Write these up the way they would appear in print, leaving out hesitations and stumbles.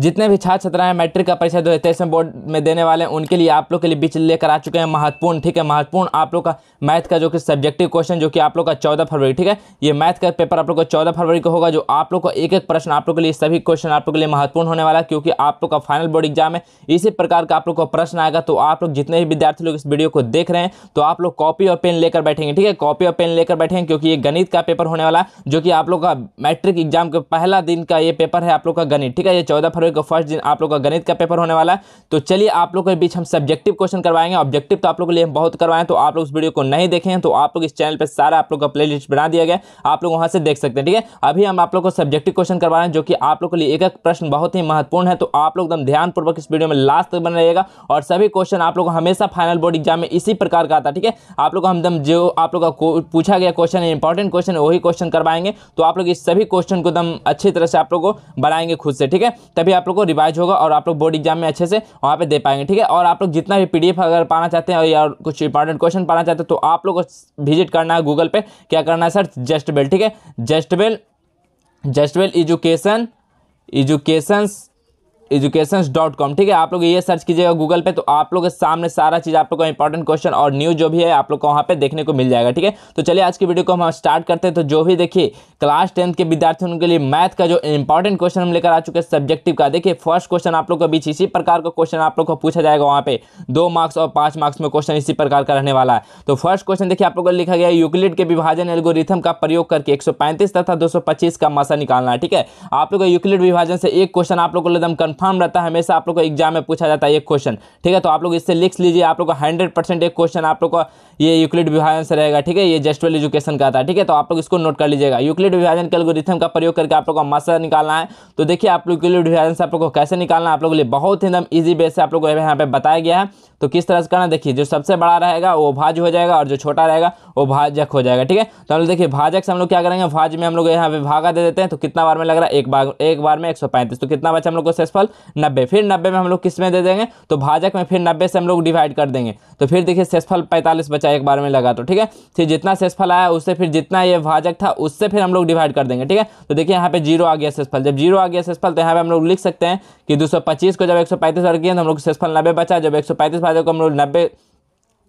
जितने भी छात्र छात्राएं मैट्रिक का परीक्षा 2023 में बोर्ड में देने वाले हैं उनके लिए आप लोग के लिए बीच लेकर आ चुके हैं महत्वपूर्ण, ठीक है, महत्वपूर्ण आप लोग का मैथ का जो कि सब्जेक्टिव क्वेश्चन जो कि आप लोग का 14 फरवरी, ठीक है, ये मैथ का पेपर आप लोग को 14 फरवरी को होगा, जो आप लोग को एक एक प्रश्न आप लोग के लिए सभी क्वेश्चन आप लोग के लिए महत्वपूर्ण होने वाला है, क्योंकि आप लोग का फाइनल बोर्ड एग्जाम है। इसी प्रकार का आप लोग को प्रश्न आएगा। तो आप लोग जितने भी विद्यार्थी लोग इस वीडियो को देख रहे हैं तो आप लोग कॉपी और पेन लेकर बैठेंगे, ठीक है, कॉपी और पेन लेकर बैठेंगे, क्योंकि ये गणित का पेपर होने वाला है, जो कि आप लोग का मैट्रिक एग्जाम के पहला दिन का ये पेपर है आप लोग का गणित, ठीक है। ये 14 फरवरी को फर्स्ट दिन आप लोग का गणित का पेपर होने वाला है। तो चलिए आप लोग के बीच हम सब्जेक्टिव क्वेश्चन करवाएंगे। ऑब्जेक्टिव तो आप लोग के लिए हम बहुत करवाएं, तो आप लोग इस वीडियो को नहीं देखें तो आप लोग इस चैनल पे सारा आप लोग का प्लेलिस्ट बना दिया गया, आप लोग वहां से देख सकते हैं, ठीक है। अभी हम आप लोग को सब्जेक्टिव क्वेश्चन करवा रहे हैं, जो कि आप लोग के लिए एक एक प्रश्न बहुत ही महत्वपूर्ण है। तो आप लोग एकदम ध्यानपूर्वक इस वीडियो में लास्ट तक बने रहिएगा, और सभी क्वेश्चन आप लोग को हमेशा फाइनल बोर्ड एग्जाम में इसी प्रकार का आता है, ठीक है। आप लोग हम जो आप लोग का पूछा गया क्वेश्चन है, इंपॉर्टेंट क्वेश्चन है, वही क्वेश्चन करवाएंगे। तो आप लोग इस सभी क्वेश्चन को एकदम अच्छी तरह से आप लोग को बनाएंगे खुद से, ठीक है, तभी आप लोग को रिवाइज होगा और आप लोग बोर्ड एग्जाम में अच्छे से वहाँ पे दे पाएंगे, ठीक है। और आप लोग जितना भी पीडीएफ अगर पाना चाहते हैं या कुछ इंपॉर्टेंट क्वेश्चन पाना चाहते हैं तो आप लोग को विजिट करना है गूगल पे, क्या करना है सर्च जस्टबेल, ठीक है, जस्टबेल एजुकेशंस.com, ठीक है। आप लोग ये सर्च कीजिएगा गूगल पे, तो आप लोग के सामने सारा चीज़ आप लोग का इंपॉर्टेंट क्वेश्चन और न्यूज़ जो भी है आप लोग को वहाँ पे देखने को मिल जाएगा, ठीक है। तो चलिए आज की वीडियो को हम स्टार्ट करते हैं। तो जो भी देखिए क्लास 10th के विद्यार्थियों के लिए मैथ का जो इंपॉर्टेंट क्वेश्चन हम लेकर आ चुके हैं सब्जेक्टिव का, देखिए फर्स्ट क्वेश्चन आप लोग के बीच इसी प्रकार का क्वेश्चन आप लोग को पूछा जाएगा, वहाँ पे 2 मार्क्स और 5 मार्क्स में क्वेश्चन इसी प्रकार का रहने वाला है। तो फर्स्ट क्वेश्चन देखिए आप लोग को लिखा गया है, यूक्लिड के विभाजन एल्गोरिथम का प्रयोग करके 135 तथा 225 का मासा निकालना है, ठीक है। आप लोग का यूक्लिड विभाजन से एक क्वेश्चन आप लोग को एकदम कंफर्म रहता है, हमेशा आप लोग को एग्जाम में पूछा जाता है एक क्वेश्चन, ठीक है। तो आप लोग इससे लिख लीजिए, आप लोग का 100% एक क्वेश्चन आप लोग का ये यूक्लिड विभाजन से रहेगा, ठीक है। ये जस्टवेल एजुकेशन का आता है, ठीक है। तो आप लोग इसको नोट कर लीजिएगा, यूक्लिड विभाजन के एल्गोरिथम का प्रयोग करके आप लोग का मासा निकालना है। तो देखिए आप लोग यूक्लिड विभाजन से आप लोग को कैसे निकालना है, आप लोगों के लिए बहुत ही एकदम ईजी बेस से आप लोग को यहाँ पे बताया गया है। तो किस तरह से करना, देखिए जो सबसे बड़ा रहेगा वो भाज्य हो जाएगा और जो छोटा रहेगा वो भाजक हो जाएगा, ठीक है। तो हम लोग देखिए भाजक से हम लोग क्या करेंगे, भाज्य में हम लोग यहाँ पे भागा दे देते हैं। तो कितना बार में लग रहा है, एक बार में 135, तो कितना बचा हम लोग को शेषफल 90। फिर 90 में हम लोग किस में दे देंगे, तो भाजक में फिर 90 से हम लोग डिवाइड कर देंगे। तो फिर देखिए शेषफल 45 बचा, एक बार में लगा, तो ठीक है। फिर जितना शेषफल आया उससे फिर जितना ये भाजक था उससे फिर हम लोग डिवाइड कर देंगे, ठीक है। तो देखिए यहाँ पे 0 आ गया शेषफल, जब 0 आ गया शेषफल तो यहाँ पे हम लोग लिख सकते हैं कि 225 को जब 135 बार किया तो हम लोग शेषफल 90 बचा। जब 135 भाजक को हम लोग 90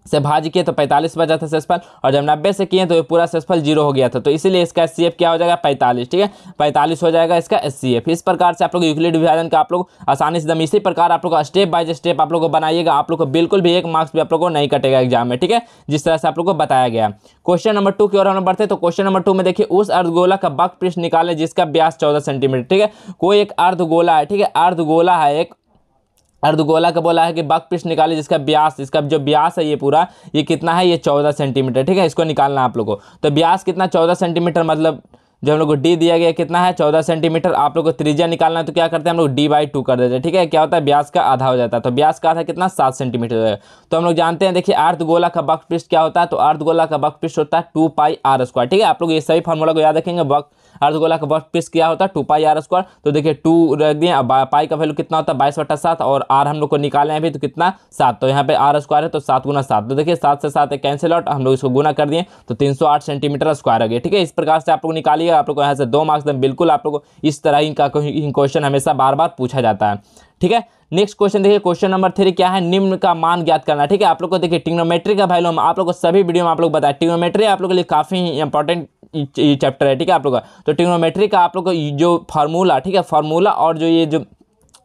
से भाज किए तो 45 बचा था शेषफल, और जब 90 से किए तो ये पूरा शेषफल 0 हो गया था। तो इसीलिए इसका एचसीएफ क्या हो जाएगा, 45, ठीक है, 45 हो जाएगा इसका एचसीएफ। इस प्रकार से आप लोग यूक्लिड विभाजन का आप लोग आसानी से इसी प्रकार आप लोग का स्टेप बाय स्टेप आप लोग को बनाइएगा। आप लोग को बिल्कुल भी एक मार्क्स भी आप लोग को नहीं कटेगा एग्जाम में, ठीक है, जिस तरह से आप लोग को बताया गया। क्वेश्चन नंबर 2 की ओर हम लोग बढ़ते हैं। तो क्वेश्चन नंबर 2 में देखिए, उस अर्धगोला का वक्र पृष्ठ निकाले जिसका व्यास 14 सेंटीमीटर, ठीक है। कोई एक अर्धगोला है, ठीक है, अर्धगोला है, एक अर्धगोला का बोला है कि वक्र पृष्ठ निकाले जिसका व्यास, इसका जो व्यास है ये पूरा ये कितना है, ये 14 सेंटीमीटर, ठीक है। इसको निकालना है आप लोगों को। तो व्यास कितना, 14 सेंटीमीटर, मतलब जो हम लोग को डी दिया गया कितना है, 14 सेंटीमीटर। आप लोग को त्रिज्या निकालना है तो क्या करते हैं हम लोग d/2 कर देते हैं, ठीक है। क्या होता है, व्यास का आधा हो जाता है। तो व्यास का आधा कितना, 7 सेंटीमीटर है। तो हम लोग जानते हैं, देखिए अर्धगोला का वक्र पृष्ठ क्या होता है, तो अर्धगोला का वक्र पृष्ठ होता है 2πr², ठीक है। आप लोग ये सही फार्मूला को याद रखेंगे। अर्धगोला का वक्र पृष्ठ क्या होता है, 2πr²। तो देखिए 2 रख दिए, अब पाई का वैल्यू कितना होता है, 22/7, और आर हम लोग को निकाले हैं अभी, तो कितना 7। तो यहाँ पे r² है तो 7 × 7, तो देखिए 7 से 7 कैंसिल आउट, हम लोग इसको गुना कर दिए तो 308 सेंटीमीटर स्क्वायर हो गया, ठीक है। इस प्रकार से आप लोग निकालिए, आप लोग को यहाँ से 2 मार्क्स बिल्कुल आप लोग को इस तरह का क्वेश्चन हमेशा बार बार पूछा जाता है, ठीक है। नेक्स्ट क्वेश्चन देखिए, क्वेश्चन नंबर 3 क्या है, निम्न का मान ज्ञात करना, ठीक है। आप लोग को देखिए ट्रिग्नोमेट्री का वैल्यू आप लोग को सभी वीडियो में आप लोग बताया, ट्रिग्नोमेट्री आप लोग के लिए काफी इंपॉर्टेंट चैप्टर है, ठीक है आप लोग का। तो ट्रिग्नोमेट्री का आप लोग को जो फार्मूला, ठीक है, फार्मूला और जो ये जो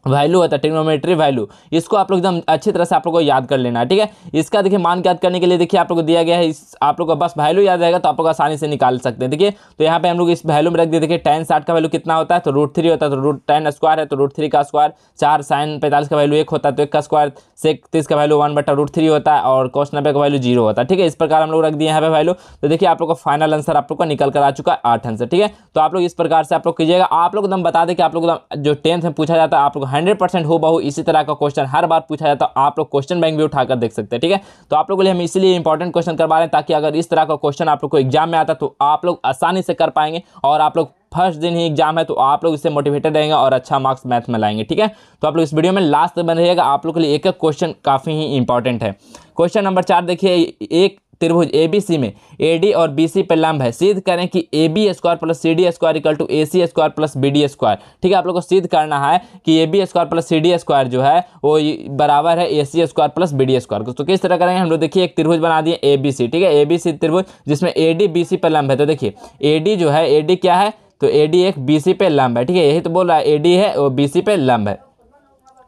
वैल्यू होता है ट्रिग्नोमेट्री वैल्यू, इसको आप लोग एकदम अच्छी तरह से आप लोग को याद कर लेना है, ठीक है। इसका देखिए मान याद करने के लिए देखिए आप लोग को दिया गया है, आप लोग को बस वैल्यू याद रहेगा तो आप लोग आसानी से निकाल सकते हैं। देखिए तो यहाँ पे हम लोग इस वैल्यू में रख दिए, देखिए tan 60 का वैल्यू कितना होता है, तो √3 होता है, तो tan² है तो √3 का स्क्वायर, 4 sin 45 का वैल्यू 1 होता है तो 1 का स्क्वायर, sec 30 का वैल्यू 1/√3 होता है, और cos 90 का वैल्यू 0 होता है, ठीक है। इस प्रकार हम लोग रख दिए यहाँ पे वैल्यू। तो देखिए आप लोग का फाइनल आंसर आप लोग का निकल कर आ चुका है 8 आंसर, ठीक है। तो आप लोग इस प्रकार से आप लोग कीजिएगा। आप लोग एकदम बता दें कि आप लोग जो 10th में पूछा जाता है आप लोग 100% हो बहु इसी तरह का क्वेश्चन हर बार पूछा जाता है, आप लोग क्वेश्चन बैंक भी उठाकर देख सकते हैं, ठीक है। तो आप लोगों के लिए हम इसीलिए इंपॉर्टेंट क्वेश्चन करवा रहे हैं, ताकि अगर इस तरह का क्वेश्चन आप लोग को एग्जाम में आता तो आप लोग आसानी से कर पाएंगे, और आप लोग फर्स्ट दिन ही एग्जाम है तो आप लोग इससे मोटिवेटेड रहेंगे और अच्छा मार्क्स मैथ में लाएंगे, ठीक है। तो आप लोग इस वीडियो में लास्ट तक बने रहिएगा, आप लोग के लिए एक एक क्वेश्चन काफी ही इंपॉर्टेंट है। क्वेश्चन नंबर 4 देखिए, एक त्रिभुज ABC में AD और BC पे लंब है, सिद्ध करें कि AB square plus CD square equal to AC square plus BD square. ठीक है, आप लोग को सिद्ध करना है कि AB square plus CD square जो है वो बराबर है AC square plus BD square. तो किस तरह करेंगे हम लोग, देखिए एक त्रिभुज बना दिए ABC। ठीक है, ABC त्रिभुज जिसमें AD BC पे लंब है। तो देखिए AD जो है, AD क्या है, तो AD एक BC पे लंब है। ठीक है, यही तो बोल रहा है, AD है वो BC पे लंब है,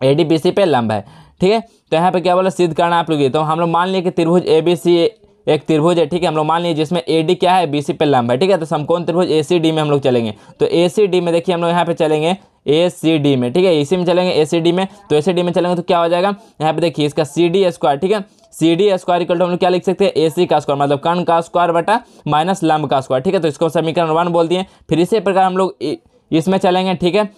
AD BC पे लंब है। ठीक है, तो यहाँ पे क्या बोला, सिद्ध करना आप लोग ये। तो हम लोग मान लिए कि त्रिभुज ABC एक त्रिभुज है। ठीक है, हम लोग मान लिए जिसमें AD क्या है, BC पे लंब है। ठीक है, तो समकोण त्रिभुज ACD में हम लोग चलेंगे। तो ACD में देखिए हम लोग यहाँ पे चलेंगे ACD में। ठीक है, इसी में चलेंगे ACD में। तो ACD में चलेंगे तो क्या हो जाएगा, यहाँ पे देखिए इसका CD स्क्वायर। ठीक है, CD स्क्वायर इक्वल टू हम लोग क्या लिख सकते हैं, AC का स्क्वायर, मतलब कर्ण का स्क्वायर बटा माइनस लंब का स्क्वायर। ठीक है, तो इसको समीकरण 1 बोल दिए। फिर इसी प्रकार हम लोग इसमें चलेंगे। ठीक है,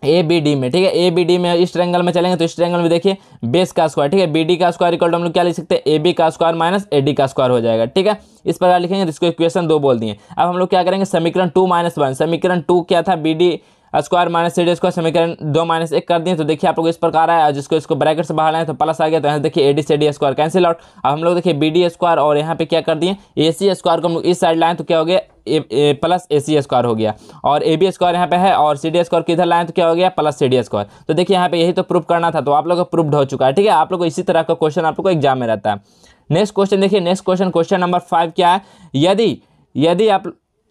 ABD में। ठीक है, ABD में इस ट्रायंगल में चलेंगे तो इस ट्रायंगल में देखिए बेस का स्क्वायर। ठीक है, BD का स्क्वायर इक्वल टू हम लोग क्या लिख सकते हैं, AB का स्क्वायर माइनस AD का स्क्वायर हो जाएगा। ठीक है, इस प्रकार लिखेंगे, जिसको इक्वेशन 2 बोल दिए। अब हम लोग क्या करेंगे, समीकरण 2 - 1, समीकरण 2 क्या था, BD square minus CD square, समीकरण 2 - 1 कर दिए। तो देखिए आप लोग इस प्रकार आया, जिसको इसको ब्रैकेट से बाहर आए तो प्लस आ गया। तो यहाँ देखिए AD CD square cancel out. अब हम लोग देखिए BD स्क्वायर और यहाँ पे क्या कर दिए, AC स्क्वायर को हम लोग इस साइड लाएं तो क्या हो गया, प्लस AC स्क्वायर हो गया। और AB स्क्वायर यहाँ पे है और CD स्क्वायर किधर लाएं तो क्या हो गया, प्लस CD स्क्वायर। तो देखिए यहाँ पे यही तो प्रूफ करना था, तो आप लोग का प्रूफ्ड हो चुका है। ठीक है, आप लोग को इसी तरह का क्वेश्चन आप लोग को एग्जाम में रहता है। नेक्स्ट क्वेश्चन देखिए, नेक्स्ट क्वेश्चन नंबर 5 क्या है,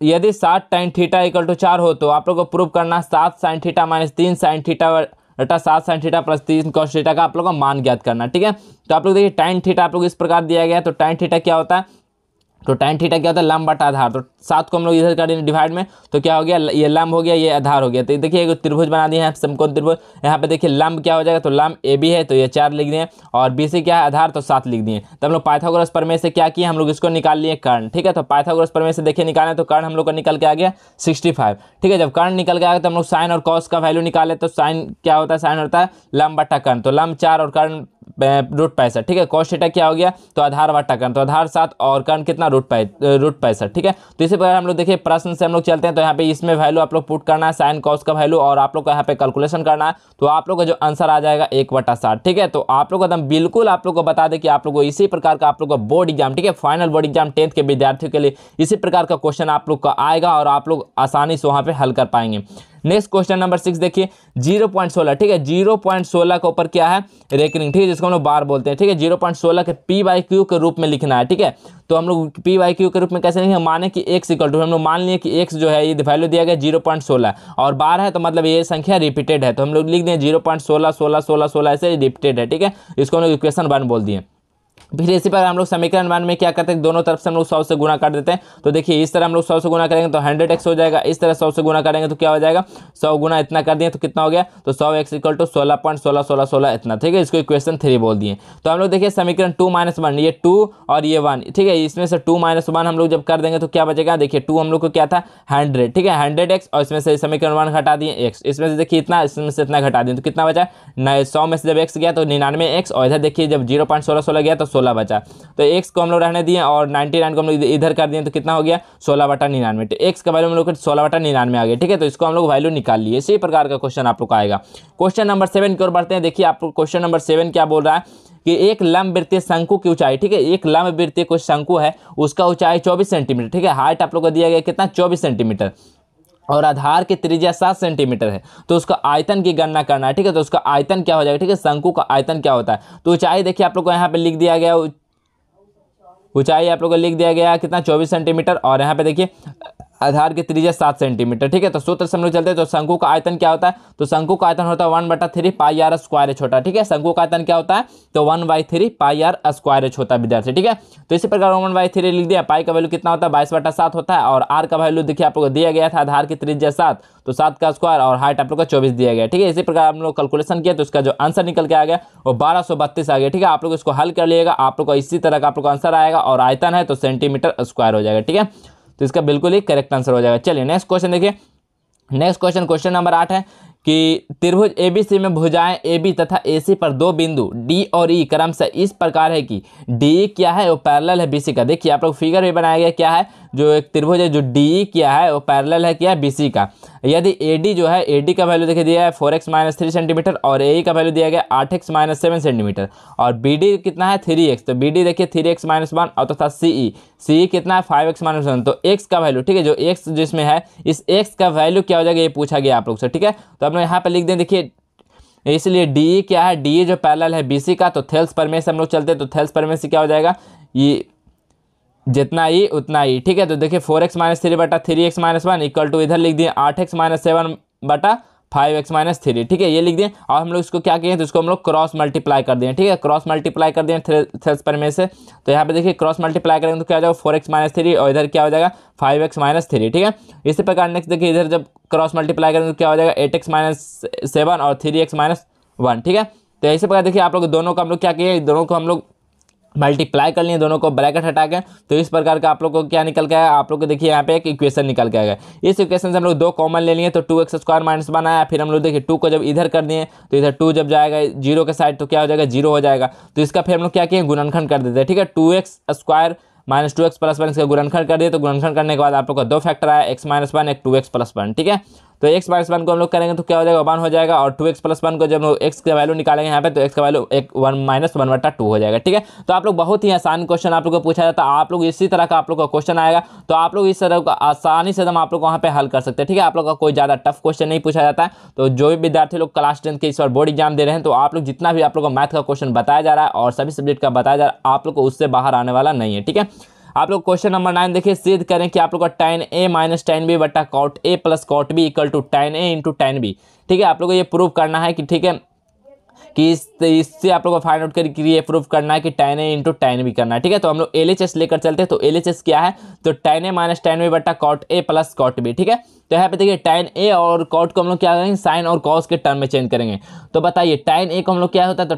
यदि 7 tan थीटा इक्वल टू 4 हो तो आप लोग को प्रूव करना 7 sin theta minus 3 sin theta बटा 7 sin theta plus 3 cos theta का आप लोग को मान ज्ञात करना। ठीक है, तो आप लोग देखिए tan थीटा आप लोग इस प्रकार दिया गया है। तो tan थीटा क्या होता है, तो tan थीटा क्या होता है, लंब बटा आधार। तो 7 को हम लोग इधर कर देंगे डिवाइड में, तो क्या हो गया, ये लंब हो गया, ये आधार हो गया। तो देखिए एक त्रिभुज बना दिए हैं, समकोण त्रिभुज। यहाँ पे देखिए लंब क्या हो जाएगा, तो लंब AB है तो ये 4 लिख दिए, और BC क्या है आधार, तो 7 लिख दिए। तो हम लोग पाइथागोरस प्रमेय से क्या किए, हम लोग इसको निकाल लिए कर्ण। ठीक है, तो पाइथागोरस प्रमेय से देखिए निकालें तो कर्ण हम लोग का निकल के आ गया 65। ठीक है, जब कर्ण निकल के आ गया तो हम लोग साइन और कॉस का वैल्यू निकाले। तो साइन क्या होता है, साइन होता है लंब बटा कर्ण, तो लंब 4 और कर्ण √65। ठीक है, cos थीटा क्या हो गया, तो आधार बटा कर्ण, तो आधार 7 और कर्ण कितना, √65। ठीक है, तो इसी प्रकार हम लोग देखिए प्रश्न से हम लोग चलते हैं। तो यहाँ पे इसमें वैल्यू आप लोग पुट करना है, साइन कॉस का वैल्यू, और आप लोग को यहाँ पे कैलकुलेशन करना है। तो आप लोग का जो आंसर आ जाएगा 1/60। ठीक है, तो आप लोग एकदम बिल्कुल आप लोग को बता दें कि आप लोग को इसी प्रकार का आप लोग का बोर्ड एग्जाम, ठीक है, फाइनल बोर्ड एग्जाम 10th के विद्यार्थियों के लिए इसी प्रकार का क्वेश्चन आप लोग का आएगा और आप लोग आसानी से वहाँ पे हल कर पाएंगे। नेक्स्ट क्वेश्चन नंबर 6 देखिए 0.16। ठीक है, 0.16 के ऊपर क्या है, रेकरिंग। ठीक है, जिसको हम लोग बार बोलते हैं। ठीक है, 0.16 के P/Q के रूप में लिखना है। ठीक है, तो हम लोग P/Q के रूप में कैसे लिखेंगे, माने कि x इक्वल टू, हम लोग मान लिए कि x जो है ये वैल्यू दिया गया 0.16 और बार है, तो मतलब ये संख्या रिपीटेड है, तो हम लोग लिख दें 0.16 16 16 16 ऐसे रिपीटेड है। ठीक है, इसको हम लोग इक्वेशन 1 बोल दिए। फिर इसी पर हम लोग समीकरण 1 में क्या करते हैं, दोनों तरफ से हम लोग 100 से गुना कर देते हैं। तो देखिए इस तरह हम लोग 100 से गुना करेंगे तो 100x हो जाएगा, इस तरह 100 से गुना करेंगे तो क्या हो जाएगा, 100 गुना इतना कर दिए तो कितना हो गया, तो 100x इक्वल टू 16.1616 इतना। ठीक है, इसको इक्वेशन 3 बोल दिए। तो हम लोग देखिए समीकरण 2 - 1, ये 2 और ये 1। ठीक है, इसमें से 2 - 1 हम लोग जब कर देंगे तो क्या बचेगा, देखिए 2 हम लोग को क्या था 100। ठीक है, 100x और इसमें से समीकरण 1 घटा दिए x, इसमें से देखिए इतना, इसमें से इतना घटा दिए तो कितना बचा, 100 में से जब x गया तो 99x, और इधर देखिए जब 0.1616 गया तो 16 बचा। तो x को हम लोग रहने दिए और 99 को हम लोग इधर कर दिए तो कितना हो गया 16/99। तो x का वैल्यू हम लोग 16/99 आ गया। ठीक है, तो इसको हम लोग वैल्यू निकाल लिए। इसी प्रकार का क्वेश्चन आप लोग का आएगा। क्वेश्चन नंबर 7 की ओर बढ़ते हैं। देखिए आपको क्वेश्चन नंबर 7 क्या बोल रहा है कि एक लंबवृत्तीय शंकु की ऊंचाई, ठीक है, एक लंबवृत्तीय कोई शंकु है, उसका ऊंचाई 24 सेंटीमीटर। ठीक है, हाइट आप लोग को दिया गया कितना 24 सेंटीमीटर और आधार की त्रिज्या 7 सेंटीमीटर है। तो उसका आयतन की गणना करना है। ठीक है, तो उसका आयतन क्या हो जाएगा, ठीक है, शंकु का आयतन क्या होता है। तो ऊंचाई देखिए आप लोग को यहाँ पे लिख दिया गया, ऊंचाई आप लोगों को लिख दिया गया कितना 24 सेंटीमीटर और यहाँ पे देखिए आधार की त्रिज्या 7 सेंटीमीटर। ठीक है, तो सूत्र से हम लोग चलते हैं। तो शंकु का आयतन क्या होता है, तो शंकु का आयतन होता है 1/3 पाई r स्क्वायर एच होता है। ठीक है, शंकु का आयतन क्या होता है, तो 1/3 पाई r स्क्वायर एच होता है विद्यार्थी। ठीक है, तो इसी प्रकार 1/3 लिख दिया। पाई का वैल्यू कितना होता है 22/7 होता है और r का वैल्यू देखिए आप लोग को दिया गया था, आधार की त्रिज्या 7, तो 7 का स्क्वायर और हाइट आप लोग का 24 दिया गया। ठीक है, इसी प्रकार हम लोग कैलकुलेशन किया तो इसका जो आंसर निकल के आ गया वो 1232 आ गया। ठीक है, आप लोग इसको हल कर लिएगा, आप लोग को इसी तरह का आप लोग का आंसर आएगा और आयतन है तो सेंटीमीटर स्क्वायर हो जाएगा। ठीक है, तो इसका बिल्कुल ही करेक्ट आंसर हो जाएगा। चलिए नेक्स्ट क्वेश्चन देखिए। नेक्स्ट क्वेश्चन नंबर 8 है कि त्रिभुज ABC में भुजाएं AB तथा AC पर दो बिंदु D और E क्रमशः इस प्रकार है कि DE क्या है वो पैरेलल है BC का। देखिए आप लोग फिगर भी बनाया गया क्या है, जो एक त्रिभुज है जो डी क्या है वो पैरेलल है क्या BC का। यदि AD जो है, AD का वैल्यू देखिए दिया है 4x - 3 सेंटीमीटर और AE का वैल्यू दिया गया 8x - 7 सेंटीमीटर और BD कितना है 3x, तो BD देखिए 3x - 1 और तथा CE कितना है 5x - 1, तो x का वैल्यू, ठीक है, जो x जिसमें है इस x का वैल्यू क्या हो जाएगा ये पूछा गया आप लोग से, ठीक है। तो हम लोग यहाँ पे लिख दें, देखिए इसलिए DE क्या है, DE जो पैरेलल है BC का, तो थेल्स प्रमेय से हम लोग चलते हैं, तो थेल्स प्रमेय से क्या हो जाएगा, ये जितना ई उतना ई, ठीक है। तो देखिए 4x - 3 बटा 3x - 1 इक्वल टू इधर लिख दिए 8x - 7 बटा 5x - 3, ठीक है, ये लिख दिए। और हम लोग इसको क्या किए, तो इसको हम लोग क्रॉस मल्टीप्लाई कर दिए, ठीक है, क्रॉस मल्टीप्लाई कर दिए थेल्स प्रमेय से। तो यहाँ पे देखिए क्रॉस मल्टीप्लाई करेंगे तो क्या हो जाएगा 4x - 3 और इधर क्या हो जाएगा 5x - 3, ठीक है। इसी प्रकार नेक्स्ट देखिए इधर जब क्रॉस मल्टीप्लाई करेंगे तो क्या हो जाएगा 8x - 7 और 3x - 1, ठीक है। तो इसी प्रकार देखिए आप लोग दोनों को हम लोग क्या किए, दोनों को हम लोग मल्टीप्लाई कर लिए, दोनों को ब्रैकेट हटा के, तो इस प्रकार का आप लोग को क्या निकल के आया, आप लोग को देखिए यहाँ पे एक इक्वेशन निकल के आएगा। इस इक्वेशन से हम लोग 2 कॉमन ले लिए तो 2x² - 1 आया, फिर हम लोग देखिए 2 को जब इधर कर दिए तो इधर 2 जब जाएगा 0 के साइड तो क्या हो जाएगा 0 हो जाएगा, तो इसका फिर हम लोग क्या किए गुणनखंड कर देते हैं, ठीक है। 2x² - 2x + 1 इसका गुणनखंड कर दिए, तो गुणनखंड करने के बाद आप लोग का 2 फैक्टर आया, x - 1 एक 2x + 1, ठीक है। तो x - 1 को हम लोग करेंगे तो क्या हो जाएगा 1 हो जाएगा और 2x + 1 को जब हम x का वैल्यू निकालेंगे यहाँ पे तो x का वैल्यू 1 - 1/2 हो जाएगा, ठीक है। तो आप लोग बहुत ही आसान क्वेश्चन आप लोग को पूछा जाता है, आप लोग इसी तरह का आप लोग का क्वेश्चन आएगा तो आप लोग इस तरह का आसानी से आप लोग वहाँ पे हल कर सकते हैं, ठीक है। आप लोग का कोई ज़्यादा टफ क्वेश्चन नहीं पूछा जाता है। तो जो भी विद्यार्थी लोग क्लास 10 के इस बार बोर्ड एग्जाम दे रहे हैं तो आप लोग जितना भी आप लोग को मैथ का क्वेश्चन बताया जा रहा है और सभी सब्जेक्ट का बताया जा रहा है आप लोग को उससे बाहर आने वाला नहीं है, ठीक है। आप लोग क्वेश्चन नंबर 9 देखिए, सिद्ध करें कि आप लोग का tan A - tan B बटा cot A + cot B equal to tan A × tan B, ठीक है। आप लोग को ये प्रूव करना है कि, ठीक है, कि इससे आप लोग को फाइंड आउट करके ये प्रूव करना है कि tan A × tan B करना है, ठीक है। तो हम लोग LHS लेकर चलते हैं, तो LHS क्या है, तो tan A - tan B बटा cot A + cot B, ठीक है। तो यहाँ पे देखिए tan A और cot को हम लोग क्या करेंगे साइन और cos के टर्म में चेंज करेंगे। तो बताइए tan A को हम लोग क्या होता है, तो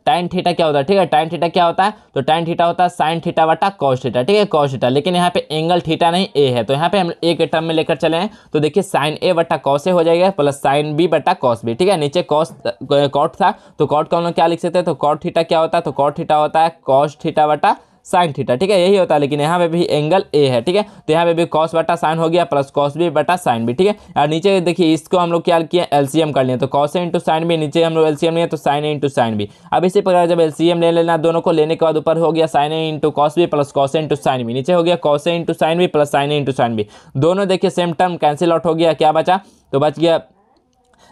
tan थीटा क्या होता है, ठीक है, tan थीटा क्या होता है, तो tan थीटा होता है sin थीटा बटा cos थीटा, ठीक है, cos थीटा, लेकिन यहाँ पे एंगल थीटा नहीं A है, तो यहाँ पे हम A के टर्म में लेकर चले हैं तो देखिए sin A बटा cos A हो जाएगा प्लस sin B बटा cos B, ठीक है। नीचे cot था तो cot का हम लोग क्या लिख सकते हैं, तो cot थीटा क्या होता है, तो cot थीटा होता है cos थीटा बटा साइन थीटा, ठीक है, यही होता है, लेकिन यहाँ पे भी एंगल A है, ठीक है। तो यहाँ पे भी cos बटा साइन हो गया प्लस cos B बटा साइन B, ठीक है। और नीचे देखिए इसको हम लोग क्या किए LCM कर लिए, तो cos A × sin B, नीचे हम लोग LCM लिए तो sin A × sin B। अब इसी प्रकार जब LCM ले लेना दोनों को, लेने के बाद ऊपर हो गया sin A × cos B plus cos A × sin B, नीचे हो गया cos A × sin B plus sin A × sin B, दोनों देखिए सेम टर्म कैंसिल आउट हो गया, क्या बचा, तो बच गया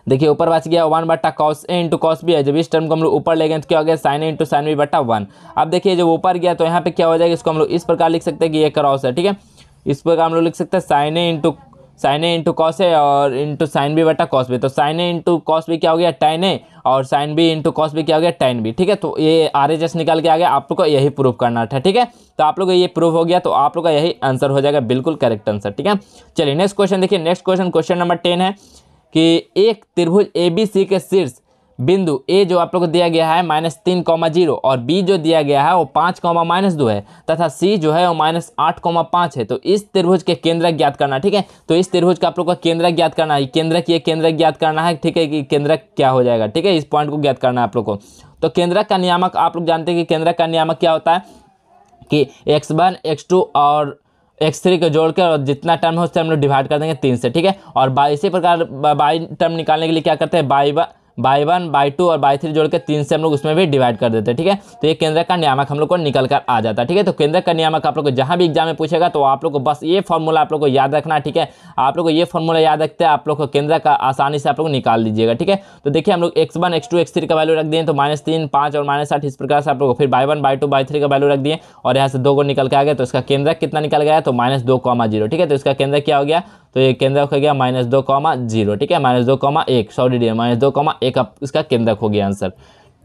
देखिए ऊपर बच गया 1 बटा cos A × cos B है, जब इस टर्म को हम लोग ऊपर ले गए तो क्या हो गया sin A × sin B बटा 1। अब देखिए जब ऊपर गया तो यहाँ पे क्या हो जाएगा, इसको हम लोग इस प्रकार लिख सकते हैं कि ये क्रॉस है, ठीक है, इस प्रकार हम लोग लिख सकते हैं sin A × cos A और × sin B बटा cos B, तो sin A × cos B क्या हो गया tan A और sin B × cos B क्या हो गया tan B, ठीक है। तो ये RHS निकल के आ गया, आप लोग को यही प्रूव करना था, ठीक है। तो आप लोग को ये प्रूव हो गया तो आप लोग का यही आंसर हो जाएगा, बिल्कुल करेक्ट आंसर, ठीक है। चलिए नेक्स्ट क्वेश्चन देखिए, नेक्स्ट क्वेश्चन नंबर 10 है कि एक त्रिभुज ABC के शीर्ष बिंदु A जो आप लोग को दिया गया है -3,0 और B जो दिया गया है वो 5,-2 है तथा C जो है वो -8,5 है। तो इस त्रिभुज के केंद्रक ज्ञात करना, ठीक है। तो इस त्रिभुज का आप लोग को केंद्रक ज्ञात करना है, केंद्रक ज्ञात करना है, ठीक है, कि केंद्रक क्या हो जाएगा, ठीक है, इस पॉइंट को ज्ञात करना है आप लोग को। तो केंद्रक का नियामक आप लोग जानते हैं कि केंद्रक का नियामक क्या होता है कि x1 x2 और x3 को जोड़कर और जितना टर्म है उससे हम लोग डिवाइड कर देंगे 3 से, ठीक है। और इसी प्रकार बाई टर्म निकालने के लिए क्या करते हैं, बाई 1 बाई 2 और बाई 3 जोड़ के 3 से हम लोग उसमें भी डिवाइड कर देते हैं, ठीक है। तो ये केंद्रक का नियामक हम लोग को निकल कर आ जाता है, ठीक है। तो केंद्रक का नियामक आप लोग को जहां भी एग्जाम में पूछेगा तो आप लोग को बस ये फॉर्मूला आप लोग को याद रखना, ठीक है। आप लोग को ये फॉर्मूला याद रखते हैं आप लोग को केंद्रक का आसानी से आप लोग निकाल लीजिएगा, ठीक है। तो देखिए हम लोग x1 x2 x3 का वैल्यू रख दिए तो -3 5 और -8 इस प्रकार से आप लोग को फिर बाई 1 बाई 2 बाई 3 का वैल्यू रख दिए और यहाँ से 2 को निकल के आ गया, तो इसका केंद्रक कितना निकल गया, तो -2,0, ठीक है। तो इसका केंद्रक क्या हो गया, तो ये केंद्रक हो गया -2,0, ठीक है, -2,1 सॉरी -2,1 इसका केंद्रक हो गया आंसर,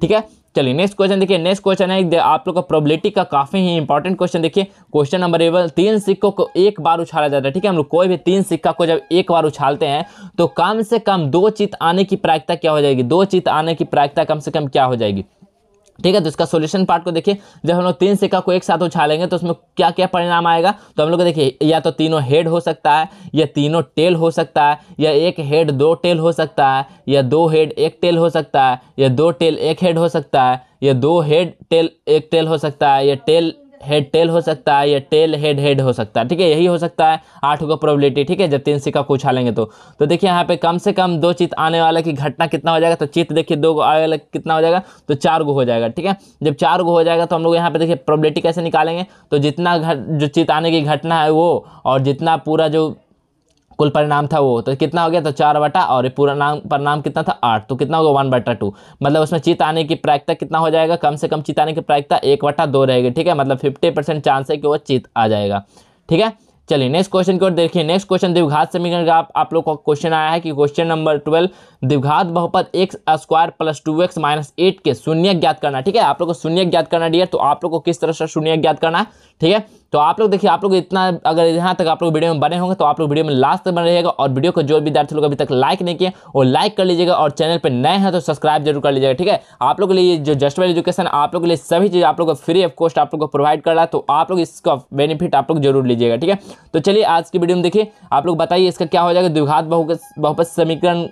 ठीक है। चलिए नेक्स्ट क्वेश्चन देखिए, नेक्स्ट क्वेश्चन है आप लोग का प्रोबेबिलिटी का काफी ही इंपॉर्टेंट क्वेश्चन। देखिए क्वेश्चन नंबर 11, 3 सिक्कों को एक बार उछाला जाता है, ठीक है। हम लोग कोई भी 3 सिक्का को जब एक बार उछालते हैं तो कम से कम 2 चित आने की प्रायिकता क्या हो जाएगी, 2 चित आने की प्रायिकता कम से कम क्या हो जाएगी, ठीक है। तो इसका सॉल्यूशन पार्ट को देखिए, जब हम लोग 3 सिक्का को एक साथ उछालेंगे तो उसमें क्या क्या परिणाम आएगा, तो हम लोग को देखिए या तो तीनों हेड हो सकता है, या तीनों टेल हो सकता है, या एक हेड 2 टेल हो सकता है, या 2 हेड 1 टेल हो सकता है, या 2 टेल 1 हेड हो सकता है, या 2 हेड टेल 1 टेल हो सकता है, या टेल हेड टेल हो सकता है या टेल हेड हेड हो सकता है, ठीक है, यही हो सकता है 8 का प्रोबेबिलिटी, ठीक है, जब 3 सिक्का को उछालेंगे तो देखिए यहाँ पे कम से कम 2 चित आने वाला की घटना कितना हो जाएगा, तो चित देखिए 2 आने वाला कितना हो जाएगा, तो 4 गो हो जाएगा, ठीक है। जब 4 गो हो जाएगा तो हम लोग यहाँ पे देखिए प्रोबेबिलिटी कैसे निकालेंगे, तो जितना जो चित आने की घटना है वो और जितना पूरा जो कुल परिणाम था वो, तो कितना हो गया, तो 4 बटा और ये पूरा परिणाम कितना था 8, तो कितना होगा 1/2, मतलब उसमें चित आने की प्रायिकता कितना हो जाएगा, कम से कम चित आने की प्रायिकता 1/2 रहेगी, ठीक है, मतलब 50% चांस है कि वो चित आ जाएगा, ठीक है। चलिए नेक्स्ट क्वेश्चन की ओर देखिए। नेक्स्ट क्वेश्चन द्विघात समीकरण का आप लोग को क्वेश्चन आया है कि क्वेश्चन नंबर 12 द्विघात बहुपद x² + 2x - 8 के शून्य ज्ञात करना, ठीक है, आप लोग को शून्य ज्ञात करना डियर, तो आप लोग को किस तरह से शून्य ज्ञात करना है, ठीक है। तो आप लोग देखिए, आप लोग इतना अगर यहाँ तक आप लोग वीडियो में बने होंगे तो आप लोग वीडियो में लास्ट तक बने रहिएगा, और वीडियो को जो विद्यार्थी लोग अभी तक लाइक नहीं किए वो लाइक कर लीजिएगा, और चैनल पर नए हैं तो सब्सक्राइब जरूर कर लीजिएगा, ठीक है। आप लोग के लिए जो जस्ट वेल एजुकेशन आप लोग के लिए सभी चीज़ आप लोग को फ्री ऑफ कॉस्ट आप लोग को प्रोवाइड कर रहा है, तो आप लोग इसका बेनिफिट आप लोग जरूर लीजिएगा, ठीक है। तो चलिए आज की वीडियो में देखिए, आप लोग बताइए इसका क्या हो जाएगा, द्विघात बहुपद समीकरण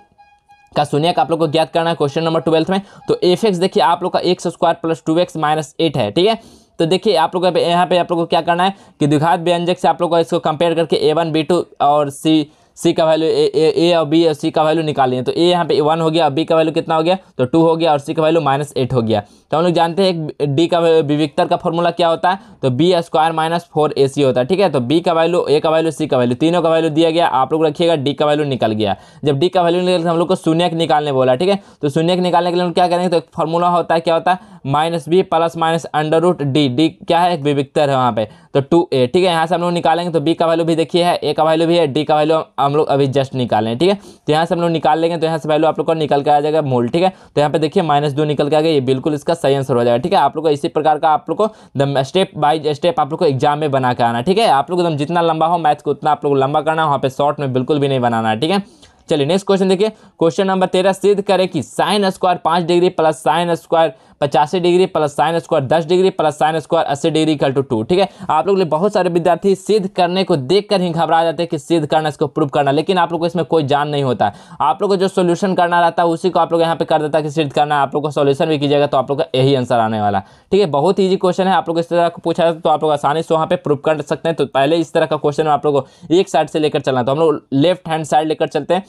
का शून्य का आप लोग को ज्ञात करना है क्वेश्चन नंबर 12 में। तो f(x) देखिए आप लोग का x² + 2x - 8 है, ठीक है। तो देखिए आप लोग यहाँ पे आप लोग को क्या करना है कि द्विघात व्यंजक से आप लोग को इसको कंपेयर करके a1 b2 और c का वैल्यू a और b और c का वैल्यू निकालिए। तो a यहाँ पे 1 हो गया, b का वैल्यू कितना हो गया, तो 2 हो गया, और c का वैल्यू -8 हो गया। तो हम लोग जानते हैं d का विविक्तर का फॉर्मूला क्या होता है, तो b² - 4ac होता है, ठीक है। तो b का वैल्यू, a का वैल्यू, c का वैल्यू, तीनों का वैल्यू दिया गया, आप लोग रखिएगा d का वैल्यू निकल गया। जब d का वैल्यू निकल हम लोग को शून्य निकालने बोला, ठीक है। तो शून्य निकालने के लिए हम क्या करेंगे, तो एक फॉर्मूला होता है, क्या होता है, -b + √d क्या है, एक विविक्तर है वहाँ पे, तो 2a, ठीक है। यहाँ से हम लोग निकालेंगे तो b का वैल्यू भी देखिए है, a का वैल्यू भी है, d का वैल्यू हम लोग अभी जस्ट निकालें, ठीक है। तो यहाँ से हम लोग निकाल लेंगे तो यहाँ से वैल्यू आप लोग को निकल के आ जाएगा मूल, ठीक है। तो यहाँ पे देखिए -2 निकल के आ गया, ये बिल्कुल इसका सही आंसर हो जाएगा, ठीक है। आप लोग को इसी प्रकार का आप लोग को स्टेप बाय स्टेप आप लोग को एग्जाम में बना के आना, ठीक है। आप लोग एकदम जितना लंबा हो मैथ को उतना आप लोग लंबा करना, वहाँ पे शॉर्ट में बिल्कुल भी नहीं बनाना है, ठीक है। चलिए नेक्स्ट क्वेश्चन देखिए, क्वेश्चन नंबर 13 सिद्ध करें कि sin² 5 degree plus sin² 85 degree plus sin² 10 degree plus sin² 80 degree equal to 2, ठीक है। आप लोग बहुत सारे विद्यार्थी सिद्ध करने को देखकर ही घबरा जाते हैं कि सिद्ध करना, इसको प्रूव करना, लेकिन आप लोग को इसमें कोई जान नहीं होता। आप लोग को जो सोल्यूशन करना रहता है उसी को आप लोग यहाँ पे कर देता है कि सिद्ध करना, आप लोग को सोल्यूशन भी कीजिएगा तो आप लोग का यही आंसर आने वाला, ठीक है। बहुत ईजी क्वेश्चन है, आप लोग इस तरह का पूछा तो आप लोग आसानी से वहाँ पे प्रूव कर सकते हैं। तो पहले इस तरह का क्वेश्चन आप लोग को एक साइड से लेकर चलना, तो हम लोग लेफ्ट हैंड साइड लेकर चलते हैं,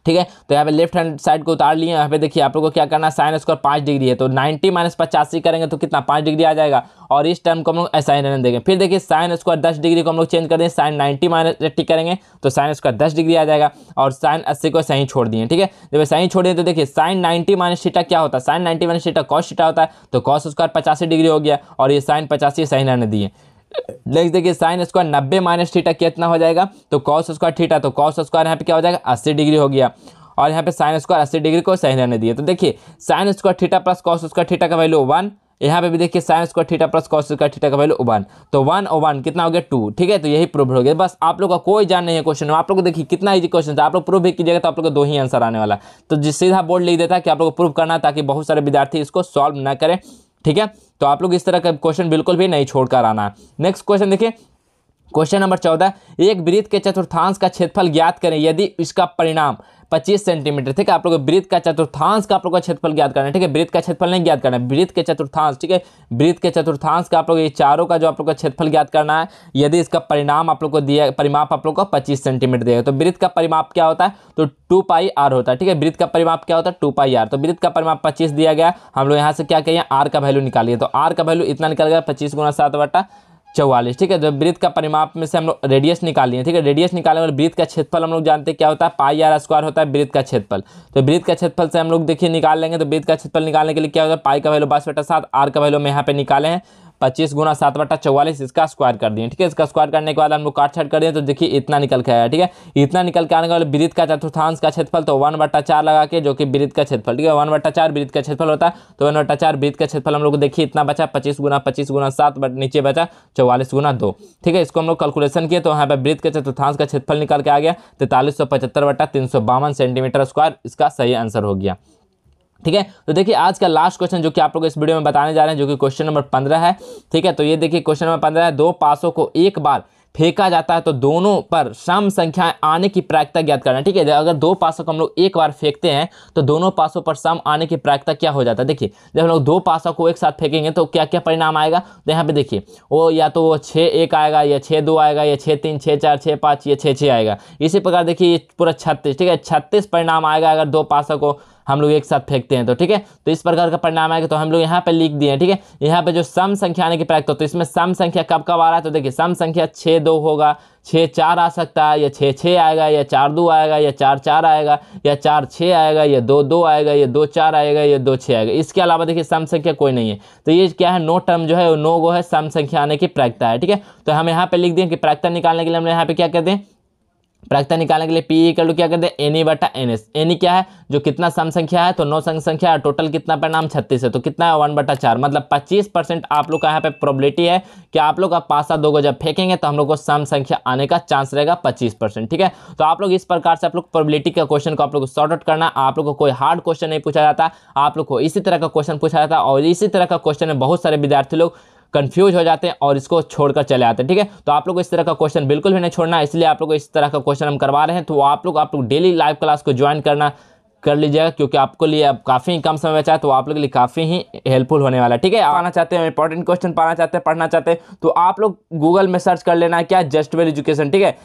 ठीक है। तो यहाँ पे लेफ्ट हैंड साइड को उतार लिए, यहाँ पे देखिए आप लोग को क्या करना है, sin² 5 डिग्री है तो 90 - 85 करेंगे तो कितना 5 डिग्री आ जाएगा, और इस टर्म को हम लोग ऐसा ही रहने देंगे। फिर देखिए sin² 10 डिग्री को हम लोग चेंज कर दें, sin 90 - 80 करेंगे तो sin² 10 डिग्री आ जाएगा, और sin 80 को सही छोड़ दिए, ठीक है। जब सही छोड़ दिए तो देखिए sin 90 - थीटा क्या होता है, sin 90 - थीटा cos थीटा होता है, तो cos² 85 डिग्री हो गया, और ये sin 85 सही रहने दिए। नेक्स्ट देखिए sin² 90 - थीटा कितना हो जाएगा, तो cos² थीटा, तो cos² यहाँ पे क्या हो जाएगा 80 डिग्री हो गया, और यहाँ पे sin² 80 डिग्री को सही रहने दिए। तो देखिए sin² theta plus cos² theta का वैल्यू 1, यहाँ पे भी देखिए sin² theta plus cos² theta का वैल्यू 1, तो 1 और 1 कितना हो गया 2, ठीक है। तो यही प्रूव हो गया, बस आप लोग का कोई जान नहीं है क्वेश्चन में। आप लोग को देखिए कितना इजी क्वेश्चन था, आप लोग प्रूव भी कीजिएगा तो आप लोग को 2 ही आंसर आने वाला। तो जिस सीधा बोर्ड लिख देता है कि आप लोग को प्रूव करना, ताकि बहुत सारे विद्यार्थी इसको सॉल्व ना करें, ठीक है। तो आप लोग इस तरह का क्वेश्चन बिल्कुल भी नहीं छोड़कर आना। नेक्स्ट क्वेश्चन देखिए, क्वेश्चन नंबर 14 एक वृत्त के चतुर्थांश का क्षेत्रफल ज्ञात करें यदि इसका परिणाम 25 सेंटीमीटर, ठीक है। आप लोग वृत्त का चतुर्थांश का आप लोग का क्षेत्रफल ज्ञात करना है, ठीक है। वृत्त का क्षेत्रफल नहीं ज्ञात करना है, वृत्त के चतुर्थांश, ठीक है। वृत्त के चतुर्थांश का आप लोग ये चारों का जो आप लोग का क्षेत्रफल ज्ञात करना है, यदि इसका परिणाम आप लोग को दिया, परिमाप आप लोग को 25 सेंटीमीटर देगा। तो वृत्त का परिमाप क्या होता है, तो 2πr होता है, ठीक है। वृत्त का परिमाप क्या होता है 2πr, तो वृत्त का परिमाप 25 दिया गया, हम लोग यहाँ से क्या कहिए r का वैल्यू निकालिए, तो r का वैल्यू इतना निकल गया 25 × 7/44, ठीक है। तो वृत्त का परिमाप में से हम लोग रेडियस निकालिए, ठीक है। रेडियस निकालने वाले वृत्त का क्षेत्रफल हम लोग जानते हैं क्या होता है, πr² होता है वृत्त का क्षेत्रफल। तो वृत्त का क्षेत्रफल से हम लोग देखिए निकाल लेंगे, तो वृत्त का क्षेत्रफल निकालने के लिए क्या होता है, पाई का वैल्यू 22/7, r का वैल्यू हम यहाँ पे निकाले हैं 25 × 7/44, इसका स्क्वायर कर दिए, ठीक है। इसका स्क्वायर करने के बाद हम लोग काट छाट कर दिए, तो देखिए इतना निकल के आया, ठीक है। इतना निकल के आने के बाद वृत्त का चतुर्थांश का क्षेत्रफल, तो 1/4 लगा के, जो कि वृत्त का क्षेत्रफल, ठीक है। 1/4 वृत्त का क्षेत्रफल होता है, तो 1/4 वृत्त का क्षेत्रफल हम लोग को देखिए इतना बचा 25 × 25 × 7, बट नीचे बचा 44 × 2, ठीक है। इसको हम लोग कैलकुलेशन किए तो यहाँ पे वृत्त के चतुर्थांश का क्षेत्रफल निकल के आ गया 4375/352 सेंटीमीटर स्क्वायर, इसका सही आंसर हो गया, ठीक है। तो देखिए आज का लास्ट क्वेश्चन जो कि आप लोग इस वीडियो में बताने जा रहे हैं, जो कि क्वेश्चन नंबर 15 है, ठीक है। तो ये देखिए क्वेश्चन नंबर 15 है, दो पासों को एक बार फेंका जाता है तो दोनों पर सम संख्याएं आने की प्रायिकता ज्ञात करना। ठीक है, अगर दो पासों को हम लोग एक बार फेंकते हैं तो दोनों पासों पर सम आने की प्रायिकता क्या हो जाता है। देखिए जब हम लोग दो पासों को एक साथ फेंकेंगे तो क्या क्या परिणाम आएगा, तो यहाँ पे देखिए वो या तो वो 6-1 आएगा, या 6-2 आएगा, या 6-3, 6-4, 6-5, या 6-6 आएगा। इसी प्रकार देखिए ये पूरा 36, ठीक है, 36 परिणाम आएगा अगर दो पासों को हम लोग एक साथ फेंकते हैं तो। ठीक है, तो इस प्रकार का परिणाम आएगा। तो हम लोग यहाँ पे लिख दिए, ठीक है, यहाँ पे जो सम संख्या आने की प्रायिकता, तो इसमें सम संख्या कब कब आ रहा है, तो देखिए सम संख्या 6-2 होगा, 6-4 आ सकता है, या 6-6 आएगा, या 4-2 आएगा, या 4-4 आएगा, या 4-6 आएगा, या 2-2 आएगा, या 2-4 आएगा, या 2-6 आएगा। इसके अलावा देखिए सम संख्या कोई नहीं है। तो ये क्या है, नो टर्म जो है वो नो गो है, सम संख्या आने की प्रायिकता है। ठीक है, तो हम यहाँ पे लिख दिए कि प्रायिकता निकालने के लिए हम यहाँ पे क्या करते हैं, प्रायिकता निकालने के लिए पी इक्वल टू क्या करते हैं, एनी बटा एनएस। एनी क्या है, जो कितना सम संख्या है, तो 9 सम संख्या है, टोटल कितना परिणाम 36 है, तो कितना है 1/4, मतलब 25% आप लोग का यहाँ पे प्रोबेबिलिटी है कि आप लोग का पासा दो को जब फेंकेंगे तो हम लोग को सम संख्या आने का चांस रहेगा 25%। ठीक है, तो आप लोग इस प्रकार से आप लोग प्रोबेबिलिटी का क्वेश्चन को आप लोग को सॉर्ट आउट करना। आप लोग को कोई हार्ड क्वेश्चन नहीं पूछा जाता, आप लोग को इसी तरह का क्वेश्चन पूछा जाता है, और इसी तरह का क्वेश्चन में बहुत सारे विद्यार्थी लोग कंफ्यूज हो जाते हैं और इसको छोड़कर चले आते हैं। ठीक है, तो आप लोग को इस तरह का क्वेश्चन बिल्कुल भी नहीं छोड़ना, इसलिए आप लोग को इस तरह का क्वेश्चन हम करवा रहे हैं। तो आप लोग डेली लाइव क्लास को ज्वाइन कर लीजिएगा, क्योंकि आपको लिए अब काफ़ी कम समय बचा है, तो आप लोग के लिए काफ़ी ही हेल्पफुल होने वाला है। ठीक है, आना चाहते हैं, इंपॉर्टेंट क्वेश्चन पाना चाहते हैं, पढ़ना चाहते हैं, तो आप लोग गूगल में सर्च कर लेना है क्या, जस्टवेल एजुकेशन। ठीक है,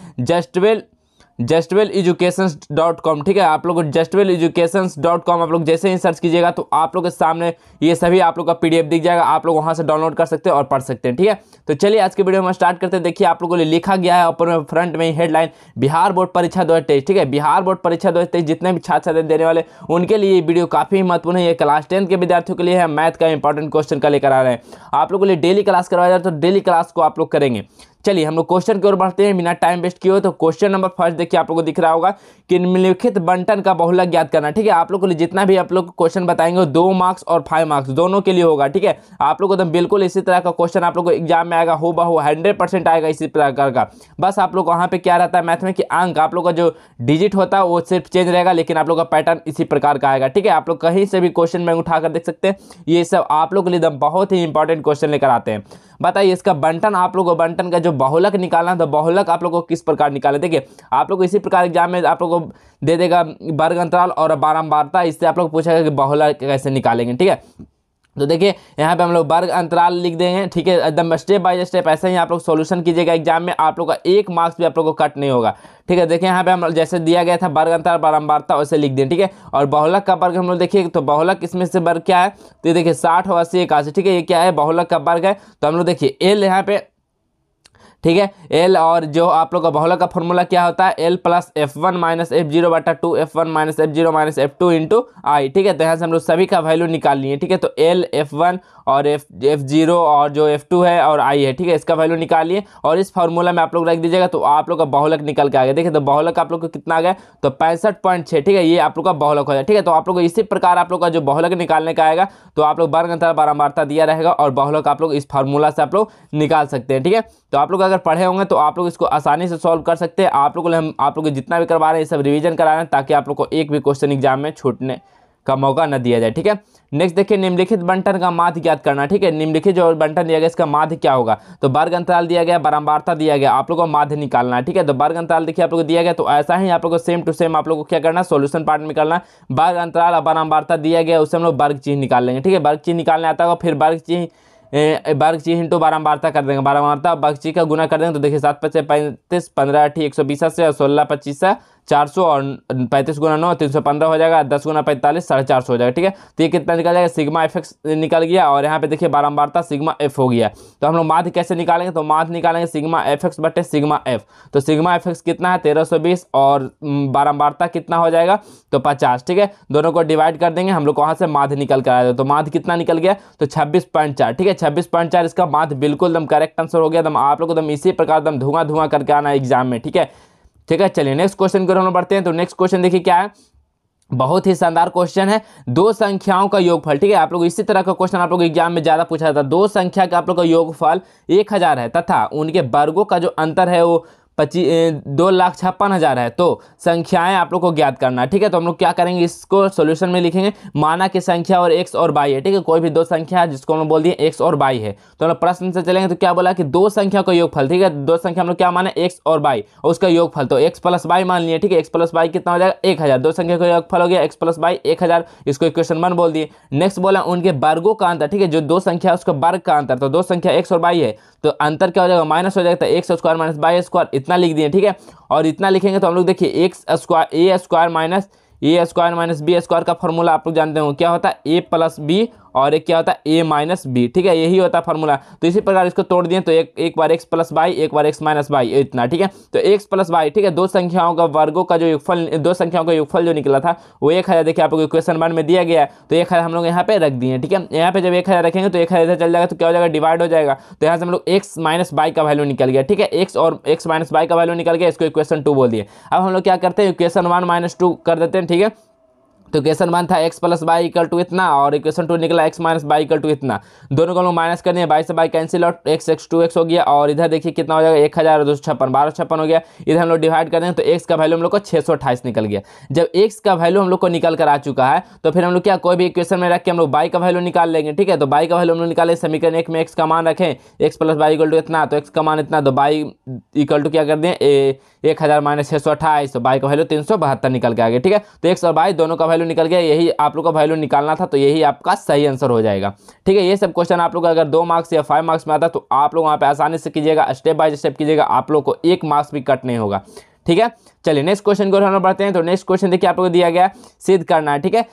justwelleducations.com। ठीक है, आप लोग justwelleducations.com आप लोग जैसे ही सर्च कीजिएगा तो आप लोग के सामने ये सभी आप लोग का PDF दिख जाएगा, आप लोग वहां से डाउनलोड कर सकते हैं और पढ़ सकते हैं। ठीक है, तो चलिए आज के वीडियो में स्टार्ट करते हैं। देखिए आप लोगों को लिखा गया है ऊपर में फ्रंट में हेडलाइन, बिहार बोर्ड परीक्षा 2023। ठीक है, बिहार बोर्ड परीक्षा 2023 जितने भी छात्र छात्राएं देने वाले उनके लिए ये वीडियो काफी महत्वपूर्ण है। ये क्लास 10 के विद्यार्थियों के लिए है, मैथ का इंपॉर्टेंट क्वेश्चन का लेकर आ रहे हैं। आप लोगों के लिए डेली क्लास करवाया जाए तो डेली क्लास को आप लोग करेंगे। चलिए हम लोग क्वेश्चन की ओर बढ़ते हैं बिना टाइम वेस्ट किए हुए। तो क्वेश्चन नंबर फर्स्ट देखिए आप लोगों को दिख रहा होगा कि निम्नलिखित बंटन का बहुलक ज्ञात करना। ठीक है, आप लोग को लिए जितना भी आप लोग क्वेश्चन बताएंगे 2 मार्क्स और 5 मार्क्स दोनों के लिए होगा। ठीक है, आप लोग को एकदम बिल्कुल इसी तरह का क्वेश्चन आप लोग को एग्जाम में आएगा, हो बहु 100% आएगा इसी प्रकार का। बस आप लोग वहाँ पे क्या रहता है मैथ में कि अंक आप लोग का जो डिजिट होता है वो सिर्फ चेंज रहेगा, लेकिन आप लोग का पैटर्न इसी प्रकार का आएगा। ठीक है, आप लोग कहीं से भी क्वेश्चन में उठाकर देख सकते हैं, ये सब आप लोग के लिए एकदम बहुत ही इंपॉर्टेंट क्वेश्चन लेकर आते हैं। बताइए इसका बंटन, आप लोग को बंटन का जो बहुलक निकालना, तो बहुलक आप लोग को किस प्रकार निकाले। देखिए आप लोग को इसी प्रकार एग्जाम में आप लोग को दे देगा वर्ग अंतराल और बारंबारता, इससे आप लोग पूछेगा कि बहुलक कैसे निकालेंगे। ठीक है, तो देखिए यहाँ पे हम लोग वर्ग अंतराल लिख देंगे। ठीक है, एकदम स्टेप बाय स्टेप ऐसे ही आप लोग सॉल्यूशन कीजिएगा एग्जाम में, आप लोग का 1 मार्क्स भी आप लोग को कट नहीं होगा। ठीक है, देखिए यहाँ पे हम जैसे दिया गया था वर्ग अंतराल बारंबारता वैसे लिख दें। ठीक है, और बहुलक का वर्ग हम लोग देखिए, तो बहुलक इसमें से वर्ग क्या है, तो देखिए 60 और 80 81। ठीक है, ये क्या है, बहुलक का वर्ग है। तो हम लोग देखिए एल यहाँ पे, ठीक है, एल, और जो आप लोग का बहुलक का फॉर्मूला क्या होता है, L plus F1 minus F0 बटा 2 F1 minus F0 minus F2 into आई। ठीक है, तो यहाँ से हम लोग सभी का वैल्यू निकाल लिए। ठीक है, तो एल F1 और F0 और जो F2 है और आई है, ठीक है, इसका वैल्यू निकाल लिए और इस फार्मूला में आप लोग रख दीजिएगा, तो आप लोग का बहुलक निकल के आ गया। देखिए तो बहुलक आप लोग को कितना आ गया, तो 65.6। ठीक है, ये आप लोग का बहुलक हो जाए। ठीक है, तो आप लोग को इसी प्रकार आप लोग का जो बहुलक निकालने का आएगा, तो आप लोग वर्ग अंतराल बारंबारता दिया रहेगा और बहुलक आप लोग इस फार्मूला से आप लोग निकाल सकते हैं। ठीक है, तो आप लोग अगर पढ़े होंगे तो आप लोग इसको आसानी से सॉल्व कर सकते हैं। आप लोगों को हम आप लोग जितना भी करवा रहे हैं ये सब रिवीजन करा रहे हैं, ताकि आप लोग को एक भी क्वेश्चन एग्जाम में छूटने का मौका न दिया जाए। ठीक है, नेक्स्ट देखिए निम्नलिखित बंटन का माध्य ज्ञात करना। ठीक है, निम्नलिखित जो बंटन दिया गया इसका माध्य क्या होगा, तो वर्ग अंतराल दिया गया, बारंबारता दिया गया, आप लोग को माध्य निकालना है। ठीक है, तो वर्ग अंतराल देखिए आप लोग को दिया गया, तो ऐसा ही आप लोग को सेम टू सेम आप लोग को क्या करना है, सॉल्यूशन पार्ट में निकालना। वर्ग अंतराल और बारंबारता दिया गया, उससे हम लोग वर्ग चिन्ह निकाल लेंगे। ठीक है, वर्ग चिन्ह निकालने आता होगा, फिर वर्ग चिन्ह इंटू बारंबारता कर देंगे, बारंबारता वर्ग चिन्ह का गुना कर देंगे, तो देखिए 7 5 35, 15 8 120 से, और 16 25 से 400, और 35 गुना 9 315 हो जाएगा, 10 गुना 45 450 हो जाएगा। ठीक है, तो ये कितना निकल जाएगा, सिग्मा एफ एक्स निकल गया, और यहाँ पे देखिए बारंबारता सिग्मा एफ हो गया। तो हम लोग माध्य कैसे निकालेंगे, तो माध्य निकालेंगे सिग्मा एफ एक्स बटे सिग्मा एफ। तो सिग्मा एफ एक्स कितना है 1320, और बारंबारता कितना हो जाएगा, तो 50। ठीक है, दोनों को डिवाइड कर देंगे, हम लोग वहाँ से माध्य निकल कर आया, तो माध्य कितना निकल गया, तो 26.4। ठीक है, 26.4 इसका माध्य बिल्कुल एकदम करेक्ट आंसर हो गया। एकदम आप लोग एकदम इसी प्रकार एकदम धुआं करके आना एग्जाम में। ठीक है, ठीक है, चलिए नेक्स्ट क्वेश्चन की ओर हम बढ़ते हैं। तो नेक्स्ट क्वेश्चन देखिए क्या है, बहुत ही शानदार क्वेश्चन है, दो संख्याओं का योगफल। ठीक है, आप लोग इसी तरह का क्वेश्चन आप लोग एग्जाम में ज्यादा पूछा जाता है। दो संख्या का आप लोग का योगफल 1000 है तथा उनके वर्गों का जो अंतर है वो 2,56,000 है, तो संख्याएं आप लोग को ज्ञात करना है। ठीक है, तो हम लोग क्या करेंगे, इसको सॉल्यूशन में लिखेंगे माना कि संख्या और x और y है। ठीक है, कोई भी दो संख्या है जिसको हम लोग बोल दिए x और y है, तो हम लोग प्रश्न से चलेंगे तो क्या बोला कि दो संख्या का योगफल। ठीक है, दो संख्या हम लोग क्या माने, x और y और उसका योगफल, तो x प्लस y मान लिए। ठीक है, x प्लस y कितना हो जाएगा, 1000। दो संख्या का योगफल हो गया x प्लस y 1000, इसको इक्वेशन 1 बोल दिए। नेक्स्ट बोला उनके वर्गों का अंतर। ठीक है, जो दो संख्या है उसका वर्ग का अंतर, तो दो संख्या x और y है तो अंतर क्या हो जाएगा, माइनस हो जाएगा, तो x square minus y square इतना लिख दिए। ठीक है, और इतना लिखेंगे तो हम लोग देखिए एक्स स्क्वायर ए स्क्वायर माइनस बी स्क्वायर का फॉर्मूला आप लोग जानते हो क्या होता है, ए प्लस बी और एक क्या होता है ए माइनस बी। ठीक है, यही होता है फॉर्मूला। तो इसी प्रकार इसको तोड़ दिए तो एक बार एक्स प्लस वाई, एक बार एक्स माइनस वाई, इतना। ठीक है, तो एक्स प्लस वाई, ठीक है, दो संख्याओं का वर्गों का जो योगफल, दो संख्याओं का योगफल जो निकला था वो 1000। देखिए आप लोग इक्वेशन 1 में दिया गया है, तो 1000 हम लोग यहाँ पे रख दिए। ठीक है, यहाँ पे जब 1000 रखेंगे तो 1000 इधर चल जाएगा तो क्या हो जाएगा, डिवाइड हो जाएगा। तो यहाँ से हम लोग एक्स माइनस वाई का वैल्यू निकल गया। ठीक है, एक्स और एक्स माइनस वाई का वैल्यू निकल गया, इसको इक्वेशन 2 बोल दिए। अब हम लोग क्या करते हैं, इक्वेशन 1 माइनस 2 कर देते हैं। ठीक है, तो इक्वेशन 1 था x plus y equal to इतना और इक्वेशन 2 निकला x minus y equal to इतना। दोनों को हम लोग माइनस करने हैं, 22 से by cancel out, x 2x हो गया और इधर देखिए कितना हो जाएगा 1000 और 256, 1256 हो गया। इधर हम लोग डिवाइड कर देंगे तो x का वैल्यू हम लोग को 628 निकल गया। जब x का वैल्यू हम लोग को निकल कर आ चुका है तो फिर हम लोग क्या, कोई भी इक्वेशन में रख के हम लोग y का वैल्यू निकाल लेंगे। ठीक है, तो y का वैल्यू हम लोग निकाले, समीकरण 1 में x का मान रखें, x plus y equal to इतना, तो x का मान इतना, तो y इक्वल टू क्या कर दें 1000 माइनस 628, तो y का वैल्यू 372 निकल के आ गया। ठीक है, तो x और y दोनों का वैल्यू निकल गया, यही आप लोग का वैल्यू निकालना था, तो यही आपका सही आंसर हो जाएगा। ठीक है, ये सब क्वेश्चन आप लोग अगर 2 मार्क्स या 5 मार्क्स में आता तो आप लोग वहाँ पे आसानी से कीजिएगा, स्टेप बाय स्टेप कीजिएगा, आप लोग को 1 मार्क्स भी कट नहीं होगा। ठीक है, चलिए नेक्स्ट क्वेश्चन को हम बढ़ते हैं। तो नेक्स्ट क्वेश्चन देखिए आप लोग को दिया गया सिद्ध करना है। ठीक है,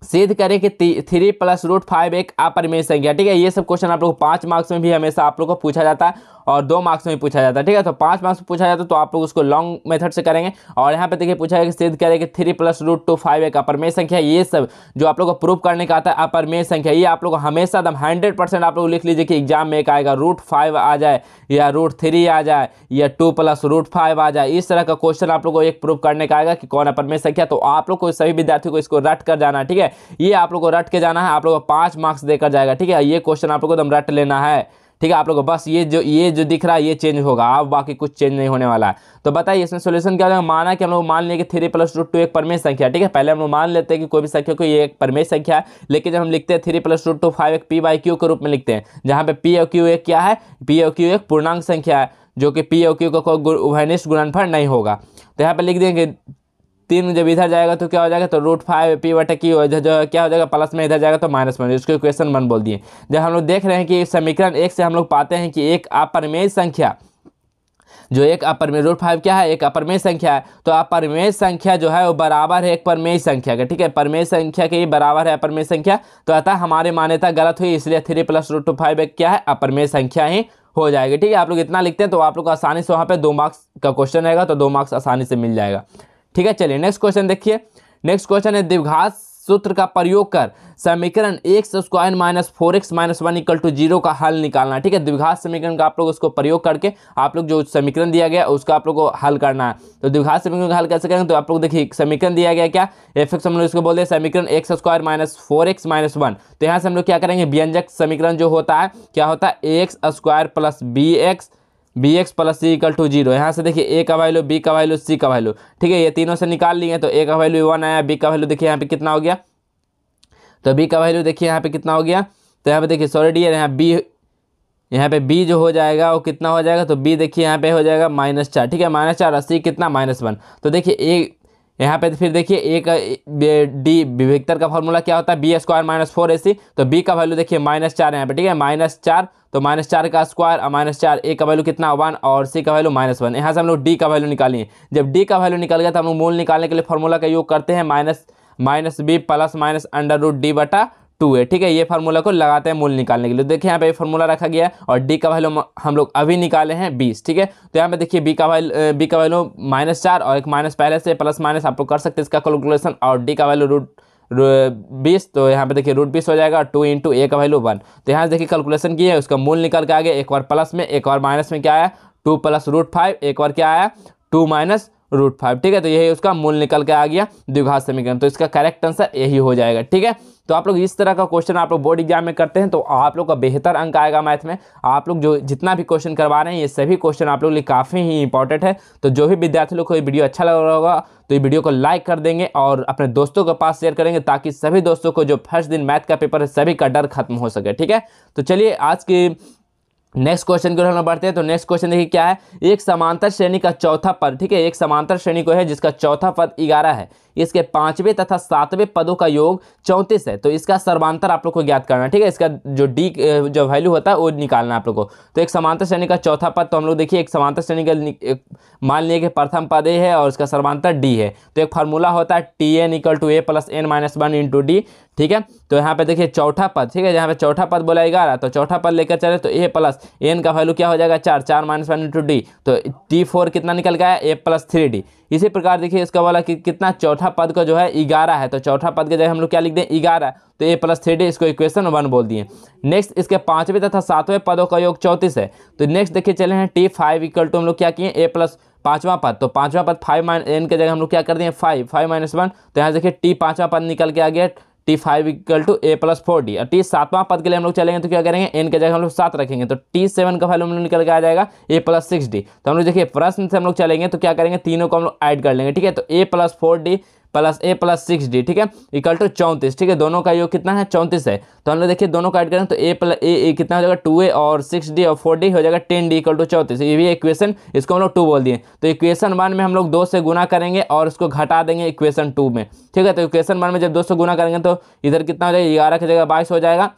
सिद्ध करें कि 3 प्लस रूट 5 एक अपरिमेय संख्या। ठीक है, ये सब क्वेश्चन आप लोग को 5 मार्क्स में भी हमेशा आप लोग को पूछा जाता है और 2 मार्क्स में भी पूछा जाता है। ठीक है, तो 5 मार्क्स में पूछा जाता है तो आप लोग उसको लॉन्ग मेथड से करेंगे। और यहाँ पे देखिए पूछा है कि सिद्ध करें कि 3 प्लस रूट 2 5 एक अपरिमेय संख्या। ये सब जो आप लोग को प्रूव करने का आता है अपरिमेय संख्या, ये आप लोग को हमेशा एकदम 100% आप लोग लिख लीजिए कि एग्जाम में एक आएगा रूट 5 आ जाए या रूट 3 आ जाए या 2 प्लस रूट 5 आ जाए, इस तरह का क्वेश्चन आप लोग को एक प्रूव करने का आएगा कि कौन अपरिमेय संख्या। तो आप लोग को सभी विद्यार्थियों को इसको रट कर जाना है। ठीक है, ये आप लोग को रट के जाना है, आप लोग को 5 मार्क्स देकर जाएगा। ठीक है, ये क्वेश्चन आप लोग को एकदम रट लेना है। ठीक है, आप लोग को बस ये जो दिख रहा है ये चेंज होगा, अब बाकी कुछ चेंज नहीं होने वाला है। तो बताइए इसमें सॉल्यूशन क्या होगा। माना कि हम लोग मान लिए कि 3 प्लस रूट 2 एक परमेय संख्या। ठीक है, पहले हम लोग मान लेते हैं कि कोई भी संख्या को ये एक परमेय संख्या है, लेकिन जब हम लिखते हैं 3 प्लस रूट 2 5 एक पी बाई क्यू के रूप में लिखते हैं, जहाँ पे पी और क्यू एक क्या है, पी और क्यू एक पूर्णांक संख्या है जो कि पी और क्यू का कोई उभयनिष्ठ गुणनफल नहीं होगा। तो यहाँ पे लिख देंगे 3 जब इधर जाएगा तो क्या हो जाएगा, तो रूट 5 पी बटा क्यू, इधर जो क्या हो जाएगा प्लस में, इधर जाएगा तो माइनस में, इसको इक्वेशन 1 बोल दिए। जब हम लोग देख रहे हैं कि समीकरण 1 से हम लोग पाते हैं कि एक अपरिमेय संख्या, जो एक अपरिमेय रूट 5 क्या है, एक अपरिमेय संख्या है, तो अपरिमेय संख्या जो है वो बराबर है एक परिमेय संख्या के। ठीक है, परिमेय संख्या के बराबर है अपरिमेय संख्या, तो अतः हमारी मान्यता गलत हुई, इसलिए 3 प्लस रूट 2 5 एक क्या है, अपरिमेय संख्या ही हो जाएगी। ठीक है, आप लोग इतना लिखते हैं तो आप लोग को आसानी से वहाँ पे 2 मार्क्स का क्वेश्चन रहेगा, तो 2 मार्क्स आसानी से मिल जाएगा। ठीक है, चलिए नेक्स्ट क्वेश्चन देखिए। नेक्स्ट क्वेश्चन है द्विघात सूत्र का प्रयोग कर समीकरण x square minus 4x minus 1 equal to 0 का हल निकालना। ठीक है, द्विघात समीकरण का आप लोग उसको प्रयोग करके आप लोग जो समीकरण दिया गया उसका आप लोग को हल करना है। तो द्विघात समीकरण का हल कैसे करेंगे, तो आप लोग देखिए समीकरण दिया गया क्या, एफ एक्स हम लोग इसको बोलते हैं समीकरण x square minus 4x minus 1। तो यहाँ से हम लोग क्या करेंगे, व्यंजक समीकरण जो होता है क्या होता है, x square plus B x plus C equal to 0। यहाँ से देखिए ए का वैल्यू, बी का वैल्यू, सी का वैल्यू। ठीक है, ये तीनों से निकाल लिए तो ए का वैल्यू 1 आया, बी का वैल्यू देखिए यहाँ पे कितना हो गया, तो बी का वैल्यू देखिए यहाँ पे कितना हो गया, तो यहाँ पे देखिए सॉरी डियर यहाँ पे बी जो हो जाएगा वो कितना हो जाएगा, तो बी देखिए यहाँ पे हो जाएगा -4। ठीक है, -4 और सी कितना -1। तो देखिए ए यहाँ पे फिर देखिए ए का डी वेक्टर का फॉर्मूला क्या होता है, बी स्क्वायर माइनस 4ac। तो बी का वैल्यू देखिए -4 यहाँ पे। ठीक है, -4 तो -4 का स्क्वायर और -4, ए का वैल्यू कितना 1 और सी का वैल्यू -1। यहाँ से हम लोग डी का वैल्यू निकालिए। जब डी का वैल्यू निकल गया तो हम लोग मूल निकालने के लिए फॉर्मूला का योग करते हैं minus B plus minus under root d बटा 2 है। ठीक है, ये फार्मूला को लगाते हैं मूल निकालने के लिए। देखिए यहाँ पे फार्मूला रखा गया है और डी का वैल्यू हम लोग अभी निकाले हैं 20। ठीक है, तो यहाँ पे देखिए बी का वैल्यू -4 और एक माइनस पहले से प्लस माइनस आप लोग कर सकते हैं इसका कैलकुलेशन, और डी का वैल्यू रूट 20, तो यहाँ पे देखिए रूट 20 हो जाएगा, 2 इंटू ए का वैल्यू 1। तो यहाँ से देखिए कैलकुलेशन किए, उसका मूल निकल के आ गया, एक बार प्लस में एक बार माइनस में क्या आया 2 प्लस रूट 5, एक बार क्या आया 2 माइनस √5, ठीक है। तो यही उसका मूल निकल के आ गया द्विघात समीकरण। तो इसका करेक्ट आंसर यही हो जाएगा, ठीक है। तो आप लोग इस तरह का क्वेश्चन आप लोग बोर्ड एग्जाम में करते हैं तो आप लोग का बेहतर अंक आएगा मैथ में। आप लोग जो जितना भी क्वेश्चन करवा रहे हैं ये सभी क्वेश्चन आप लोग के लिए काफ़ी ही इंपॉर्टेंट है। तो जो भी विद्यार्थी लोग को ये वीडियो अच्छा लग रहा होगा तो ये वीडियो को लाइक कर देंगे और अपने दोस्तों के पास शेयर करेंगे, ताकि सभी दोस्तों को जो फर्स्ट दिन मैथ का पेपर है सभी का डर खत्म हो सके, ठीक है। तो चलिए आज की नेक्स्ट क्वेश्चन की ओर हम बढ़ते हैं। तो नेक्स्ट क्वेश्चन देखिए क्या है, एक समांतर श्रेणी का चौथा पद, ठीक है, एक समांतर श्रेणी को है जिसका चौथा पद 11 है, इसके 5वें तथा 7वें पदों का योग 34 है, तो इसका सर्वांतर आप लोग को ज्ञात करना है, ठीक है। इसका जो डी जो वैल्यू होता है वो निकालना है आप लोग को। तो एक समांतर श्रेणी का चौथा पद, तो हम लोग देखिए एक समांतर श्रेणी का मान लिए कि प्रथम पद ए है और इसका सर्वांतर डी है। तो एक फार्मूला होता है Tn = a + n - 1 × d, ठीक है। तो यहाँ पे देखिए चौथा पद, ठीक है, यहाँ पे चौथा पद बोला 11, तो चौथा पद लेकर चले तो a + n का वैल्यू क्या हो जाएगा 4, 4 - 1 × d, तो T4 कितना निकल गया a + 3d। इसी प्रकार देखिए इसका वाला कि कितना चौथा पद का जो है 11 है, तो चौथा पद के जगह हम लोग क्या लिख दें 11, तो a + 3d, इसको इक्वेशन 1 बोल दिए। नेक्स्ट इसके 5वें तथा 7वें पदों का योग 34 है। तो नेक्स्ट देखिए चले हैं T5 = हम लोग क्या किए a + 5वां पद, तो 5वां पद 5 - n के जगह हम लोग क्या कर दिए 5, 5 - 1, तो यहाँ देखिए T 5वां पद निकल के आ गया T5 = a + 4d। और T 7वां पद के लिए हम लोग चलेंगे तो क्या करेंगे n के जगह हम लोग 7 रखेंगे, तो T7 का वैल्यू हम लोग निकल के आ जाएगा a + 6d। तो हम लोग देखिए प्रश्न से हम लोग चलेंगे तो क्या करेंगे तीनों को हम लोग ऐड कर लेंगे, ठीक है। तो a + 4d + a + 6d, ठीक है, = 34, ठीक है। दोनों का योग कितना है 34 है। तो हम लोग देखिए दोनों का ऐड करें तो a कितना हो जाएगा 2a और 6d और 4d हो जाएगा 10d = 34। ये भी इक्वेशन, इसको हम लोग 2 बोल दिए। तो इक्वेशन 1 में हम लोग 2 से गुना करेंगे और उसको घटा देंगे इक्वेशन 2 में, ठीक है। तो इक्वेशन 1 में जब 2 से गुना करेंगे तो इधर कितना हो जाएगा 11 की जगह 22 हो जाएगा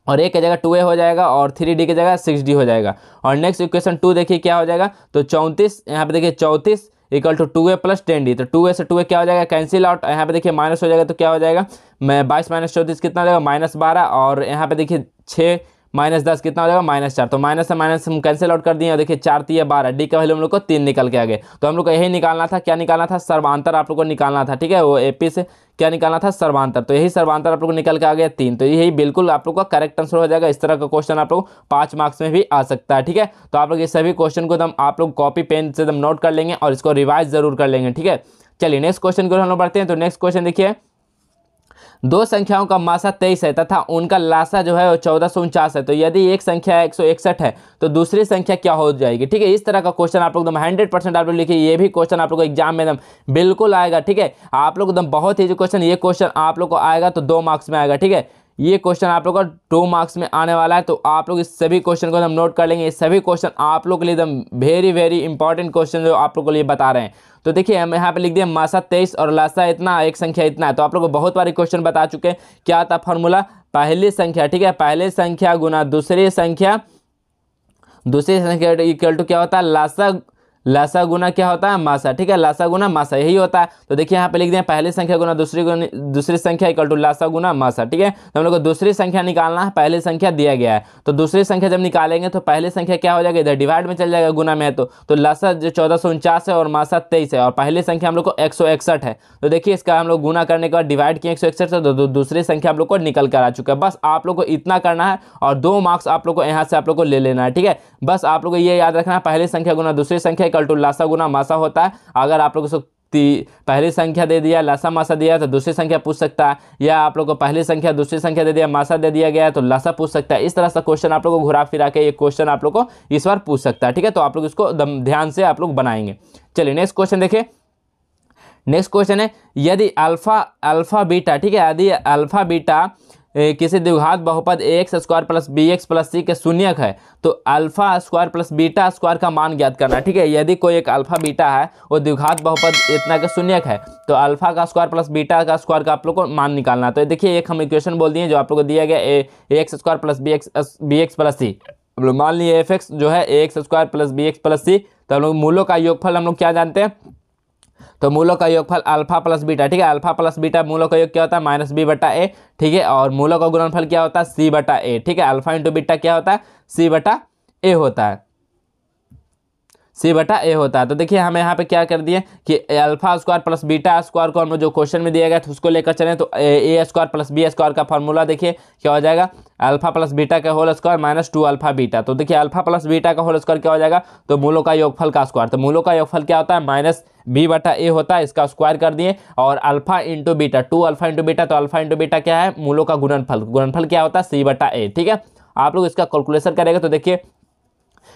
और a की जगह 2a हो जाएगा और 3d की जगह 6d हो जाएगा। और नेक्स्ट इक्वेशन 2 देखिए क्या हो जाएगा, तो 34, यहाँ पे देखिए 34 = 2a + 10d, तो 2a से 2a क्या हो जाएगा कैंसिल आउट, यहाँ पे देखिए माइनस हो जाएगा, तो क्या हो जाएगा 22 - 34 कितना हो जाएगा -12, और यहाँ पे देखिए 6 - 10 कितना हो जाएगा -4, तो माइनस से माइनस हम कैंसिल आउट कर दिए और देखिए 4 × 3 = 12, डी का वैल्यू हम लोग को 3 निकल के आ गए। तो हम लोग को यही निकालना था, क्या निकालना था सर्वांतर आप लोग को निकालना था, ठीक है। वो एपी से क्या निकालना था सर्वांतर, तो यही सर्वांतर आप लोग को निकल के आ गया 3, तो यही बिल्कुल आप लोग का करेक्ट आंसर हो जाएगा। इस तरह का क्वेश्चन आप लोग 5 मार्क्स में भी आ सकता है, ठीक है। तो आप लोग ये सभी क्वेश्चन को आप लोग कॉपी पेन से नोट कर लेंगे और इसको रिवाइज जरूर कर लेंगे, ठीक है। चलिए नेक्स्ट क्वेश्चन को हम लोग बढ़ते हैं। तो नेक्स्ट क्वेश्चन देखिए, दो संख्याओं का मासा 23 है तथा उनका लासा जो है वो 1449 है, तो यदि एक संख्या 161 है तो दूसरी संख्या क्या हो जाएगी, ठीक है। इस तरह का क्वेश्चन आप लोग एकदम 100% आप लोग लिखिए, ये भी क्वेश्चन आप लोग को एग्जाम में एकदम बिल्कुल आएगा, ठीक है। आप लोग एकदम बहुत ही क्वेश्चन, ये क्वेश्चन आप लोग को आएगा तो 2 मार्क्स में आएगा, ठीक है। ये क्वेश्चन आप लोग का 2 मार्क्स में आने वाला है, तो आप लोग इस सभी क्वेश्चन को हम नोट कर लेंगे। ये सभी क्वेश्चन आप लोग के लिए एकदम वेरी इंपॉर्टेंट क्वेश्चन जो आप लोग को लिए बता रहे हैं। तो देखिए हम यहाँ पे लिख दिए मासा 23 और लासा इतना, एक संख्या इतना है। तो आप लोग को बहुत बार क्वेश्चन बता चुके हैं, क्या था फॉर्मूला, पहली संख्या, ठीक है, पहली संख्या गुना दूसरी संख्या इक्वल टू क्या होता है लासा गुना क्या होता है मासा, ठीक है, लासा गुना मासा, यही होता है। तो देखिए यहाँ पे लिख दिए पहली संख्या गुना दूसरी संख्या इक्वल टू लासा गुना मासा, ठीक है। तो हम लोग को दूसरी संख्या निकालना है, पहली संख्या दिया गया है, तो दूसरी संख्या जब निकालेंगे तो पहली संख्या क्या हो जाएगा इधर डिवाइड में चल जाएगा, गुना में है तो लासा जो 1449 है और मासा 23 है और पहली संख्या हम लोग को 161 है। तो देखिए इसका हम लोग गुना करने के बाद डिवाइड किए 161 से, तो दूसरी संख्या हम लोग को निकल कर आ चुका है। बस आप लोग को इतना करना है और 2 मार्क्स आप लोग को यहाँ से आप लोग को ले लेना है, ठीक है। बस आप लोग को ये याद रखना है, पहली संख्या गुना दूसरी संख्या इक्वल टू लासा गुना मासा होता है। अगर आप लोग को पहली संख्या दे दिया लासा मासा दिया तो दूसरी संख्या पूछ सकता है, या आप लोग को पहली संख्या दूसरी संख्या दे दिया मासा दे दिया गया है तो लासा पूछ सकता है। इस तरह से क्वेश्चन आप लोग को घुरा फिरा के ये क्वेश्चन आप लोग को इस बार पूछ सकता है, ठीक है। तो आप लोग इसको ध्यान से आप लोग बनाएंगे। चलिए नेक्स्ट क्वेश्चन देखिए, नेक्स्ट क्वेश्चन है यदि अल्फा बीटा, ठीक है, यदि अल्फा बीटा किसी द्विघात बहुपद ax² + bx + c के शून्यक है तो α² + β² का मान ज्ञात करना, ठीक है। यदि कोई एक अल्फा बीटा है वो द्विघात बहुपद इतना का शून्यक है तो α² + β² का आप लोग को मान निकालना। तो देखिए एक हम इक्वेशन बोल दिए जो आप लोग को दिया गया ax² + bx + c। हम लोग मान लिए fx जो है ax² + bx + c, तो हम लोग मूलों का योगफल हम लोग क्या जानते हैं, तो मूलों का योगफल अल्फा प्लस बीटा, ठीक है। अल्फा प्लस बीटा मूलों का योग क्या होता है -b/a, ठीक है। और मूलों का गुणनफल क्या होता है c/a, ठीक है। अल्फा इंटू बीटा क्या होता है c/a होता है। सी बटा ए होता है। तो देखिए हमें यहाँ पे क्या कर दिए कि alpha square plus beta square को हम जो क्वेश्चन में दिया गया था उसको लेकर चलें, तो a square plus b square का फॉर्मूला देखिए क्या हो जाएगा, अल्फा प्लस बीटा का whole square minus 2 alpha beta. तो देखिए अल्फा प्लस बीटा का होल स्क्वायर क्या हो जाएगा, तो मूलों का योगफल का स्क्वायर। तो मूलों का योगफल क्या होता है, माइनस बी बटा ए होता है, इसका स्क्वायर कर दिए, और alpha into beta, 2 alpha into beta, तो अल्फा इंटू बीटा क्या है, मूलों का गुणनफल। गुणनफल क्या होता है, सी बटा ए। ठीक है, आप लोग इसका कैलकुलेशन करेंगे तो देखिए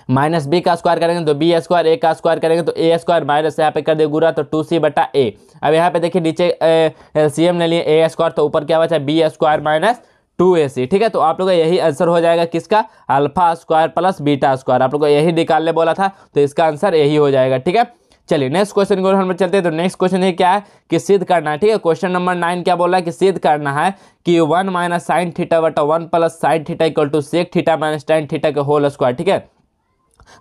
माइनस बी का स्क्वायर करेंगे तो बी स्क्वायर, ए का स्क्वायर करेंगे तो ए स्क्वायर, माइनस यहाँ पे कर दे गुणा तो 2c बटा ए। अब यहाँ पे देखिए नीचे एलसीएम ले लिए ए स्क्वायर, तो ऊपर क्या बचा, बी स्क्वायर माइनस 2ac। ठीक है, तो आप लोग का यही आंसर हो जाएगा किसका, alpha square plus beta square. आप लोग को यही निकालने बोला था, तो इसका आंसर यही हो जाएगा। ठीक है, चलिए नेक्स्ट क्वेश्चन को हम चलते हैं। तो नेक्स्ट क्वेश्चन है क्या है कि सिद्ध करना है। ठीक है, क्वेश्चन नंबर 9 क्या बोल रहा है कि सिद्ध करना है कि 1 माइनस साइन थीटा बटा 1 plus sine theta equal to sec theta minus tan theta के होल स्क्वायर। ठीक है,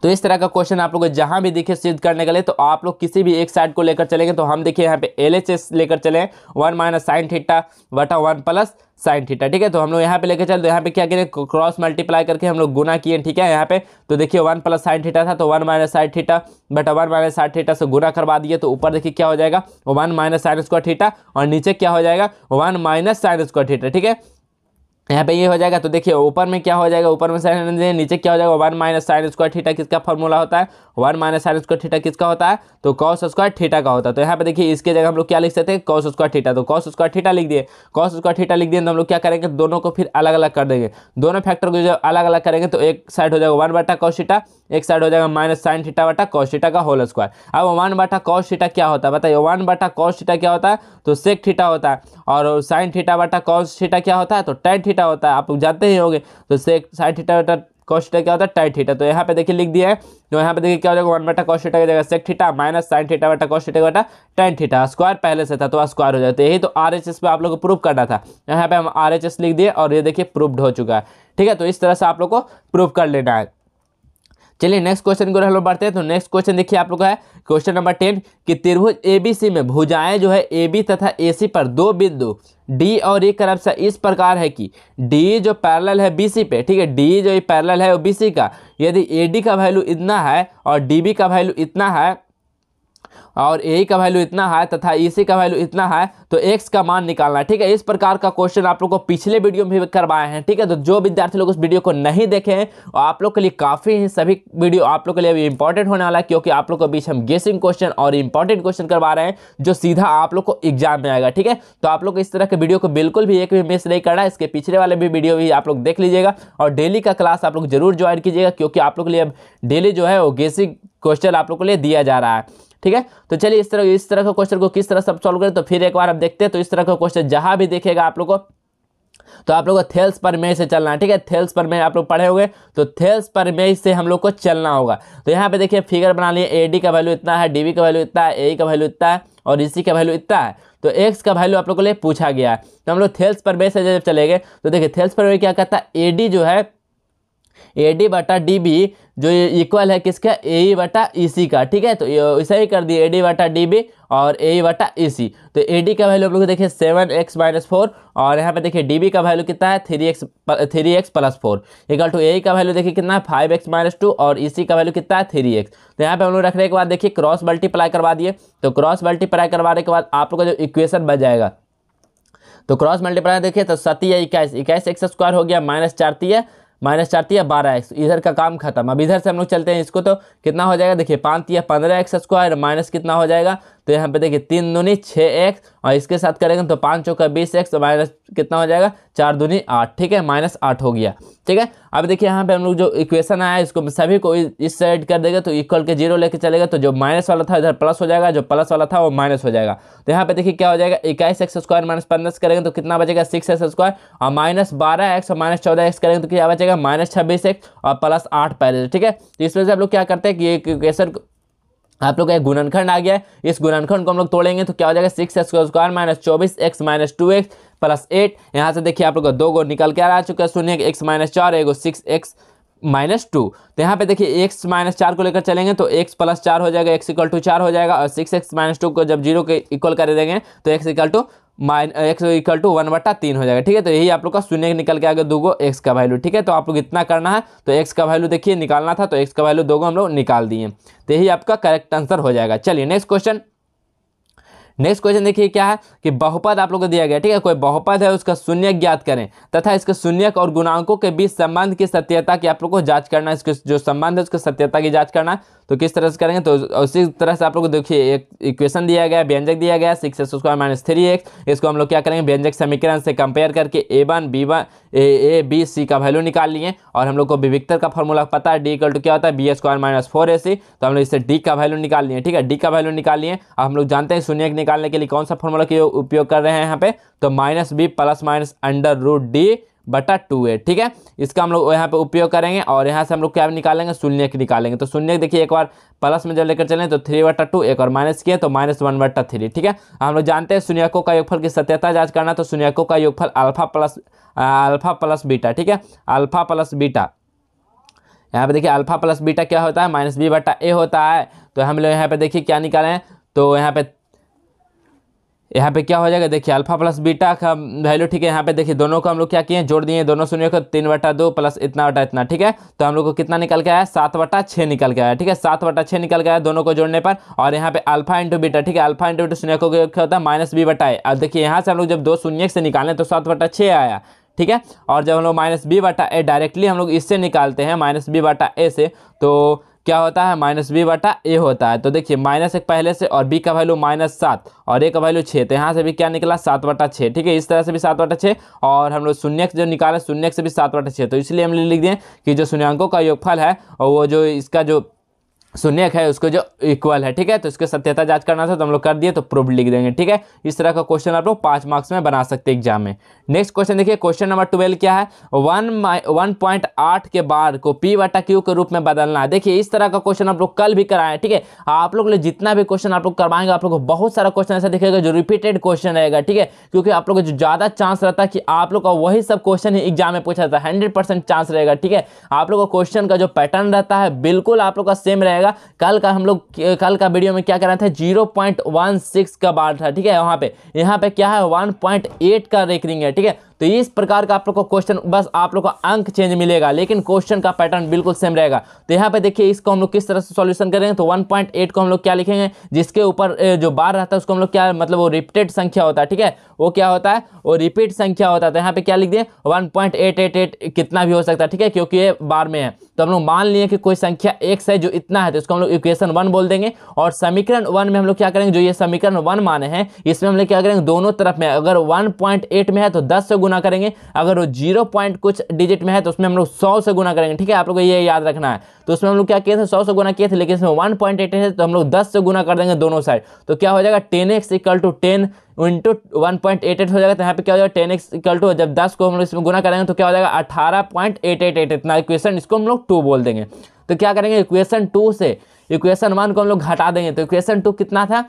तो इस तरह का क्वेश्चन आप लोग को जहां भी दिखे सिद्ध करने के लिए, तो आप लोग किसी भी एक साइड को लेकर चलेंगे। तो हम देखिए यहाँ पे LHS लेकर चले 1 माइनस साइन थीटा बटा 1 प्लस साइन थीटा। ठीक है, तो हम लोग यहाँ पे लेकर चले, तो यहाँ पे क्या करें, क्रॉस मल्टीप्लाई करके हम लोग गुना किए। ठीक है, यहाँ पे तो देखिए 1 प्लस साइन थीटा था, तो 1 माइनस साइन थीटा बटा 1 माइनस साइन थीटा से गुना करवा दिए। तो ऊपर देखिए क्या हो जाएगा, 1 माइनस साइन स्क्वायर थीटा, और नीचे क्या हो जाएगा, 1 माइनस साइन स्क्वायर थीटा। ठीक है, यहाँ पे ये हो जाएगा। तो देखिए ऊपर में क्या हो जाएगा, ऊपर में साइन, नीचे क्या हो जाएगा, 1 माइनस साइन स्क्वायर थीटा किसका फॉर्मूला होता है, 1 माइनस साइन स्क्वायर थीटा किसका होता है, तो कॉस स्क्वायर थीटा का होता है। तो यहाँ पे देखिए इसके जगह हम लोग क्या लिख सकते हैं, कॉस स्क्वायर थीटा। तो कॉस स्क्वायर थीटा लिख दिए, कॉस स्क्वायर थीटा लिख दिए, तो हम लोग क्या करेंगे, दोनों को फिर अलग अलग कर देंगे। दोनों फैक्टर को जब अलग अलग करेंगे तो एक साइड हो जाएगा 1 बटा कॉस थीटा, एक साइड हो जाएगा माइनस साइन थीटा बटा कॉस थीटा का होल स्क्वायर। अब 1 बटा कॉस थीटा क्या होता है बताइए, 1 बटा कॉस थीटा क्या होता है, तो सेक थीटा होता है, और साइन थीटा बटा कॉस थीटा क्या होता है, तो टेन थीटा होता है। आप लोग जानते ही होंगे, तो सेक साइन थीटा बटा कॉस थीटा क्या होता है, टेन थीटा। तो यहाँ पे देखिए लिख दिया है, तो यहाँ पे देखिए क्या हो जाएगा, 1 बटा कॉस थीटा की जगह sec theta minus sine theta बटा कॉस थीटा बटा टेन थीटा, स्क्वायर पहले से था तो स्क्वायर हो जाता है। यही तो RHS पे आप लोग को प्रूव करना था, यहाँ पे हम RHS लिख दिए, और ये देखिए प्रूव्ड हो चुका है। ठीक है, तो इस तरह से आप लोग को प्रूव कर लेना है। चलिए नेक्स्ट क्वेश्चन को हम लोग बढ़ते हैं। तो नेक्स्ट क्वेश्चन देखिए आप लोग का है क्वेश्चन नंबर 10 कि त्रिभुज ABC में भुजाएं जो है AB तथा AC पर दो बिंदु D और E क्रमशः इस प्रकार है कि D जो पैरेलल है BC पे, ठीक है, D जो पैरेलल है वो BC का, यदि AD का वैल्यू इतना है और DB का वैल्यू इतना है और ए का वैल्यू इतना है तथा EC का वैल्यू इतना है, तो x का मान निकालना है। ठीक है, इस प्रकार का क्वेश्चन आप लोग को पिछले वीडियो में भी करवाए हैं। ठीक है, तो जो विद्यार्थी लोग उस वीडियो को नहीं देखे हैं आप लोग के लिए काफ़ी ही सभी वीडियो आप लोग के लिए अभी इंपॉर्टेंट होने वाला है, क्योंकि आप लोग के बीच हम गेसिंग क्वेश्चन और इंपॉर्टेंट क्वेश्चन करवा रहे हैं जो सीधा आप लोग को एग्जाम में आएगा। ठीक है, तो आप लोग इस तरह के वीडियो को बिल्कुल भी एक भी मिस नहीं करना है। इसके पिछले वाले भी वीडियो भी आप लोग देख लीजिएगा, और डेली का क्लास आप लोग जरूर ज्वाइन कीजिएगा, क्योंकि आप लोग के लिए अब डेली जो है वो गेसिंग क्वेश्चन आप लोग के लिए दिया जा रहा है। ठीक है, तो चलिए इस तरह का क्वेश्चन को किस तरह सब सॉल्व करें, तो फिर एक बार आप देखते हैं। तो इस तरह का क्वेश्चन जहां भी देखेगा आप लोग को, तो आप लोग को थेल्स प्रमेय से चलना है। ठीक है, थेल्स प्रमेय आप लोग पढ़े होंगे, तो थेल्स प्रमेय से हम लोग को चलना होगा। तो यहाँ पे देखिए फिगर बना लिए, AD का वैल्यू इतना है, DB का वैल्यू इतना है, AE का वैल्यू इतना है, और EC का वैल्यू इतना है। तो x का वैल्यू आप लोग को लिए पूछा गया है। तो हम लोग थेल्स प्रमेय से जब चलेंगे तो देखिए थेल्स प्रमेय क्या कहता है, AD जो है AD बटा DB जो इक्वल है किसका, AE बटा EC का। ठीक है, तो ऐसा ही कर दिए, AD बटा DB और AE बटा EC। तो AD का वैल्यू आप लोग देखिए 7x माइनस 4, और यहाँ पे देखिए DB का वैल्यू कितना है 3x plus 4 equal to AE का वैल्यू देखिए कितना है 5x माइनस 2, और EC का वैल्यू कितना है 3x। तो यहाँ पे हम लोग रखने के बाद देखिए क्रॉस मल्टीप्लाई करवा दिए। तो क्रॉस मल्टीप्लाई करवाने के बाद आप लोग का जो इक्वेशन बन जाएगा, तो क्रॉस मल्टीप्लाई देखिए तो 7 या 21 x स्क्वायर हो गया, माइनस 4 या 12x, इधर का काम खत्म। अब इधर से हम लोग चलते हैं इसको, तो कितना हो जाएगा देखिए 5 या 15x स्क्वायर माइनस कितना हो जाएगा, तो यहाँ पे देखिए 3 दूनी 6x, और इसके साथ करेंगे तो 5 चौका 20x माइनस कितना हो जाएगा 4 दूनी 8। ठीक है, माइनस 8 हो गया। ठीक है, अब देखिए यहाँ पे हम लोग जो इक्वेशन आया है इसको सभी को इस साइड कर देगा, तो इक्वल के 0 लेके चलेगा, तो जो माइनस वाला था इधर प्लस हो जाएगा, जो प्लस वाला था वो माइनस हो जाएगा। तो यहाँ पे देखिए क्या हो जाएगा 21x स्क्वायर माइनस 15 करेंगे तो कितना बचेगा 6x स्क्वायर, और माइनस 12x और माइनस 14x करेंगे तो क्या बचेगा माइनस 26x और प्लस 8 पहले से। ठीक है, तो इस वजह से हम लोग क्या करते हैं कि एक इक्वेशन आप लोग का एक गुणनखंड आ गया है, इस गुणनखंड को हम लोग तोड़ेंगे तो क्या हो जाएगा 6x square minus 24x minus 2x plus 8। यहाँ से देखिए आप लोग का 2 गो निकल के आ रहा चुका है, सुनिए x माइनस 4 एगो 6x माइनस 2। तो यहाँ पे देखिए x माइनस 4 को लेकर चलेंगे तो x प्लस 4 हो जाएगा, x इक्वल टू 4 हो जाएगा, और 6x माइनस 2 को जब 0 के इक्वल कर देंगे तो x equal to x equal to 1/3 हो जाएगा। ठीक है, तो यही आप लोग का शून्य निकल के आगे दोगो x का वैल्यू। ठीक है, तो आप लोग इतना करना है, तो x का वैल्यू देखिए निकालना था, तो x का वैल्यू दोगो हम लोग निकाल दिए, तो यही आपका करेक्ट आंसर हो जाएगा। चलिए नेक्स्ट क्वेश्चन देखिए क्या है कि बहुपद आप लोग को दिया गया। ठीक है, कोई बहुपद है, उसका शून्य ज्ञात करें तथा इसके शून्यक और गुणांकों के बीच संबंध की सत्यता की आप लोग को जांच करना है। इसके जो संबंध है उसकी सत्यता की जांच करना है। तो किस तरह से करेंगे, तो उसी तरह से आप लोग को देखिए एक इक्वेशन दिया गया है, व्यंजक दिया गया है 6x² - 3x। इसको हम लोग क्या करेंगे, व्यंजक समीकरण से कंपेयर करके a1 b1 a b c का वैल्यू निकाल लिए, और हम लोग को विविक्तर का फॉर्मूला पता है, d इक्वल टू क्या होता है, b² - 4ac। तो हम लोग इससे d का वैल्यू निकाल लिए। ठीक है, d का वैल्यू निकाल लिए। अब हम लोग जानते हैं शून्य निकालने के लिए कौन सा फॉर्मूला का उपयोग कर रहे हैं यहाँ पे, तो -b ± √d/2a। ठीक है, इसका हम लोग यहाँ पे उपयोग करेंगे, और यहाँ से हम लोग क्या निकालेंगे, शून्य निकालेंगे। तो शून्य देखिए एक बार प्लस में जब लेकर चलें तो 3/2, एक और माइनस किए तो -1/3। ठीक है, हम लोग जानते हैं शून्यकों का योगफल की सत्यता जांच करना, तो शून्यकों का योगफल अल्फा प्लस बीटा। ठीक है, अल्फा प्लस बीटा, यहाँ पे देखिए अल्फा प्लस बीटा क्या होता है, -b/a होता है। तो हम लोग यहाँ पे देखिए क्या निकाले हैं, तो यहाँ पे क्या हो जाएगा, देखिए अल्फा प्लस बीटा का वैल्यू। ठीक है, यहाँ पे देखिए दोनों को हम लोग क्या किए, जोड़ दिए, दोनों शून्य को 3/2 प्लस इतना बटा इतना। ठीक है, तो हम लोग को कितना निकल के आया, 7/6 निकल के आया। ठीक है, 7/6 निकल गया दोनों को जोड़ने पर, और यहाँ पे अल्फा इंटू बीटा। ठीक है, अल्फा इंटू बीटा शून्य को क्या होता है, -b/a। अब देखिए यहाँ से हम लोग जब दो शून्य से निकालें तो 7/6 आया। ठीक है, और जब हम लोग -b/a डायरेक्टली हम लोग इससे निकालते हैं -b/a से, तो क्या होता है, -b/a होता है। तो देखिए माइनस एक पहले से, और b का वैल्यू -7 और a का वैल्यू 6, तो यहाँ से भी क्या निकला, 7/6। ठीक है, इस तरह से भी 7/6, और हम लोग शून्य जो निकाले शून्य से भी 7/6। तो इसलिए हम लिख दिए कि जो शून्यांकों का योगफल है, और वो जो इसका जो शून्यक है उसको जो इक्वल है। ठीक है, तो इसके सत्यता जांच करना था, तो हम लोग कर दिए, तो प्रूफ लिख देंगे। ठीक है, इस तरह का क्वेश्चन आप लोग 5 मार्क्स में बना सकते हैं एग्जाम में। नेक्स्ट क्वेश्चन देखिए, क्वेश्चन नंबर 12 क्या है, 1.8 के बार को p/q के रूप में बदलना है। देखिए इस तरह का क्वेश्चन आप लोग कल भी कराए। ठीक है, आप लोग जितना भी क्वेश्चन आप लोग करवाएंगे, आप लोग को बहुत सारा क्वेश्चन ऐसा दिखेगा जो रिपीटेड क्वेश्चन रहेगा। ठीक है, क्योंकि आप लोग को जो ज्यादा चांस रहता है कि आप लोग का वही सब क्वेश्चन ही एग्जाम में पूछा जाता है, 100% चांस रहेगा। ठीक है, आप लोग का क्वेश्चन का जो पैटर्न रहता है बिल्कुल आप लोग का सेम रहेगा। कल का वीडियो में क्या कर रहे थे, 0.16 का बार था। ठीक है, यहाँ पे क्या है, 1.8 का रेकरिंग है। ठीक है, तो इस प्रकार का आप लोग को क्वेश्चन, बस आप लोग को अंक चेंज मिलेगा, लेकिन क्वेश्चन का पैटर्न बिल्कुल सेम रहेगा। तो यहाँ पे देखिए इसको हम लोग किस तरह से सॉल्यूशन करेंगे, तो 1.8 को हम लोग क्या लिखेंगे, जिसके ऊपर जो बार रहता है उसको हम लोग क्या, मतलब वो रिपीटेड संख्या होता है। ठीक है, वो क्या होता है, वो रिपीट संख्या होता है। तो यहाँ पे क्या लिख दिए, 1.888 कितना भी हो सकता है। ठीक है, क्योंकि ये बार में है, तो हम लोग मान लिए कि कोई संख्या x है जो इतना है, तो इसको हम लोग इक्वेशन 1 बोल देंगे। और समीकरण 1 में हम लोग क्या करेंगे, जो ये समीकरण 1 माने हैं, इसमें हम लोग क्या करेंगे, दोनों तरफ में अगर 1.8 में है तो 10 से गुना करेंगे, अगर वो 0 पॉइंट कुछ डिजिट में है तो उसमें हम लोग 100 से गुना करेंगे। ठीक है, आप लोग को ये याद रखना है। तो उसमें हम लोग क्या किए थे, 100 से गुना किए थे, लेकिन इसमें 1.8 है तो हम लोग 10 से गुना कर देंगे दोनों साइड। तो क्या हो जाएगा, 10x = 10 इंटू 1.88 हो जाएगा। तो यहाँ पे क्या हो जाएगा, 10x = जब 10 को हम लोग इसमें गुना करेंगे तो क्या हो जाएगा, 18.888 इतना। इक्वेशन इसको हम लोग 2 बोल देंगे। तो क्या करेंगे, इक्वेशन 2 से इक्वेशन 1 को हम लोग घटा देंगे। तो इक्वेशन 2 कितना था,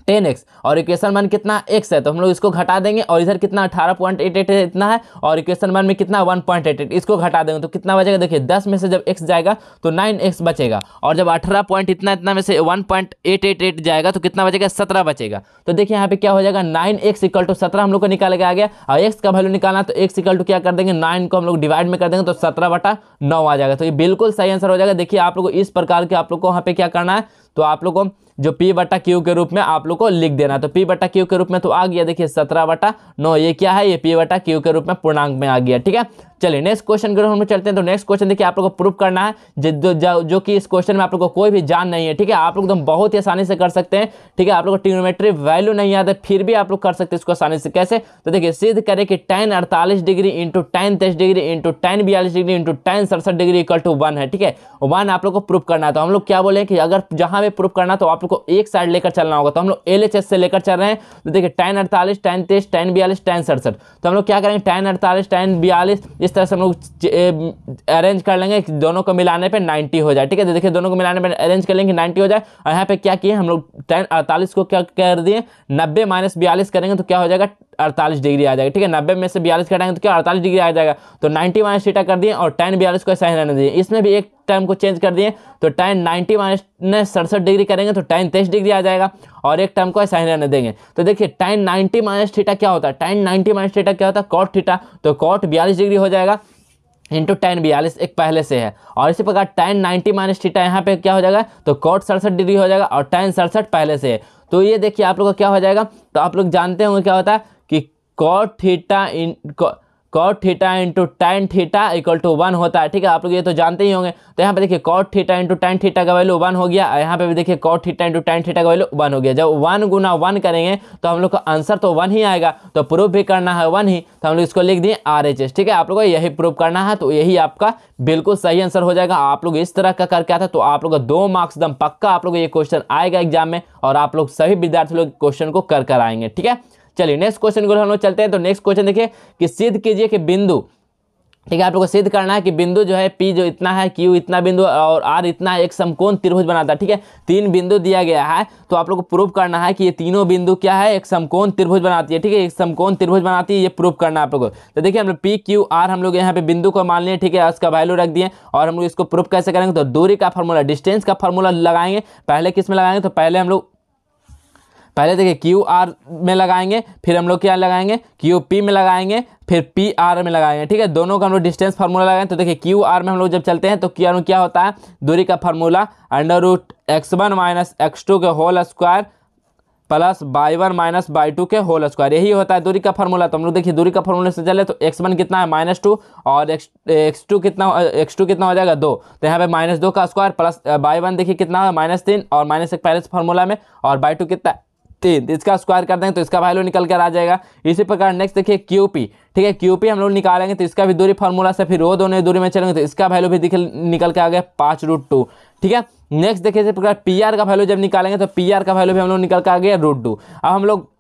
10x, और इक्वेशन 1 कितना x है, तो हम लोग इसको घटा देंगे, और इधर कितना 18.88 इतना है, और इक्वेशन 1 में कितना 1.88, इसको घटा देंगे तो कितना बचेगा, देखिए 10 में से जब x जाएगा तो 9x बचेगा, और जब 18 पॉइंट इतना में से 1.888 जाएगा तो कितना बचेगा, 17 बचेगा। तो देखिए यहाँ पे क्या हो जाएगा, 9x = 17 हम लोग को निकाल के आ गया। और x का वैल्यू निकालना, तो x = क्या कर देंगे, 9 को हम लोग डिवाइड में कर देंगे तो 17/9 आ जाएगा। तो ये बिल्कुल सही आंसर हो जाएगा। देखिए आप लोग को इस प्रकार के आप लोग को यहाँ पे क्या करना है, तो आप लोग को जो p/q के रूप में आप लोग को लिख देना। तो p/q के रूप में तो आ गया, देखिए 17/9, ये क्या है, ये p/q के रूप में पूर्णांक में आ गया। ठीक है, चलिए नेक्स्ट क्वेश्चन की ओर हम लोग चलते हैं। तो नेक्स्ट क्वेश्चन देखिए आप लोग को प्रूफ करना है, जो कि इस क्वेश्चन में आप लोग को कोई भी जान नहीं है। ठीक है, आप लोग एकदम बहुत ही आसानी से कर सकते हैं। ठीक है, आप लोग को ट्रिग्नोमेट्री वैल्यू नहीं याद है, फिर भी आप लोग कर सकते हैं इसको आसानी से। कैसे, तो देखिए सिद्ध करें कि tan 48 degree into tan 23 degree into tan 42 degree into tan 67 degree = 1 है। ठीक है, 1 आप लोग को प्रूफ करना है। तो हम लोग क्या बोले कि अगर जहां भी प्रूफ करना तो आप लोग को एक साइड लेकर चलना होगा। तो हम लोग LHS से लेकर चल रहे हैं। तो देखिए tan 48 tan 23 tan 42 tan 67, तो हम लोग क्या करेंगे, tan 48 tan 42 इस तरह से हम लोग अरेंज कर लेंगे, दोनों को मिलाने पे 90 हो जाए। ठीक है, तो देखिए दोनों को मिलाने पे अरेंज कर लेंगे 90 हो जाए। और यहाँ पे क्या किए हम लोग, tan 48 को क्या कर दिए, 90 - 42 करेंगे तो क्या हो जाएगा, 48 डिग्री आ जाएगा। ठीक है, 90 में से 42 घटाएंगे तो क्या 48 डिग्री आ जाएगा। तो 90 - थीटा कर दिए, और tan 42 को ऐसा ही रहने दिए। इसमें भी एक टर्म को चेंज कर दिए तो tan 90 माइनस 67 डिग्री करेंगे तो tan 23 डिग्री आ जाएगा, और एक टर्म को ऐसा ही रहने देंगे। तो देखिए tan 90 माइनस थीटा क्या होता है, tan 90 माइनस थीटा क्या होता है, cot थीटा, तो cot 42 डिग्री हो जाएगा इंटू tan 42 एक पहले से है, और इसी प्रकार tan 90 माइनस थीटा यहाँ पे क्या हो जाएगा, तो cot 67 डिग्री हो जाएगा, और tan 67 पहले से है। तो ये देखिए आप लोग का क्या हो जाएगा, तो आप लोग जानते होंगे क्या होता है कि cot theta into tan theta equal to 1 होता है, ठीक है, आप लोग ये तो जानते ही होंगे। तो यहाँ पे देखिए cot theta into tan theta का वैल्यू 1 हो गया, और यहाँ पे भी देखिए cot theta into tan theta का वैल्यू 1 हो गया। जब 1 गुना 1 करेंगे तो हम लोग का आंसर तो 1 ही आएगा, तो प्रूफ भी करना है 1 ही, तो हम लोग इसको लिख दिए RHS, ठीक है। आप लोग को यही प्रूफ करना है, तो यही आपका बिल्कुल सही आंसर हो जाएगा। आप लोग इस तरह का करके आता तो आप लोग का 2 मार्क्स एकदम पक्का आप लोग ये क्वेश्चन आएगा एग्जाम में, और आप लोग सभी विद्यार्थी लोग क्वेश्चन को कर आएंगे, ठीक है। चलिए नेक्स्ट क्वेश्चन को हम लोग चलते हैं। तो नेक्स्ट क्वेश्चन देखिए कि सिद्ध कीजिए कि बिंदु, ठीक है, आप लोग को सिद्ध करना है कि बिंदु जो है P जो इतना है, Q इतना बिंदु और R इतना है, एक समकोण त्रिभुज बनाता है, ठीक है। 3 बिंदु दिया गया है, तो आप लोग को प्रूव करना है कि ये तीनों बिंदु क्या है, एक समकोण त्रिभुज बनाती है, ठीक है, एक समकोण त्रिभुज बनाती है, ये प्रूव करना है आप लोग को। तो देखिए हम लोग P Q R हम लोग यहाँ पे बिंदु को मान लिए, ठीक है, उसका वैल्यू रख दिए, और हम लोग इसको प्रूव कैसे करेंगे, तो दूरी का फॉर्मूला, डिस्टेंस का फॉर्मूला लगाएंगे। पहले किस में लगाएंगे, तो पहले हम लोग देखिए क्यू आर में लगाएंगे, फिर हम लोग क्या लगाएंगे, क्यू पी में लगाएंगे, फिर पी आर में लगाएंगे, ठीक है। दोनों का हम लोग डिस्टेंस फार्मूला लगाएंगे। तो देखिए क्यू आर में हम लोग जब चलते हैं तो क्या होता है, दूरी का फार्मूला √x1 माइनस x2 के whole square plus y1 minus y2 के होल स्क्वायर, यही होता है दूरी का फार्मूला। तो हम लोग देखिए दूरी का फार्मूला से चले तो x1 कितना है -2, और x2 कितना हो जाएगा 2, तो यहाँ पे -2 का स्क्वायर प्लस y1 देखिए कितना है -3, और -1 पहले से फार्मूला में, और y2 कितना 3, इसका स्क्वायर कर देंगे तो इसका वैल्यू निकल कर आ जाएगा। इसी प्रकार नेक्स्ट देखिए QP, ठीक है, QP हम लोग निकालेंगे तो इसका भी दूरी फार्मूला से, फिर वो दोनों दूरी में चलेंगे तो इसका वैल्यू भी निकल के आ गया 5√2, ठीक है। नेक्स्ट देखिए इसी प्रकार PR का वैल्यू जब निकालेंगे तो PR का वैल्यू भी हम लोग निकल के आ गया √2। अब हम लोग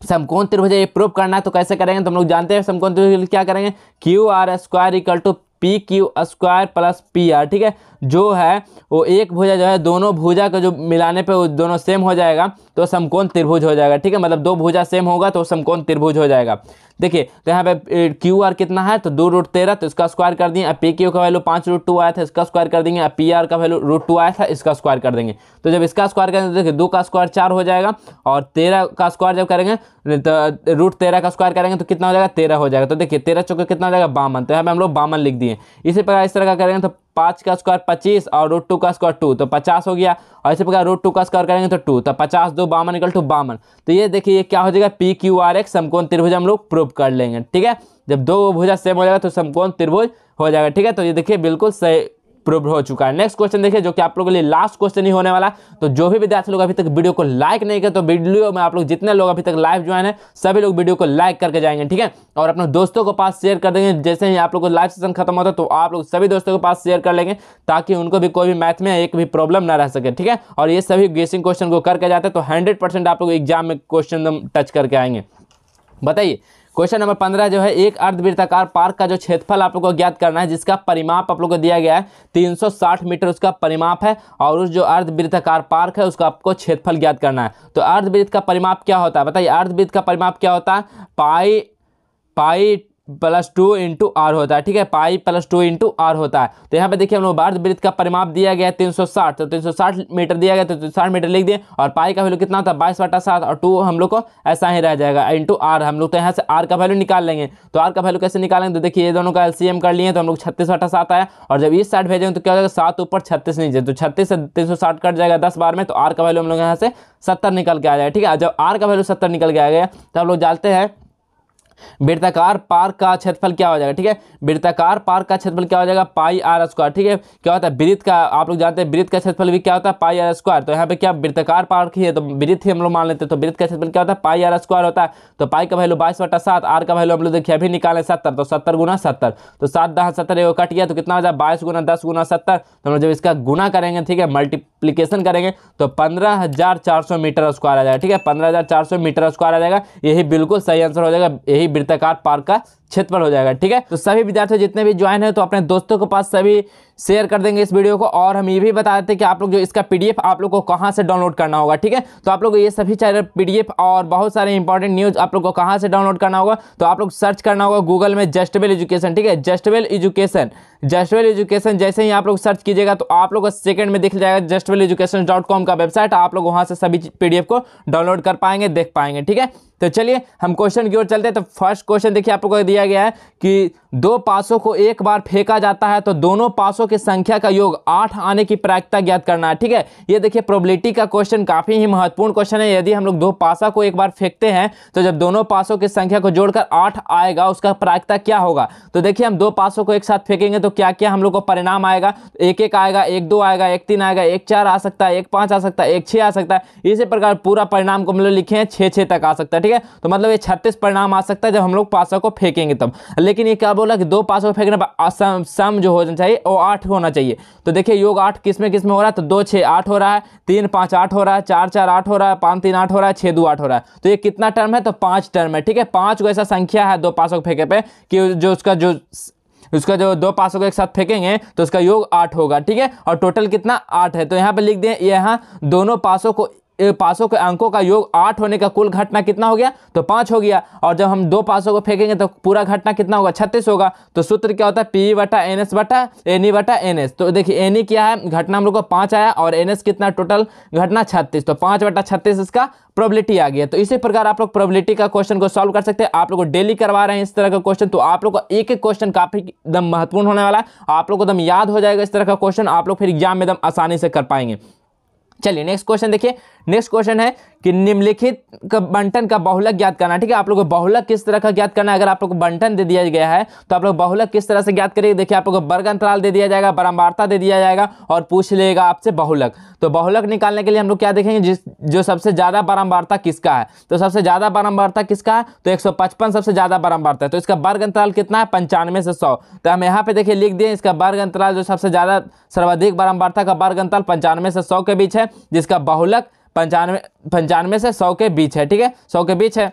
समकोण त्रिभुज ये प्रूव करना है, तो कैसे करेंगे, तो हम लोग जानते हैं समकोण त्रिभुज क्या करेंगे, QR square equal to PQ square plus PR, ठीक है। जो है वो एक भुजा जो है, दोनों भुजा का जो मिलाने पे वो दोनों सेम हो जाएगा तो समकोण त्रिभुज हो जाएगा, ठीक है, मतलब 2 भुजा सेम होगा तो समकोण त्रिभुज हो जाएगा। देखिए तो यहाँ पे QR कितना है, तो 2√13, तो इसका स्क्वायर कर दिए। अब PQ का वैल्यू 5√2 आया था, इसका स्क्वायर कर देंगे। अब PR का वैल्यू √2 आया था, इसका स्क्वायर कर देंगे। तो जब इसका स्क्वायर करेंगे तो देखिए 2 का स्क्वायर 4 हो जाएगा, और 13 का स्क्वायर जब करेंगे तो √13 का स्क्वायर करेंगे तो कितना हो जाएगा, 13 हो जाएगा। तो देखिए 13 चौके कितना हो जाएगा 52, तो यहाँ पे हम लोग 52 लिख दिए। इसी प्रकार इस तरह का करेंगे तो 5 का स्क्वायर 25 और √2 का स्क्वायर 2, तो 50 हो गया, और इसी प्रकार √2 का स्क्वायर करेंगे तो 2, तो 50 2 52 इक्वल टू 52। तो ये देखिए ये क्या हो जाएगा, PQR एक समकोण त्रिभुज हम लोग प्रूव कर लेंगे, ठीक है। जब 2 भुजा सेम हो जाएगा तो समकोण त्रिभुज हो जाएगा, ठीक है। तो ये देखिए बिल्कुल सही प्रूव हो चुका है। नेक्स्ट क्वेश्चन देखिए जो कि आप लोगों के लिए लास्ट क्वेश्चन ही होने वाला। तो जो भी विद्यार्थी लोग अभी तक वीडियो को लाइक नहीं किया, तो वीडियो में आप लोग जितने लोग अभी तक लाइव ज्वाइन है सभी लोग वीडियो को लाइक करके जाएंगे, ठीक है, और अपने दोस्तों के पास शेयर कर देंगे। जैसे ही आप लोग को लाइव सेशन खत्म होता है तो आप लोग सभी दोस्तों के पास शेयर कर लेंगे, ताकि उनको भी कोई भी मैथ में एक भी प्रॉब्लम ना रह सके, ठीक है। और ये सभी गेसिंग क्वेश्चन को करके जाते हैं तो 100% आप लोग एग्जाम में क्वेश्चन टच करके आएंगे। बताइए क्वेश्चन नंबर 15 जो है, एक अर्धवृत्ताकार पार्क का जो क्षेत्रफल आप लोग को ज्ञात करना है, जिसका परिमाप आप लोग को दिया गया है 360 मीटर उसका परिमाप है, और उस जो अर्धवृत्ताकार पार्क है उसका आपको क्षेत्रफल ज्ञात करना है। तो अर्धवृत्त का परिमाप क्या होता है, बताइए अर्धवृत्त का परिमाप क्या होता है, पाई +2 × r होता है, ठीक है, पाई +2 × r होता है। तो यहाँ पे देखिए हम लोग अर्धवृत्त का परिमाप दिया गया है 360, तो 360 मीटर दिया गया तो 360 मीटर लिख दिए, और पाई का वैल्यू कितना होता है 22/7, और 2 हम लोग को ऐसा ही रह जाएगा × r। हम लोग तो यहाँ से r का वैल्यू निकाल लेंगे। तो r का वैल्यू कैसे निकालेंगे, तो देखिए ये दोनों का LCM कर लिए तो हम लोग 36/7 आया, और जब इस साइड भेजेंगे तो क्या हो जाएगा 7 ऊपर 36 नीचे, तो 36 से 360 कट जाएगा 10 बार में, तो r का वैल्यू हम लोग यहाँ से 70 निकल के आ जाएगा, ठीक है। जब r का वैल्यू 70 निकल के आ गया तो हम लोग जानते हैं वृत्ताकार पार्क का क्षेत्रफल क्या हो जाएगा, ठीक है। वृत्ताकार पार्क का क्षेत्रफल क्या हो जाएगा, πr स्क्वायर, ठीक है। क्या होता है वृत्त का, आप लोग जानते हैं वृत्त का क्षेत्रफल भी क्या होता है πr स्क्वायर। तो यहाँ पे क्या वृत्ताकार पार्क ही है तो वृत्त ही हम लोग मान लेते हैं, तो वृत्त का क्षेत्रफल क्या होता है πr स्क्वायर होता है। तो पाई का वैल्यू 22/7, r का वैल्यू हम लोग देखिए अभी निकाले 70, तो 70 × 70, तो 7 10 70 एगो कट गया, तो कितना हो जाए 22 × 10 × 70। तो हम लोग जब इसका गुना करेंगे, ठीक है, मल्टीप्लीकेशन करेंगे तो 15,400 मीटर स्क्वायर आ जाएगा, ठीक है, 15,400 मीटर स्क्वायर आ जाएगा। यही बिल्कुल सही आंसर हो जाएगा, यही वृत्ताकार पार्क का क्षेत्रफल हो जाएगा। ठीक है, तो सभी विद्यार्थी जितने भी ज्वाइन है तो अपने दोस्तों के पास सभी शेयर कर देंगे इस वीडियो को। और हम ये भी बता देते हैं कि आप लोग जो इसका पीडीएफ आप लोग को कहाँ से डाउनलोड करना होगा। ठीक है, तो आप लोग ये सभी चाहे पीडीएफ और बहुत सारे इंपॉर्टेंट न्यूज़ आप लोग को कहाँ से डाउनलोड करना होगा, तो आप लोग सर्च करना होगा गूगल में जस्टवेल एजुकेशन। ठीक है, जस्टवेल एजुकेशन जैसे ही आप लोग सर्च कीजिएगा तो आप लोग को सेकंड में दिख जाएगा justwelleducation.com का वेबसाइट। आप लोग वहां से सभी पीडीएफ को डाउनलोड कर पाएंगे, देख पाएंगे। ठीक है, तो चलिए हम क्वेश्चन की ओर चलते हैं। तो फर्स्ट क्वेश्चन देखिए आप लोगों को दिया गया है कि दो पासों को एक बार फेंका जाता है तो दोनों पासों की संख्या का योग 8 आने की प्रायिकता ज्ञात करना है। ठीक है, ये देखिए प्रोबेबिलिटी का क्वेश्चन काफी ही महत्वपूर्ण क्वेश्चन है। यदि हम लोग दो पासा को एक बार फेंकते हैं तो जब दोनों पासों की संख्या को जोड़कर 8 आएगा उसका प्रायिकता क्या होगा। तो देखिए हम दो पासों को एक साथ फेंकेंगे तो क्या क्या हम लोग को परिणाम आएगा। एक एक आएगा, एक 2 आएगा, एक 3 आएगा, एक 4 आ सकता है, एक 5 आ सकता है, एक 6 आ सकता है। इसी प्रकार पूरा परिणाम को हम लोग लिखे हैं 6 तक आ सकता है। ठीक है, तो मतलब ये 36 परिणाम आ सकता है जब हम लोग पासा को फेंकेंगे तब। लेकिन ये क्या बोला कि दो पासों को फेंकने पर सम जो होना चाहिए वो 8 होना चाहिए। तो देखिए योग 8 किस में हो रहा है, तो 2 6 8 हो रहा है, 3 5 8 हो रहा है, 4 4 8 हो रहा है, 5 3 8 हो रहा है, 6 2 8 हो रहा है। तो ये कितना टर्म है, तो 5 टर्म है। ठीक है, 5 को ऐसा संख्या है दो पासों को फेंके पे कि जो उसका जो दो पासों को एक साथ फेंकेंगे तो उसका योग 8 होगा। ठीक है, और टोटल कितना 8 है। तो यहाँ पे लिख दें, यहाँ दोनों पासों के अंकों का योग 8 होने का कुल घटना कितना हो गया, तो 5 हो गया। और जब हम दो पासों को फेंकेंगे तो पूरा घटना कितना होगा, 36 होगा। तो सूत्र क्या होता है, पी बटा एनएस बटा एनी बटा एनएस। तो देखिए एनी क्या है, घटना हम लोग को 5 आया, और एनएस कितना टोटल घटना 36। तो 5 बटा 36 इसका प्रोबेबिलिटी आ गया। तो इसी प्रकार आप लोग प्रोबेबिलिटी का क्वेश्चन को सॉल्व कर सकते हैं। आप लोग को डेली करवा रहे हैं इस तरह का क्वेश्चन, तो आप लोग को एक एक क्वेश्चन काफी एकदम महत्वपूर्ण होने वाला है। आप लोग को एकदम याद हो जाएगा इस तरह का क्वेश्चन, आप लोग फिर एग्जाम में एकदम आसानी से कर पाएंगे। चलिए नेक्स्ट क्वेश्चन देखिए। नेक्स्ट क्वेश्चन है कि निम्नलिखित बंटन का बहुलक ज्ञात करना। ठीक है, आप लोग को बहुलक किस तरह का ज्ञात करना है। अगर आप लोग को बंटन दे दिया गया है तो आप लोग बहुलक किस तरह से ज्ञात करेंगे। देखिए आप लोग को वर्ग अंतराल दे दिया जाएगा, बारंबारता दे दिया जाएगा और पूछ लेगा आपसे बहुलक। तो बहुलक निकालने के लिए हम लोग क्या देखेंगे, जो सबसे ज्यादा बारंबारता किसका है। तो सबसे ज्यादा बारंबारता किसका है, तो 155 सबसे ज्यादा बारंबारता है। तो इसका वर्ग अंतराल कितना है, 95 से 100। तो हम यहाँ पे देखिए लिख दिए इसका वर्ग अंतराल जो सबसे ज्यादा सर्वाधिक बारंबारता का वर्ग अंतराल 95 से 100 के बीच है, जिसका बहुलक 95 से 100 के बीच है। ठीक है, 100 के बीच है।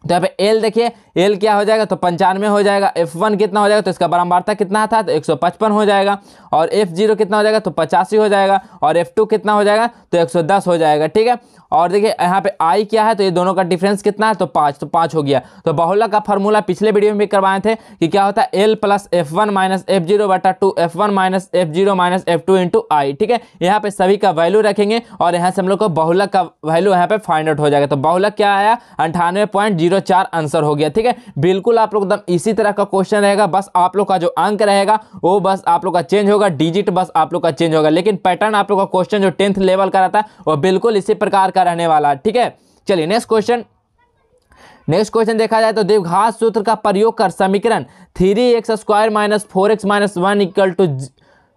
तो यहाँ पे एल देखिए, एल क्या हो जाएगा, तो 95 हो जाएगा। F1 कितना हो जाएगा, तो इसका बारंबारता कितना था, तो 155 हो जाएगा। और F0 कितना हो जाएगा, तो 85 हो जाएगा। और F2 कितना हो जाएगा, तो 110 हो जाएगा। ठीक है, और देखिए यहाँ पे I क्या है, तो ये दोनों का डिफरेंस कितना है, तो 5। तो 5 हो गया। तो बहुलक का फॉर्मूला पिछले वीडियो में भी करवाए थे कि क्या होता है, L plus F1 minus F0 बटा 2 F1 minus F0 minus F2 into I। ठीक है, यहाँ पे सभी का वैल्यू रखेंगे और यहाँ से हम लोग को बहुलक का वैल्यू यहाँ पे फाइंड आउट हो जाएगा। तो बहुलक क्या आया, 98.04 आंसर हो गया। ठीक है, बिल्कुल आप लोग एकदम इसी तरह का क्वेश्चन रहेगा, बस आप लोग का जो अंक रहेगा वो बस आप लोग का चेंज होगा, डिजिट बस आप लोग का चेंज होगा। लेकिन पैटर्न आप लोग का क्वेश्चन जो 10th लेवल का रहता है वो बिल्कुल इसी प्रकार का रहने वाला है। ठीक है, चलिए नेक्स्ट क्वेश्चन देखा जाए तो द्विघात सूत्र का प्रयोग कर समीकरण 3x² minus 4x minus 1 equal to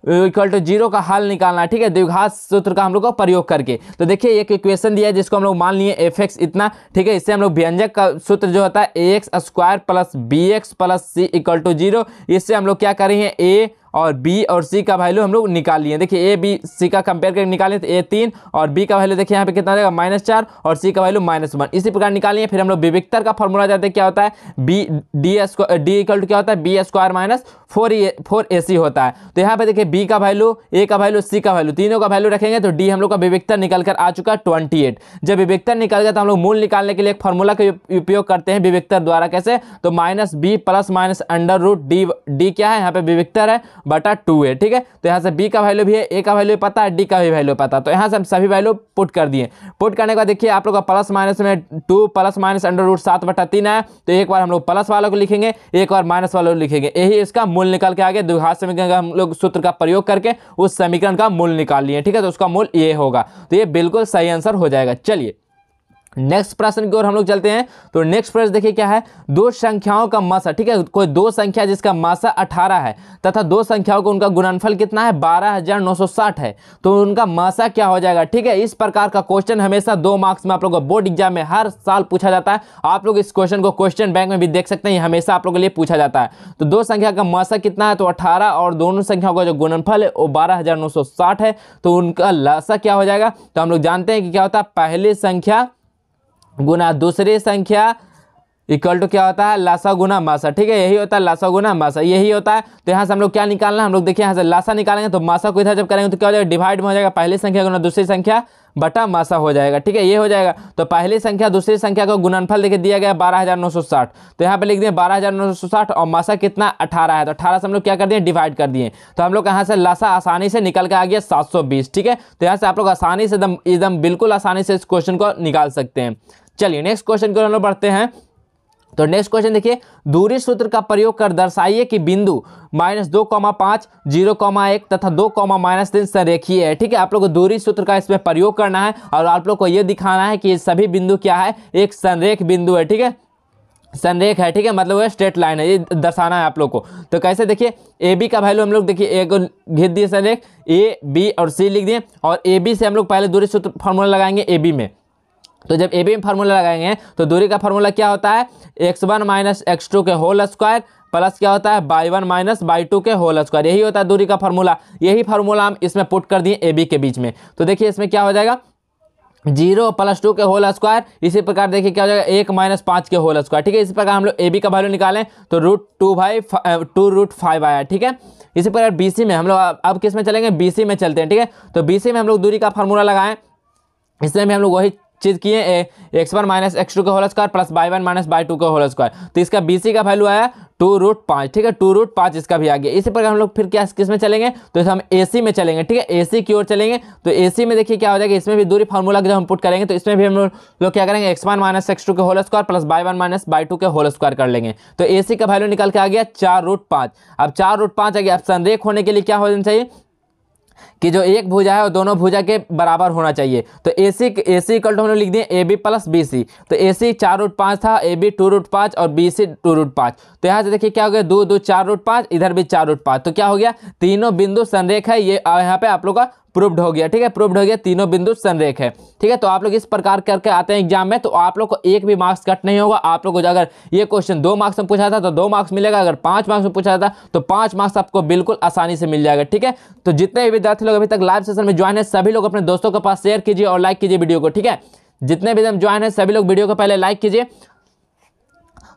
0 का हल निकालना है। ठीक है, द्विघात सूत्र का हम लोग को प्रयोग करके। तो देखिए एक इक्वेशन दिया है जिसको हम लोग मान लिए fx इतना। ठीक है, इससे हम लोग व्यंजक का सूत्र जो होता है ax² plus bx plus c equal to 0। इससे हम लोग क्या करेंगे, a और b और c का वैल्यू हम लोग निकाल लिए। देखिए a b c का कंपेयर करके निकालें तो a 3 और b का वैल्यू देखिए यहाँ पे कितना जाएगा, -4 और c का वैल्यू -1। इसी प्रकार निकालिए। फिर हम लोग विविक्तर का फॉर्मूला जानते हैं क्या होता है, d इक्वल टू क्या होता है, b² माइनस 4ac होता है। तो यहाँ पे देखिए b का वैल्यू, a का वैल्यू, c का वैल्यू, तीनों का वैल्यू रखेंगे तो d हम लोग का विविक्तर निकल कर आ चुका 28। जब विविक्तर निकल गया तो हम लोग मूल निकालने के लिए एक फॉर्मूला का उपयोग करते हैं विविक्तर द्वारा। कैसे, तो -b प्लस माइनस √d क्या है, यहाँ पे विविक्तर है बटा 2 है। ठीक है, तो यहाँ से b का वैल्यू भी है, a का वैल्यू पता है, d का भी वैल्यू पता है। तो यहाँ से हम सभी वैल्यू पुट कर दिए। पुट करने के बाद देखिए आप लोग का प्लस माइनस में 2 प्लस माइनस √7 बटा 3 आया। तो एक बार हम लोग प्लस वालों को लिखेंगे, एक बार माइनस वालों को लिखेंगे, यही इसका मूल निकल के आगे द्विघात समीकरण का हम लोग सूत्र का प्रयोग करके उस समीकरण का मूल निकाल लिए। ठीक है, तो उसका मूल ये होगा। तो ये बिल्कुल सही आंसर हो जाएगा। चलिए नेक्स्ट प्रश्न की ओर हम लोग चलते हैं। तो नेक्स्ट प्रश्न देखिए क्या है, दो संख्याओं का मासा। ठीक है, कोई दो संख्या जिसका मासा 18 है तथा दो संख्याओं को उनका गुणनफल कितना है, 12960 है, तो उनका मासा क्या हो जाएगा। ठीक है, इस प्रकार का क्वेश्चन हमेशा 2 मार्क्स में आप लोगों को बोर्ड एग्जाम में हर साल पूछा जाता है। आप लोग इस क्वेश्चन को क्वेश्चन बैंक में भी देख सकते हैं, हमेशा आप लोगों के लिए पूछा जाता है। तो दो संख्या का मासा कितना है, तो 18 और दोनों संख्याओं का जो गुणनफल है वो 12960 है। तो उनका लासा क्या हो जाएगा, तो हम लोग जानते हैं कि क्या होता है, पहली संख्या गुना दूसरी संख्या इक्वल टू क्या होता है, लासा गुना मासा, ठीक है, यही होता है लासा गुना मासा, यही होता है। तो यहाँ से हम लोग क्या निकालना है, हम लोग देखिए यहाँ से लासा निकालेंगे तो मासा को इधर जब करेंगे तो क्या हो जाएगा, डिवाइड में हो जाएगा, पहली संख्या गुना दूसरी संख्या बटा मासा हो जाएगा, ठीक है, ये हो जाएगा। तो पहली संख्या दूसरी संख्या का गुणनफल देखिए दिया गया 12,960, तो यहाँ पे लिख दिए 12,960 और मासा कितना 18 है, तो 18 से हम लोग क्या कर दिए, डिवाइड कर दिए। तो हम लोग यहाँ से लासा आसानी से निकल के आ गया 720, ठीक है। तो यहाँ से आप लोग आसानी से एकदम बिल्कुल आसानी से इस क्वेश्चन को निकाल सकते हैं। चलिए नेक्स्ट क्वेश्चन को हम लोग बढ़ते हैं। तो नेक्स्ट क्वेश्चन देखिए, दूरी सूत्र का प्रयोग कर दर्शाइए कि बिंदु -2,5, 0,1 तथा 2,-3 संरेखीय है, ठीक है। आप लोग को दूरी सूत्र का इसमें प्रयोग करना है और आप लोग को यह दिखाना है कि ये सभी बिंदु क्या है, एक संरेख बिंदु है, ठीक है, संरेख है, ठीक है, मतलब वो स्ट्रेट लाइन है, ये दर्शाना है आप लोग को। तो कैसे देखिए, ए बी का वैल्यू हम लोग देखिए ए को घेर दिए संरेख, ए बी और सी लिख दिए, और ए बी से हम लोग पहले दूरी सूत्र फार्मूला लगाएंगे ए बी में। तो जब ए बी में फार्मूला लगाएंगे तो दूरी का फार्मूला क्या होता है, x1 - x2 के होल स्क्वायर प्लस क्या होता है, y1 - y2 के होल स्क्वायर, यही होता है दूरी का फार्मूला। यही फार्मूला हम इसमें पुट कर दिए ए बी के बीच में। तो देखिए इसमें क्या हो जाएगा, 0 + 2 के होल स्क्वायर, इसी प्रकार देखिए क्या हो जाएगा 1 - 5 के होल स्क्वायर, ठीक है। इसी प्रकार हम लोग ए बी का वैल्यू निकालें तो √2/5 आया, ठीक है। इसी प्रकार बी सी में हम लोग अब किस में चलेंगे, बी सी में चलते हैं, ठीक है। तो बी सी में हम लोग दूरी का फार्मूला लगाएं, इसमें भी हम लोग वही चीज़ किए, x1 - x2 के whole square plus y1 - y2 के होल स्क्वायर। तो इसका BC का वैल्यू आया 2√5, ठीक है, 2√5 इसका भी आ गया। इसी प्रकार हम लोग फिर क्या किस में चलेंगे, तो हम AC में चलेंगे, ठीक है, AC की ओर चलेंगे। तो AC में देखिए क्या हो जाएगा, इसमें भी दूरी फार्मूला जब हम पुट करेंगे तो इसमें भी हम लोग क्या करेंगे, x1 - x2 के whole square plus y1 - y2 के होल स्क्वायर कर लेंगे। तो AC का वैल्यू निकल के आ गया 4√5। अब 4√5 आ गया। अब संरेख होने के लिए क्या होना चाहिए कि जो एक भुजा है वो दोनों भुजा के बराबर होना चाहिए। तो AC इक्वल टू हम लोग लिख दिए AB + BC। तो AC 4√5 था, AB 2√5 और BC 2√5। तो यहाँ से देखिए क्या हो गया, 2 2 4√5, इधर भी 4√5। तो क्या हो गया, तीनों बिंदु संरेख है, ये यहाँ पे आप लोग का प्रूव्ड हो गया, ठीक है, प्रूव्ड हो गया, तीनों बिंदु संरेख है, ठीक है। तो आप लोग इस प्रकार करके आते हैं एग्जाम में, तो आप लोग को एक भी मार्क्स कट नहीं होगा। आप लोग को अगर ये क्वेश्चन 2 मार्क्स में पूछा था तो 2 मार्क्स मिलेगा, अगर 5 मार्क्स में पूछा था तो 5 मार्क्स आपको बिल्कुल आसानी से मिल जाएगा, ठीक है। तो जितने भी विद्यार्थी लोग अभी तक लाइव सेशन में ज्वाइन है, सभी लोग अपने दोस्तों के पास शेयर कीजिए और लाइक कीजिए वीडियो को, ठीक है। जितने भी ज्वाइन है सभी लोग वीडियो को पहले लाइक कीजिए।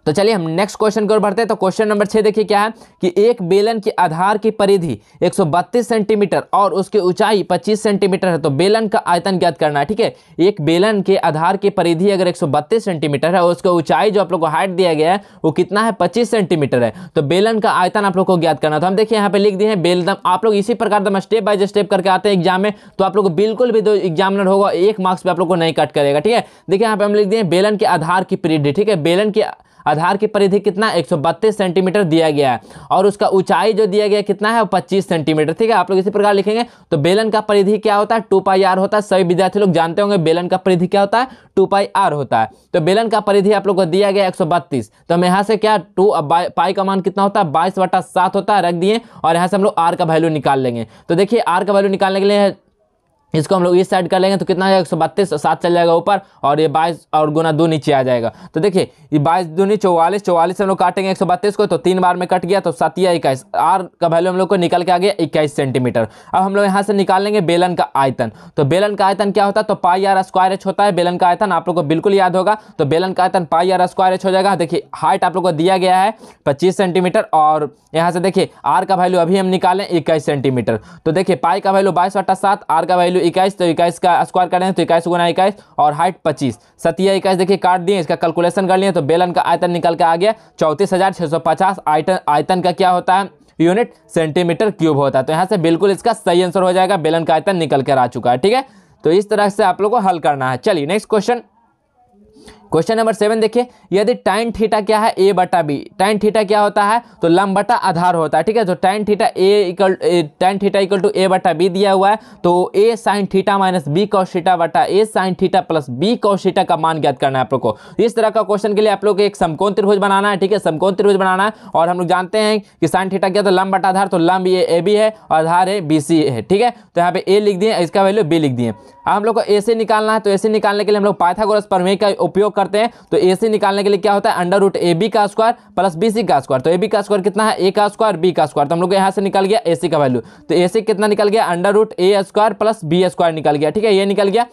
तो चलिए हम नेक्स्ट क्वेश्चन की ओर बढ़ते हैं। तो क्वेश्चन नंबर 6 देखिए क्या है कि एक बेलन के आधार की परिधि 132 सेंटीमीटर और उसकी ऊंचाई 25 सेंटीमीटर है, तो बेलन का आयतन ज्ञात करना है, ठीक है। एक बेलन के आधार की परिधि अगर 132 सेंटीमीटर है और उसका ऊंचाई जो आप लोग को हाइट दिया गया है वो कितना है, 25 सेंटीमीटर है, तो बेलन का आयतन आप लोग को ज्ञात करना। तो हम देखिए यहाँ पे लिख दिए हैं बेलन। आप लोग इसी प्रकार स्टेप बाय स्टेप करके आते हैं एग्जाम में, तो आप लोग को बिल्कुल भी, जो एग्जामिनर होगा 1 मार्क्स पे आप लोग को नहीं कट करेगा, ठीक है। देखिए यहाँ पे हम लिख दिए बेलन के आधार की परिधि, ठीक है। बेलन की आधार की परिधि कितना 132 सेंटीमीटर दिया गया है और उसका ऊंचाई जो दिया गया कितना है 25 सेंटीमीटर, ठीक है। आप लोग इसी प्रकार लिखेंगे। तो बेलन का परिधि क्या होता है, 2πr होता है। सभी विद्यार्थी लोग जानते होंगे बेलन का परिधि क्या होता है, 2πr होता है। तो बेलन का परिधि आप लोग को दिया गया 132। तो हम यहाँ से क्या 2 पाई का मान कितना होता है 22/7 होता है, रख दिए और यहाँ से हम लोग r का वैल्यू निकाल लेंगे। तो देखिए r का वैल्यू निकालने के लिए इसको हम लोग इस साइड कर लेंगे तो कितना आ जाएगा 132, 7 चल जाएगा ऊपर और ये 22 और गुना 2 नीचे आ जाएगा। तो देखिए ये 22 दूनी 44, 44 से हम लोग काटेंगे 132 को तो 3 बार में कट गया तो 7 या 21, आर का वैल्यू हम लोग को निकल के आ गया 21 सेंटीमीटर। अब हम लोग यहाँ से निकाल लेंगे बेलन का आयतन। तो बेलन का आयतन क्या होता है, तो πr² होता है बेलन का आयतन, आप लोग को बिल्कुल याद होगा। तो बेलन का आयतन πr² हो जाएगा। देखिए हाइट आप लोग को दिया गया है 25 सेंटीमीटर और यहाँ से देखिए आर का वैल्यू अभी हम निकालें 21 सेंटीमीटर। तो देखिए पाई का वैल्यू 22/7, आर का वैल्यू 21, तो 21 का स्क्वायर करें तो 21 गुना 21 और हाइट 25, 7 या 21 देखिए काट दिए, इसका कैलकुलेशन कर लिए तो बेलन का आयतन निकल के आ गया 34,650। आयतन का क्या होता है, यूनिट सेंटीमीटर क्यूब होता है। तो यहाँ से बिल्कुल इसका सही आंसर हो जाएगा, बेलन का आयतन निकल कर आ चुका है, ठीक है। तो इस तरह से आप लोग को हल करना है। चलिए नेक्स्ट क्वेश्चन नंबर 7 देखिए, यदि tan थीटा क्या है a/b, tan थीटा क्या होता है तो लंब बटा आधार होता है, ठीक है। तो tan theta equal to a/b दिया हुआ है, तो a sin theta minus b cos theta बटा a sin theta plus b cos theta का मान ज्ञात करना है आप लोग को। इस तरह का क्वेश्चन के लिए आप लोग को एक समकोण त्रिभुज बनाना है, ठीक है, समकोण त्रिभुज बनाना है। और हम लोग जानते हैं कि sin थीटा क्या, तो लंब बटा आधार, तो लंब ये ab है और आधार है bc है, ठीक है। तो यहाँ पे a लिख दिए, इसका वैल्यू b लिख दिए। अब हम लोग को AC निकालना है, तो AC निकालने के लिए हम लोग पाइथागोरस प्रमेय का उपयोग करते हैं। तो AC निकालने के लिए क्या होता है, √AB का स्क्वायर प्लस BC का स्क्वायर। तो AB का स्क्वायर कितना है, A का स्क्वायर B का स्क्वायर। तो हम लोग यहाँ से निकल गया AC का वैल्यू। तो AC कितना निकल गया, √A² प्लस B² निकल गया, ठीक है, ये निकल गया।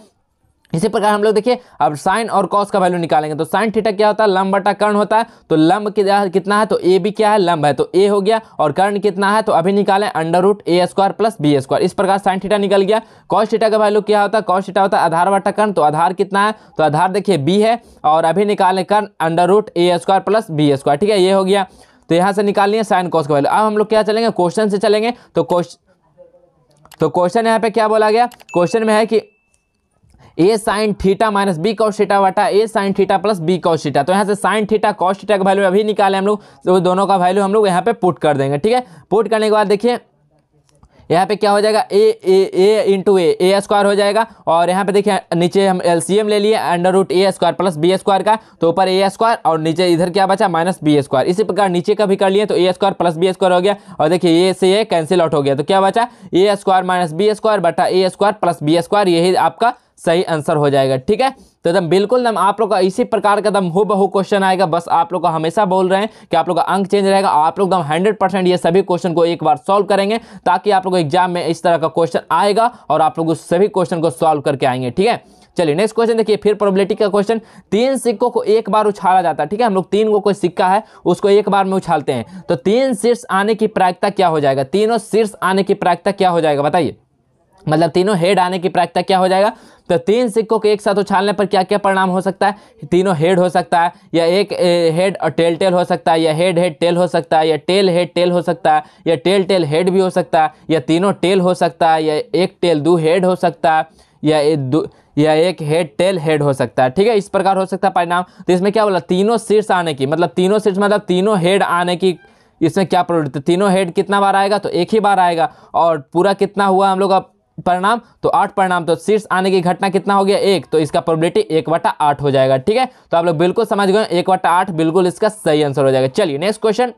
इसी प्रकार हम लोग देखिए अब साइन और कॉस का वैल्यू निकालेंगे। तो साइन थीटा क्या होता है, लंब बटा कर्ण होता है। तो लंब कितना है, तो ए भी क्या है, लंब है, तो ए हो गया। और कर्ण कितना है, तो अभी निकालें अंडर रूट ए स्क्वायर प्लस बी स्क्वायर। इस प्रकार साइन थीटा निकल गया। कॉस थीटा का वैल्यू क्या होता है, कॉस थीटा होता है आधार बटा कर्ण। तो आधार कितना है, तो आधार देखिए बी है, और अभी निकालें कर्ण अंडर रूट ए स्क्वायर प्लस बी स्क्वायर। ठीक है, ये हो गया। तो यहाँ से निकाल लिया साइन कॉस का वैल्यू। अब हम लोग क्या चलेंगे, क्वेश्चन से चलेंगे। तो क्वेश्चन यहाँ पे क्या बोला गया, क्वेश्चन में है कि A sine theta minus B cos theta बटा A sine theta plus B cos theta. तो यहाँ से साइन थीटा कॉस थीटा का वैल्यू अभी निकाले हम लोग, तो दोनों का वैल्यू हम लोग यहाँ पे पुट कर देंगे। ठीक है, पुट करने के बाद देखिए यहाँ पे क्या हो जाएगा, ए इंटू ए स्क्वायर हो जाएगा। और यहाँ पे देखिए नीचे हम एलसीएम ले लिए अंडर रूट ए स्क्वायर प्लस बी स्क्वायर का। तो ऊपर ए स्क्वायर और नीचे इधर क्या बचा, माइनस बी स्क्वायर। इसी प्रकार नीचे का भी कर लिए, तो a square plus b square हो गया। और देखिए ये से ये कैंसिल आउट हो गया, तो क्या बचा, ए स्क्वायर माइनस बी स्क्वायर बटा ए स्क्वायर प्लस बी स्क्वायर। यही आपका सही आंसर हो जाएगा। ठीक है, तो एकदम बिल्कुल दम आप लोग का इसी प्रकार का दम हूबहू क्वेश्चन आएगा। बस आप लोग का हमेशा बोल रहे हैं कि आप लोग का अंक चेंज रहेगा। आप लोग दम 100% ये सभी क्वेश्चन को एक बार सॉल्व करेंगे, ताकि आप लोग एग्जाम में इस तरह का क्वेश्चन आएगा और आप लोग उस सभी क्वेश्चन को सॉल्व करके आएंगे। ठीक है, चलिए नेक्स्ट क्वेश्चन देखिए, फिर प्रोबेबिलिटी का क्वेश्चन। 3 सिक्कों को एक बार उछाला जाता है। ठीक है, हम लोग 3 को कोई सिक्का है उसको एक बार में उछालते हैं, तो 3 शीर्ष आने की प्रायिकता क्या हो जाएगा, तीनों शीर्ष आने की प्रायिकता क्या हो जाएगा बताइए, मतलब तीनों हेड आने की प्रायिकता क्या हो जाएगा। तो 3 सिक्कों को एक साथ उछालने पर क्या क्या परिणाम हो सकता है, तीनों हेड हो सकता है, या एक हेड और टेल टेल हो सकता है, या हेड हेड टेल हो सकता है, या टेल हेड टेल हो सकता है, या टेल टेल हेड भी हो सकता है, या तीनों टेल हो सकता है, या एक टेल 2 हेड हो सकता है, या एक हेड टेल हेड हो सकता है। ठीक है, इस प्रकार हो सकता है परिणाम। तो इसमें क्या बोला, तीनों शीर्ष आने की, मतलब तीनों शीर्ष मतलब तीनों हेड आने की, इसमें क्या प्रोबेबिलिटी, तीनों हेड कितना बार आएगा, तो एक ही बार आएगा। और पूरा कितना हुआ हम लोग का परिणाम, तो 8 परिणाम। तो शीर्ष आने की घटना कितना हो गया, 1, तो इसका प्रोबेबिलिटी 1/8 हो जाएगा। ठीक है, तो आप लोग बिल्कुल समझ गए, 1/8 बिल्कुल इसका सही आंसर हो जाएगा। चलिए नेक्स्ट क्वेश्चन,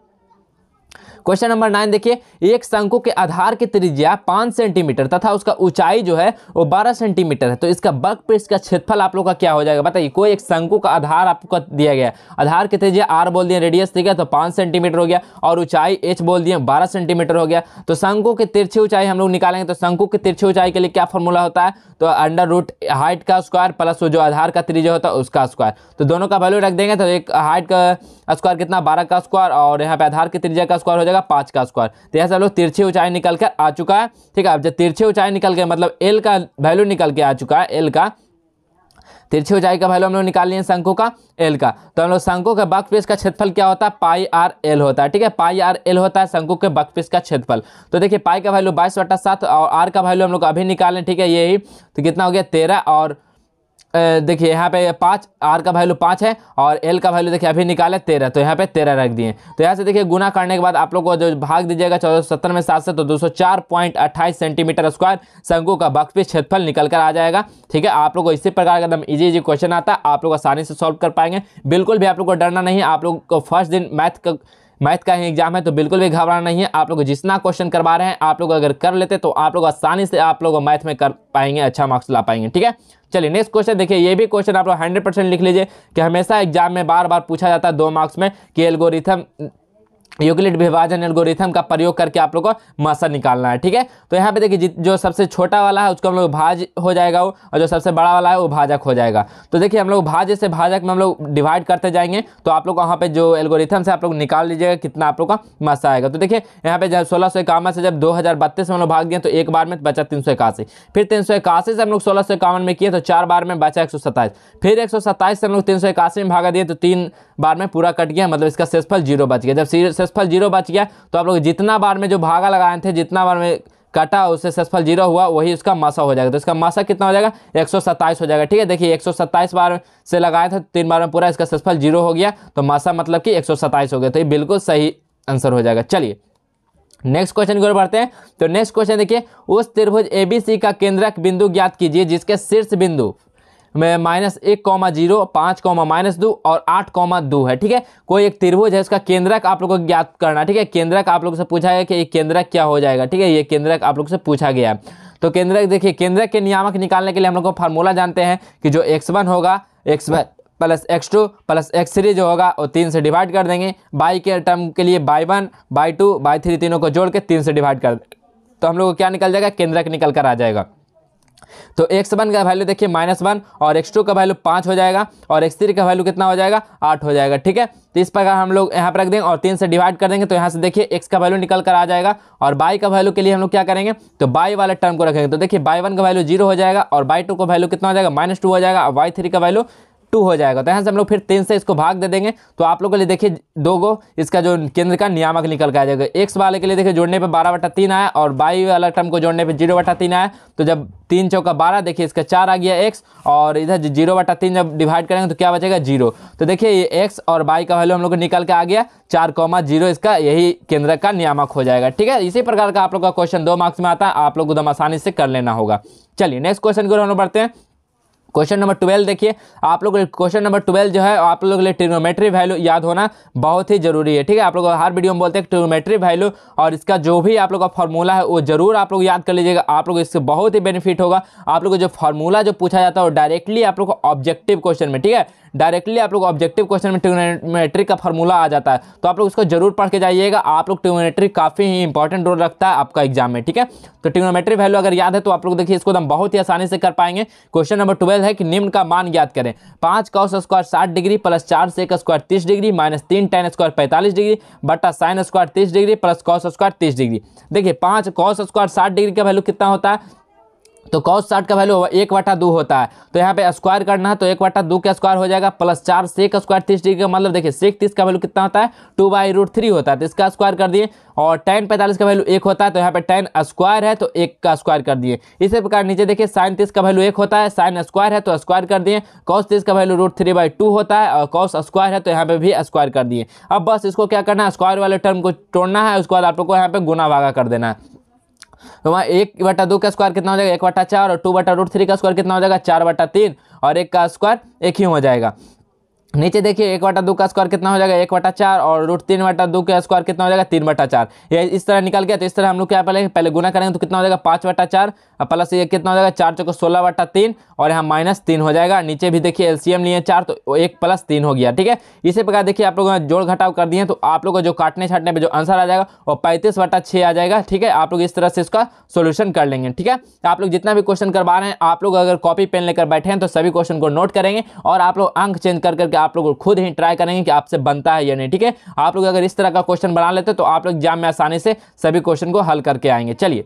क्वेश्चन नंबर 9 देखिए, एक शंकु के आधार की त्रिज्या 5 सेंटीमीटर तथा उसका ऊंचाई जो है वो 12 सेंटीमीटर है। तो इसका वक्रपृष्ठ का क्षेत्रफल आप लोग का क्या हो जाएगा बताइए। कोई एक शंकु का आधार आपको दिया गया है, आधार की त्रिज्या r बोल दिए, रेडियस ठीक है तो 5 सेंटीमीटर हो गया, और ऊंचाई h बोल दिए 12 सेंटीमीटर हो गया। तो शंकु की तिरछी ऊंचाई हम लोग निकालेंगे। तो शंकु की तिरछी ऊंचाई के लिए क्या फॉर्मूला होता है, तो अंडर रूट हाइट का स्क्वायर प्लस जो आधार का त्रिज्या होता है उसका स्क्वायर। तो दोनों का वैल्यू रख देंगे, तो एक हाइट का स्क्वायर कितना 12 का स्क्वायर, और यहाँ पे आधार की त्रिज्या का स्क्वायर हो जाएगा 5 का स्क्वायर। तो यहाँ से हम लोग तिरछी ऊंचाई निकल कर आ चुका है। ठीक है, अब जब तिरछी ऊंचाई निकल के मतलब एल का वैल्यू निकल के आ चुका है, एल का तिरछी ऊंचाई का वैल्यू हम लोग निकाल लिए शंकु का एल का। तो हम लोग शंकु के वक्रपृष्ठ का क्षेत्रफल क्या होता है, पाई आर एल होता है। ठीक है, पाई आर एल होता है शंकु के वक्रपृष्ठ का क्षेत्रफल। तो देखिए पाई का वैल्यू 22/7 और आर का वैल्यू हम लोग अभी निकालें। ठीक है, यही तो कितना हो गया 13, और देखिए यहाँ पे 5, आर का वैल्यू 5 है, और एल का वैल्यू देखिए अभी निकाले 13, तो यहाँ पे 13 रख दिए। तो यहाँ से देखिए गुना करने के बाद आप लोग को जो भाग दीजिएगा 1470 में 7 से, तो 204.28 सेंटीमीटर स्क्वायर शंकु का वक्रपृष्ठ क्षेत्रफल निकल कर आ जाएगा। ठीक है, आप लोग को इसी प्रकार का एकदम इजी क्वेश्चन आता है, आप लोग आसानी से सॉल्व कर पाएंगे। बिल्कुल भी आप लोग को डरना नहीं है। आप लोग को फर्स्ट दिन मैथ का ही एग्जाम है, तो बिल्कुल भी घबराना नहीं है। आप लोग जितना क्वेश्चन करवा रहे हैं आप लोग अगर कर लेते तो आप लोग आसानी से आप लोग मैथ में कर पाएंगे, अच्छा मार्क्स ला पाएंगे। ठीक है, चलिए नेक्स्ट क्वेश्चन देखिए, ये भी क्वेश्चन आप लोग 100% लिख लीजिए कि हमेशा एग्जाम में बार बार पूछा जाता है 2 मार्क्स में कि एल्गोरिथम यूक्लिड विभाजन एल्गोरिथम का प्रयोग करके आप लोग को मासा निकालना है। ठीक है, तो यहाँ पे देखिए जो सबसे छोटा वाला है उसको हम लोग भाज हो जाएगा वो, और जो सबसे बड़ा वाला है वो भाजक हो जाएगा। तो देखिए हम लोग भाज्य से भाजक में हम लोग डिवाइड करते जाएंगे, तो आप लोग वहाँ पे जो एल्गोरिथम से आप लोग निकाल लीजिएगा कितना आप लोग का मासा आएगा। तो देखिए यहाँ पे जब 1651 से जब 2032 में हम लोग भाग दिए तो एक बार में बचा 381, फिर 381 से हम लोग 1651 में किए तो 4 बार में बचा 127, फिर 127 से हम लोग 381 में भागा दिए तो 3 बार में पूरा कट गया, मतलब इसका शेषफल 0 बच गया। जब शेषफल 0 बच गया तो आप लोग जितना बार में जो भागा लगाए थे, जितना बार में काटा उससे शेषफल 0 हुआ, वही उसका मासा हो जाएगा। तो इसका मासा कितना हो जाएगा 127 हो जाएगा। ठीक है, देखिए 127 बार से लगाए थे 3 बार में पूरा इसका शेषफल 0 हो गया, तो मासा मतलब कि 127 हो गया। तो ये बिल्कुल सही आंसर हो जाएगा। चलिए नेक्स्ट क्वेश्चन की ओर बढ़ते हैं। तो नेक्स्ट क्वेश्चन देखिए, उस त्रिभुज ABC का केंद्रक बिंदु ज्ञात कीजिए जिसके शीर्ष बिंदु में -1,0, 5,-2 और 8,2 है। ठीक है, कोई एक त्रिभुज है उसका केंद्रक आप लोगों को ज्ञात करना। ठीक है, केंद्रक आप लोगों से पूछा गया कि ये केंद्रक क्या हो जाएगा। ठीक है, ये केंद्रक आप लोग से पूछा गया। तो केंद्रक देखिए, केंद्रक के नियामक निकालने के लिए हम लोग को फार्मूला जानते हैं कि जो x1 होगा, x1 plus x2 plus x3 जो होगा वो 3 से डिवाइड कर देंगे। बाई के टर्म के लिए y1 y2 y3 तीनों को जोड़ के 3 से डिवाइड कर देंगे, तो हम लोग को क्या निकल जाएगा, केंद्रक निकल कर आ जाएगा। तो x1 का वैल्यू देखिए -1 और x2 का वैल्यू 5 हो जाएगा और x3 का वैल्यू कितना हो जाएगा 8 हो जाएगा। ठीक है, तो इस प्रकार हम लोग यहाँ पर रख देंगे और 3 से डिवाइड कर देंगे। तो यहाँ से देखिए x का वैल्यू निकल कर आ जाएगा और y का वैल्यू के लिए हम लोग क्या करेंगे, तो y वाले टर्म को रखेंगे। तो देखिए y1 का वैल्यू 0 हो जाएगा और y2 का वैल्यू कितना हो जाएगा -2 हो जाएगा और y3 का वैल्यू 2 हो जाएगा। तो यहाँ से हम लोग फिर 3 से इसको भाग दे देंगे। तो आप लोगों के लिए देखिए 2 गो इसका जो केंद्र का नियामक निकल के आ जाएगा। x वाले के लिए देखिए जोड़ने पे 12/3 आया और y वाला टर्म को जोड़ने पे 0/3 आया। तो जब 3 चौका 12 देखिए इसका 4 आ गया x और इधर 0/3 जब डिवाइड करेंगे तो क्या बचेगा 0। तो देखिए ये x और y का वैल्यू हम लोग को निकल के आ गया 4,0, इसका यही केंद्र का नियामक हो जाएगा। ठीक है, इसी प्रकार का आप लोग का क्वेश्चन 2 मार्क्स में आता है, आप लोग एकदम आसानी से कर लेना होगा। चलिए नेक्स्ट क्वेश्चन की ओर हम लोग बढ़ते हैं। क्वेश्चन नंबर 12 देखिए, आप लोग क्वेश्चन नंबर 12 जो है आप लोगों के लिए ट्रिग्नोमेट्री वैल्यू याद होना बहुत ही जरूरी है। ठीक है, आप लोग हर वीडियो में बोलते हैं ट्रिग्नोमेट्री वैल्यू और इसका जो भी आप लोग का फॉर्मूला है वो जरूर आप लोग याद कर लीजिएगा। आप लोग इससे बहुत ही बेनिफिट होगा। आप लोग को जो फॉर्मूला जो पूछा जाता है वो डायरेक्टली आप लोग को ऑब्जेक्टिव क्वेश्चन में, ठीक है, डायरेक्टली आप लोग ऑब्जेक्टिव क्वेश्चन में ट्रिग्नोमेट्री का फॉर्मूला आ जाता है। तो आप लोग उसको जरूर पढ़ के जाइएगा। आप लोग ट्रिग्नोमेट्री काफी ही इंपॉर्टेंट रोल रखता है आपका एग्जाम में। ठीक है, तो ट्रिग्नोमेट्री वैल्यू अगर याद है तो आप लोग देखिए इसको हम बहुत ही आसानी से कर पाएंगे। क्वेश्चन नंबर 12 है कि निम्न का मान ज्ञात करें। 5 cos square 60 degree plus 4 sec square 30 degree minus 3 tan square 45 degree बटा sin square 30 degree plus cos square 30 degree. देखिए 5 cos स्क्वायर 60 डिग्री का वैल्यू कितना होता है, तो cos 60 का वैल्यू 1/2 होता है। तो यहाँ पे स्क्वायर करना है तो 1/2 का स्क्वायर हो जाएगा प्लस 4 sec स्क्वायर 30 डिग्री का मतलब देखिए sec 30 का वैल्यू कितना होता है 2/√3 होता है। तो इसका स्क्वायर कर दिए और tan 45 का वैल्यू 1 होता है। तो यहाँ पे tan स्क्वायर है तो 1 का स्क्वायर कर दिए। इसी प्रकार नीचे देखिए sin 30 का वैल्यू 1 होता है, sin स्क्वायर है तो स्क्वायर कर दिए। cos 30 का वैल्यू √3/2 होता है और cos स्क्वायर है तो यहाँ पे भी स्क्वायर कर दिए। अब बस इसको क्या करना है, स्क्वायर वाले टर्म को तोड़ना है, उसके बाद आप लोग को यहाँ पे गुना भागा कर देना है। तो वहाँ 1/2 का स्क्वायर कितना हो जाएगा 1/4 और 2/√3 का स्क्वायर कितना हो जाएगा 4/3 और 1 का स्क्वायर 1 ही हो जाएगा। नीचे देखिए 1/2 का स्क्वायर कितना हो जाएगा 1/4 और √3/2 का स्क्वायर कितना हो जाएगा 3/4। ये इस तरह निकल गया। तो इस तरह हम लोग क्या पहले गुना करेंगे तो कितना हो जाएगा 5/4 प्लस ये कितना हो जाएगा 4 चौको 16/3 और यहाँ -3 हो जाएगा। नीचे भी देखिए एलसीएम लिए 4 तो 1 + 3 हो गया। ठीक है, इसी प्रकार देखिए आप लोग जोड़ घटाव कर दिए तो आप लोग को जो काटने छाटने पे जो आंसर आ जाएगा वो 35/6 आ जाएगा। ठीक है, आप लोग इस तरह से इसका सोल्यूशन कर लेंगे। ठीक है, आप लोग जितना भी क्वेश्चन करवा रहे हैं आप लोग अगर कॉपी पेन लेकर बैठे हैं तो सभी क्वेश्चन को नोट करेंगे और आप लोग अंक चेंज कर करके आप लोग खुद ही ट्राई करेंगे कि आपसे बनता है या नहीं। ठीक है, आप लोग अगर इस तरह का क्वेश्चन बना लेते तो आप लोग एग्जाम में आसानी से सभी क्वेश्चन को हल करके आएंगे। चलिए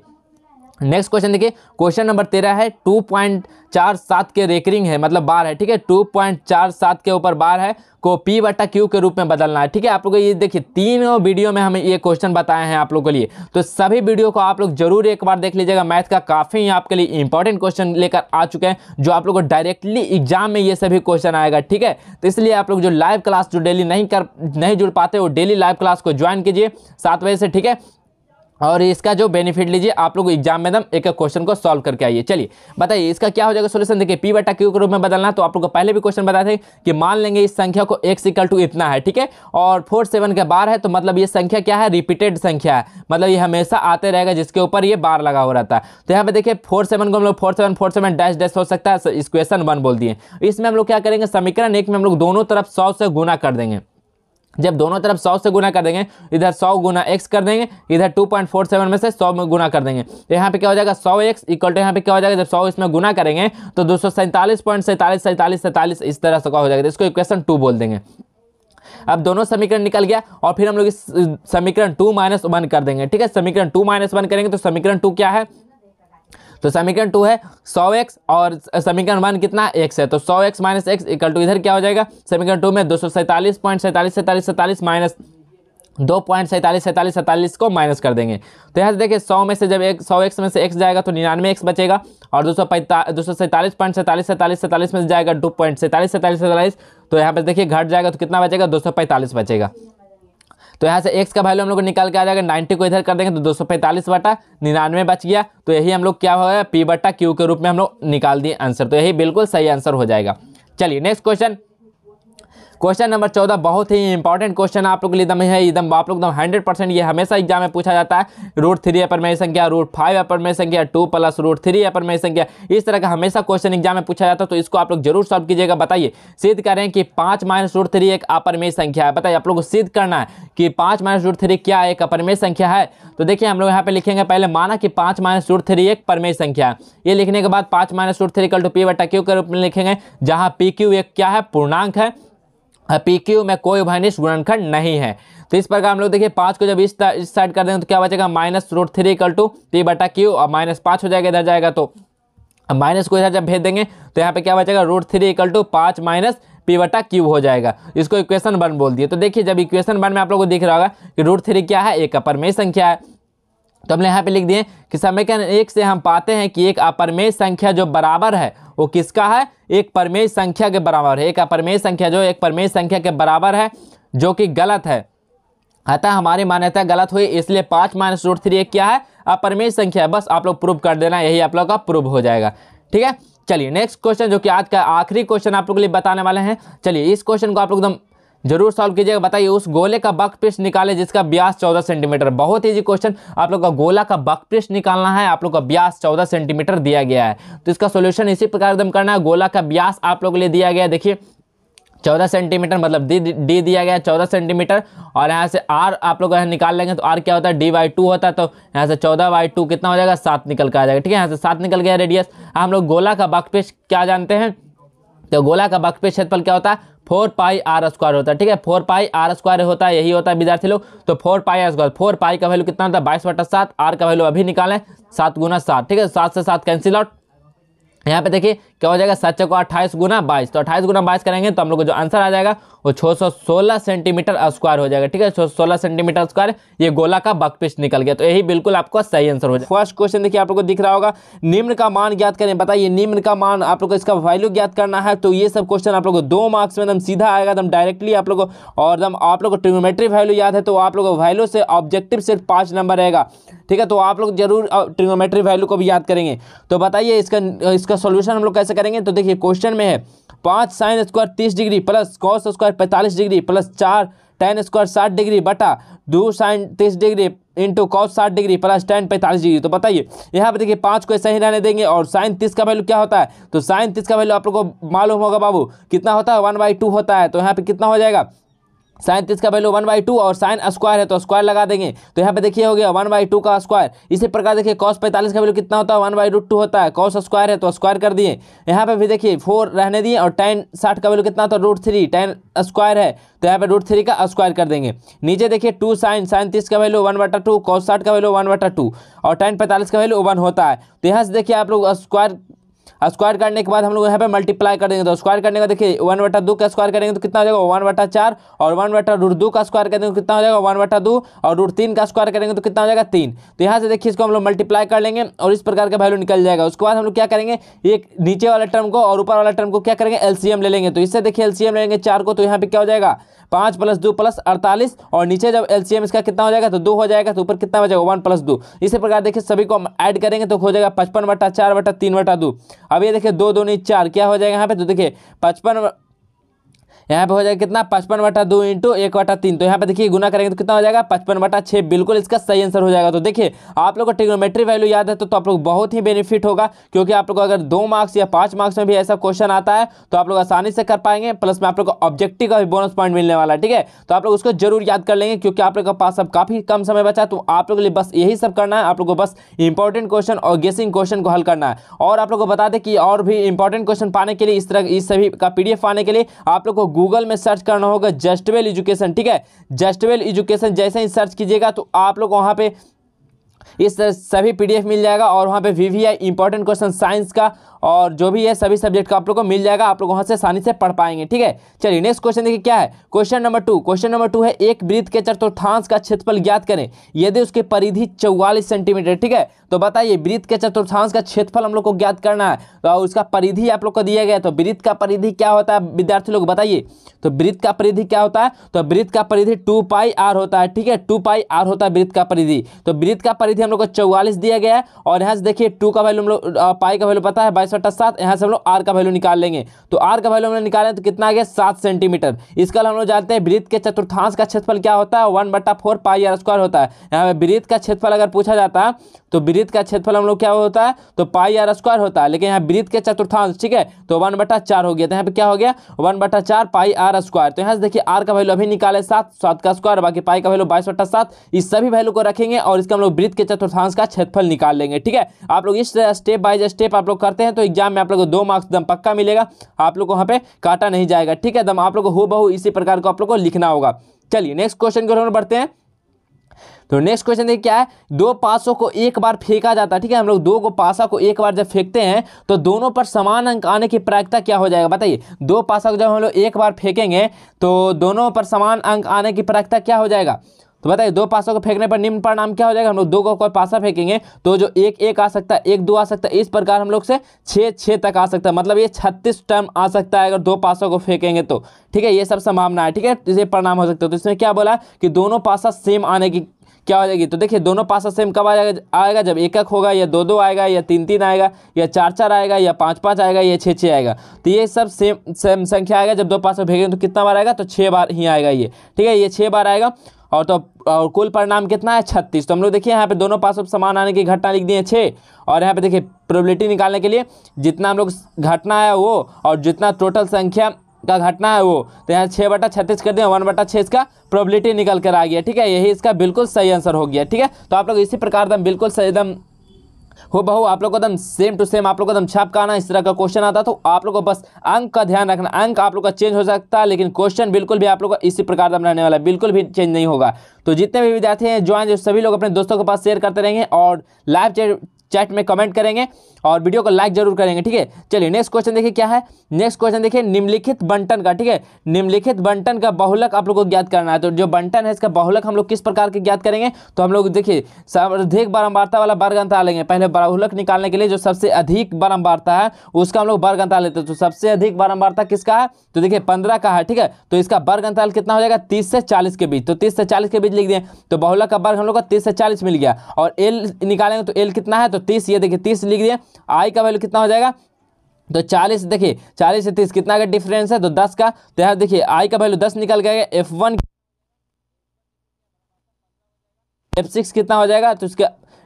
नेक्स्ट क्वेश्चन देखिए, क्वेश्चन नंबर 13 है 2.47 के रेकरिंग है मतलब बार है। ठीक है, 2.47 के ऊपर बार है को P/Q के रूप में बदलना है। ठीक है, आप लोग ये देखिए तीनों वीडियो में हमें ये क्वेश्चन बताए हैं आप लोगों के लिए, तो सभी वीडियो को आप लोग जरूर एक बार देख लीजिएगा। मैथ का काफी आपके लिए इंपॉर्टेंट क्वेश्चन लेकर आ चुके हैं जो आप लोग को डायरेक्टली एग्जाम में ये सभी क्वेश्चन आएगा। ठीक है, तो इसलिए आप लोग जो लाइव क्लास जो डेली नहीं जुड़ पाते वो डेली लाइव क्लास को ज्वाइन कीजिए 7 बजे से। ठीक है, और इसका जो बेनिफिट लीजिए आप लोग एग्जाम में एकदम एक क्वेश्चन को सॉल्व करके आइए। चलिए बताइए इसका क्या हो जाएगा सोल्यूशन। देखिए P/Q के रूप में बदलना, तो आप लोग को पहले भी क्वेश्चन बताए थे कि मान लेंगे इस संख्या को x = इतना है। ठीक है, और 47 के बार है तो मतलब ये संख्या क्या है, रिपीटेड संख्या है, मतलब ये हमेशा आते रहेगा जिसके ऊपर ये बार लगा हो रहता है। तो यहाँ पे देखिए 47 को हम लोग 47 डैश हो सकता है, इक्वेशन 1 बोल दिए। इसमें हम लोग क्या करेंगे, समीकरण 1 में हम लोग दोनों तरफ 100 से गुना कर देंगे। जब दोनों तरफ 100 से गुना कर देंगे, इधर 100 गुना x कर देंगे, इधर 2.47 में से 100 में गुना कर देंगे, तो यहाँ पे क्या हो जाएगा 100x = यहाँ पे क्या हो जाएगा, जब 100 इसमें गुना करेंगे तो 247.47 इस तरह से क्या हो जाएगा, इसको इक्वेशन 2 बोल देंगे। अब दोनों समीकरण निकल गया और फिर हम लोग इस समीकरण 2 - 1 कर देंगे। ठीक है, समीकरण 2 - 1 करेंगे तो समीकरण 2 क्या है, तो समीकरण 2 है 100x और समीकरण 1 कितना x है, तो 100x - x = इधर क्या हो जाएगा, समीकरण 2 में 247.47 माइनस 2.47 को माइनस कर देंगे। तो यहाँ से देखिए 100 में से जब 100x में से x जाएगा तो 99x बचेगा और 247.47 में से जाएगा 2.47 तो यहाँ पे देखिए घट जाएगा तो कितना बचेगा 245 बचेगा। तो यहाँ से x का वैल्यू हम लोग को निकाल के आ जाएगा, 90 को इधर कर देंगे तो 245/99 बच गया। तो यही हम लोग क्या होगा P/Q के रूप में हम लोग निकाल दिए आंसर, तो यही बिल्कुल सही आंसर हो जाएगा। चलिए नेक्स्ट क्वेश्चन, क्वेश्चन नंबर 14 बहुत ही इंपॉर्टेंट क्वेश्चन आप लोग के लिए एकदम है, एकदम आप लोग एकदम 100% ये हमेशा एग्जाम में पूछा जाता है। √3 अपरिमेय संख्या, √5 अपरिमेय संख्या, 2 + √3 अपरिमेय संख्या, इस तरह का हमेशा क्वेश्चन एग्जाम में पूछा जाता है। तो इसको आप लोग जरूर सॉल्व कीजिएगा। बताइए, सिद्ध करें कि 5 - √3 एक अपरिमेय संख्या है। बताइए, आप लोग को सिद्ध करना है कि 5 - √3 क्या एक अपरिमेय संख्या है। तो देखिए, हम लोग यहाँ पे लिखेंगे, पहले माना कि 5 - √3 एक परिमेय संख्या है। ये लिखने के बाद 5 - √3 = P/Q के रूप में लिखेंगे, जहाँ PQ एक क्या है, पूर्णांक है। PQ में कोई उभयनिष्ठ गुणनखंड नहीं है। तो इस प्रकार हम लोग देखिए 5 को जब इस साइड कर देंगे तो क्या बचेगा, -√3 = P/Q, और -5 हो जाएगा, इधर जाएगा तो माइनस को इधर जब भेज देंगे तो यहाँ पे क्या बचेगा, √3 = 5 - P/Q हो जाएगा। इसको इक्वेशन 1 बोल दिए। तो देखिए, जब इक्वेशन 1 में आप लोगों को दिख रहा होगा कि √3 क्या है, एक अपरिमेय संख्या है। तो हमने यहाँ पे लिख दिए कि समीकरण 1 से हम पाते हैं कि एक अपरिमेय संख्या जो बराबर है वो किसका है, एक परिमेय संख्या के बराबर है। एक अपरिमेय संख्या जो एक परिमेय संख्या के बराबर है, जो कि गलत है। अतः हमारी मान्यता गलत हुई, इसलिए 5 - √3 एक क्या है, अपरिमेय संख्या है। बस आप लोग प्रूव कर देना, यही आप लोग का प्रूव हो जाएगा। ठीक है, चलिए नेक्स्ट क्वेश्चन, जो कि आज का आखिरी क्वेश्चन आप लोग के लिए बताने वाले हैं। चलिए इस क्वेश्चन को आप लोग एकदम जरूर सॉल्व कीजिएगा। बताइए, उस गोले का वक्रपृष्ठ निकाले जिसका व्यास 14 सेंटीमीटर। बहुत इजी क्वेश्चन, आप लोग का गोला का वक्रपृष्ठ निकालना है, आप लोग का व्यास 14 सेंटीमीटर दिया गया है। तो इसका सॉल्यूशन इसी प्रकार एकदम करना है। गोला का व्यास आप लोग के लिए दिया गया है, देखिए 14 सेंटीमीटर, मतलब डी दिया गया है 14 सेंटीमीटर, और यहाँ से आर आप लोग यहाँ निकाल लेंगे तो आर क्या होता है, D/2 होता है। तो यहाँ से 14/2 कितना हो जाएगा, 7 निकल कर आ जाएगा। ठीक है, यहाँ से 7 निकल गया रेडियस। हम लोग गोला का वक्रपृष्ठ क्या जानते हैं, तो गोला का वक्रपृष्ठ क्षेत्रफल क्या होता है, 4πr² होता है। ठीक है, 4πr² होता है, यही होता है विद्यार्थी लोग। तो 4πr², 4π का वैल्यू कितना होता है, 22/7, आर का वैल्यू अभी निकालें 7 × 7। ठीक है, 7 से 7 कैंसिल आउट। यहाँ पे देखिए क्या हो जाएगा, 7 को 28 × 22, तो 28 × 22 करेंगे तो हम लोग को जो आंसर आ जाएगा वो 616 सेंटीमीटर स्क्वायर हो जाएगा। ठीक है, 616 सेंटीमीटर स्क्वायर ये गोला का वक्रपृष्ठ निकल गया। तो यही बिल्कुल आपको सही आंसर हो जाएगा। फर्स्ट क्वेश्चन देखिए आप लोग को दिख रहा होगा, निम्न का मान ज्ञात करें। बताइए, निम्न का मान आप लोग को इसका वैल्यू ज्ञात करना है। तो ये सब क्वेश्चन आप लोग को 2 मार्क्स में एकदम सीधा आएगा, एकदम डायरेक्टली आप लोग को। और एकदम आप लोग को ट्रिग्नोमेट्री वैल्यू याद है तो आप लोग को वैल्यू से ऑब्जेक्टिव सिर्फ 5 नंबर रहेगा। ठीक है, तो आप लोग जरूर ट्रिग्नोमेट्री वैल्यू को भी याद करेंगे। तो बताइए इसका सॉल्यूशन हम लोग कैसे करेंगे। तो देखिए क्वेश्चन में है 5 sin² 30 degree plus cos² 45 degree plus 4 tan² 60 degree बटा 2 sin 30 degree into cos 60 degree plus tan 45 degree. तो बताइए, यहाँ पे देखिए 5 को ऐसे ही रहने देंगे, और sin 30 का वैल्यू क्या होता है, तो sin 30 का वैल्यू आप लोग को मालूम होगा बाबू, कितना होता है, 1/2 होता है। तो यहाँ पे कितना हो जाएगा, sin 30 का वैल्यू 1/2, और sin स्क्वायर है तो स्क्वायर लगा देंगे। तो यहाँ पे देखिए हो गया 1/2 का स्क्वायर। इसी प्रकार देखिए cos 45 का वैल्यू कितना होता है, 1/2 होता है। cos स्क्वायर है तो स्क्वायर कर दिए। यहाँ पे भी देखिए 4 रहने दिए, और tan 60 का वैल्यू कितना होता है, √3, tan स्क्वायर है तो यहाँ पे √3 का स्क्वायर कर देंगे। नीचे देखिए 2 sin 30 का वैल्यू 1/2, cos 60 का वैल्यू 1/2, और tan 45 का वैल्यू 1 होता है। तो यहाँ से देखिए आप लोग स्क्वायर करने के बाद हम लोग यहाँ पे मल्टीप्लाई कर देंगे। तो स्क्वायर करने का देखिए 1/2 का स्क्वायर करेंगे तो कितना हो जाएगा, 1/4, और 1/√2 का स्क्वायर करेंगे तो कितना हो जाएगा, 1/2, और √3 का स्क्वायर करेंगे तो कितना हो जाएगा, 3। तो यहाँ से देखिए इसको हम लोग मल्टीप्लाई कर लेंगे और इस प्रकार का वैल्यू निकल जाएगा। उसके बाद हम लोग क्या करेंगे, एक नीचे वाले टर्म को और ऊपर वाला टर्म को क्या करेंगे, एलसीएम ले लेंगे। तो इससे देखिए एलसीएम लेंगे 4 को, तो यहाँ पे क्या हो जाएगा, 5 + 2 + 48, और नीचे जब एलसीएम इसका कितना हो जाएगा, तो 2 हो जाएगा, तो ऊपर कितना बचेगा, 1 + 2। इसी प्रकार देखिए सभी को हम ऐड करेंगे तो हो जाएगा 55/4/3/2। अब ये देखिए 2 दूनी 4 क्या हो जाएगा यहाँ पे, तो देखिए 55 यहाँ पे हो जाएगा कितना, 55/2 इंटू 1/3। तो यहाँ पे देखिए गुना करेंगे तो कितना हो जाएगा, 55/6। बिल्कुल इसका सही आंसर हो जाएगा। तो देखिए आप लोग को ट्रिग्नोमेट्री वैल्यू याद है तो आप लोग बहुत ही बेनिफिट होगा, क्योंकि आप लोग को अगर 2 मार्क्स या 5 मार्क्स में भी ऐसा क्वेश्चन आता है तो आप लोग आसानी से कर पाएंगे। प्लस में आप लोग को ऑब्जेक्टिव का भी बोनस पॉइंट मिलने वाला है। ठीक है, तो आप लोग उसको जरूर याद कर लेंगे, क्योंकि आप लोग के पास अब काफी कम समय बचा। तो आप लोग के लिए बस यही सब करना है, आप लोग को बस इंपॉर्टेंट क्वेश्चन और गेसिंग क्वेश्चन को हल करना है। और आप लोग को बता दें कि और भी इंपॉर्टेंट क्वेश्चन पाने के लिए, इस तरह इस सभी का PDF पाने के लिए आप लोग को गूगल में सर्च करना होगा जस्टवेल एजुकेशन। ठीक है, जस्टवेल एजुकेशन जैसे ही सर्च कीजिएगा तो आप लोग वहां पे इस सभी PDF मिल जाएगा, और वहाँ पे VVI इंपॉर्टेंट क्वेश्चन साइंस का और जो भी है सभी सब्जेक्ट का आप लोग को मिल जाएगा। आप लोग वहाँ से आसानी से पढ़ पाएंगे। ठीक है, चलिए नेक्स्ट क्वेश्चन देखिए क्या है। क्वेश्चन नंबर 2, क्वेश्चन नंबर 2 है, एक वृत्त के चतुर्थांश का क्षेत्रफल ज्ञात करें यदि उसकी परिधि 44 सेंटीमीटर। ठीक है, तो बताइए वृत्त के चतुर्थांश का क्षेत्रफल हम लोग को ज्ञात करना है, तो उसका परिधि आप लोग को दिया गया है। तो वृत्त का परिधि क्या होता है विद्यार्थी लोग बताइए, तो वृत्त का परिधि क्या होता है, तो वृत्त का परिधि 2πr होता है। ठीक है, 2πr होता है वृत्त का परिधि। तो वृत्त का परिधि हम लोग को 44 दिया गया है, और यहाँ से देखिए 2 का वैल्यू हम लोग पाई का वैल्यू पता है 22/7, यहाँ से हम लोग आर का वैल्यू निकाल लेंगे। तो आर का वैल्यू हम लोग निकालें तो कितना आ गया 7 सेंटीमीटर। इसका हम लोग जानते हैं वृत्त के चतुर्थांश का क्षेत्रफल क्या होता है 1/4 पाई आर स्क्वायर होता है। यहाँ पे वृत्त का क्षेत्रफल अगर पूछा जाता है तो वृत्त का क्षेत्रफल हम लोग क्या होता है तो पाई आर स्क्वायर होता है, लेकिन यहाँ वृत्त के चतुर्थांश, ठीक है, तो 1/4 हो गया। तो यहाँ पे क्या हो गया 1/4 पाई आर स्क्वायर। तो यहाँ से देखिए आर का वैल्यू अभी निकाले 7 का स्क्वायर, बाकी पाई का वैल्यू 22/7। इस सभी वैल्यू को रखेंगे और इसका हम लोग वृत्त के चतुर्थांश का क्षेत्रफल निकाल लेंगे। ठीक है, आप लोग इस स्टेप बाय स्टेप आप लोग करते हैं तो एग्जाम में आप लोग को 2 मार्क्स दम पक्का मिलेगा, आप लोग को वहाँ पे काटा नहीं जाएगा। ठीक है, दम आप लोग को हूबहू इसी प्रकार को आप लोग को लिखना होगा। चलिए नेक्स्ट क्वेश्चन की ओर बढ़ते हैं। तो नेक्स्ट क्वेश्चन देखिए क्या है, 2 पासों को एक बार फेंका जाता है। ठीक है, हम लोग 2 को पासा को एक बार जब फेंकते हैं तो दोनों पर समान अंक आने की प्रायिकता क्या हो जाएगा बताइए। 2 पासा को जब हम लोग एक बार फेंकेंगे तो दोनों पर समान अंक आने की प्रायिकता क्या हो जाएगा। तो बताइए 2 पासों को फेंकने पर निम्न परिणाम क्या हो जाएगा। हम लोग 2 को कोई पासा फेंकेंगे तो जो 1 आ सकता है, 1 2 आ सकता है, इस प्रकार हम लोग से 6 तक आ सकता है, मतलब ये 36 टर्म आ सकता है अगर 2 पासों को फेंकेंगे तो। ठीक है, ये सब संभावना है। ठीक है, ये परिणाम हो सकता है। तो इसमें क्या बोला कि दोनों पासा सेम आने की क्या हो जाएगी। तो देखिए दोनों पासा सेम कब आएगा जब 1 होगा, या 2 आएगा, या 3 आएगा, या 4 आएगा, या 5 आएगा, या 6 आएगा। तो ये सब सेम संख्या आएगा जब 2 पासा फेंकेंगे तो कितना बार आएगा तो 6 बार ही आएगा ये। ठीक है, ये 6 बार आएगा और कुल परिणाम कितना है 36। तो हम लोग देखिए यहाँ पे दोनों पासों समान आने की घटना लिख दी है 6, और यहाँ पे देखिए प्रोबेबिलिटी निकालने के लिए जितना हम लोग घटना है वो और जितना टोटल संख्या का घटना है वो, तो यहाँ 6/36 कर दिया, 1/6 इसका प्रोबेबिलिटी निकल कर आ गया। ठीक है, यही इसका बिल्कुल सही आंसर हो गया। ठीक है, तो आप लोग इसी प्रकार दम बिल्कुल सही दम हूबहू आप लोग को एकदम सेम टू सेम आप लोग को एकदम छाप का आना, इस तरह का क्वेश्चन आता तो आप लोग को बस अंक का ध्यान रखना। अंक आप लोग का चेंज हो सकता है लेकिन क्वेश्चन बिल्कुल भी आप लोग का इसी प्रकार का रहने वाला है, बिल्कुल भी चेंज नहीं होगा। तो जितने भी विद्यार्थी हैं ज्वाइन सभी लोग अपने दोस्तों के पास शेयर करते रहेंगे और लाइव चैट में कमेंट करेंगे और वीडियो को लाइक जरूर करेंगे। ठीक है, चलिए नेक्स्ट क्वेश्चन देखिए क्या है। नेक्स्ट क्वेश्चन देखिए निम्नलिखित बंटन का, ठीक है, निम्नलिखित बंटन का बहुलक आप लोग को ज्ञात करना है। तो जो बंटन है इसका बहुलक हम लोग किस प्रकार के ज्ञात करेंगे। तो हम लोग देखिए अधिक बारंबारता वाला वर्ग अंतराल लेंगे। पहले बहुलक निकालने के लिए जो सबसे अधिक बारंबारता है उसका हम लोग वर्ग अंतराल लेते हैं। तो सबसे अधिक बारंबारता किसका है तो देखिए 15 का है। ठीक है, तो इसका वर्ग अंतराल कितना हो जाएगा 30 से 40 के बीच। तो 30 से 40 के बीच लिख दिए, तो बहुलक का वर्ग हम लोग का 30 से 40 मिल गया। और एल निकालेंगे तो एल कितना है तो 30, ये देखिए 30 लिख दिए। आई का वैल्यू कितना हो जाएगा तो 40, देखिए 40 से 30 कितना का डिफरेंस है तो 10 का। तो यहाँ देखिए आई का वैल्यू 10 निकल गया। F1 F6 कितना हो जाएगा तो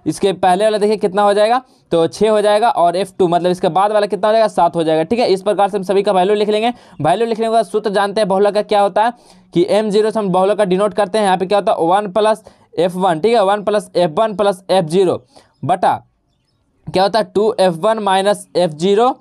इसके पहले वाला देखिए कितना हो जाएगा तो 6 हो जाएगा, और F2 मतलब इसके बाद वाला कितना हो जाएगा 7 हो जाएगा। ठीक है, इस प्रकार से हम सभी का वैल्यू लिख लेंगे। वैल्यू लिखने के बाद सूत्र जानते हैं बहुलक का क्या होता है कि M0 से हम बहुलक का डिनोट करते हैं। यहाँ पे क्या होता है 1 + F1, ठीक है, 1 + F1 + F0 बटा क्या होता है 2F1 - F0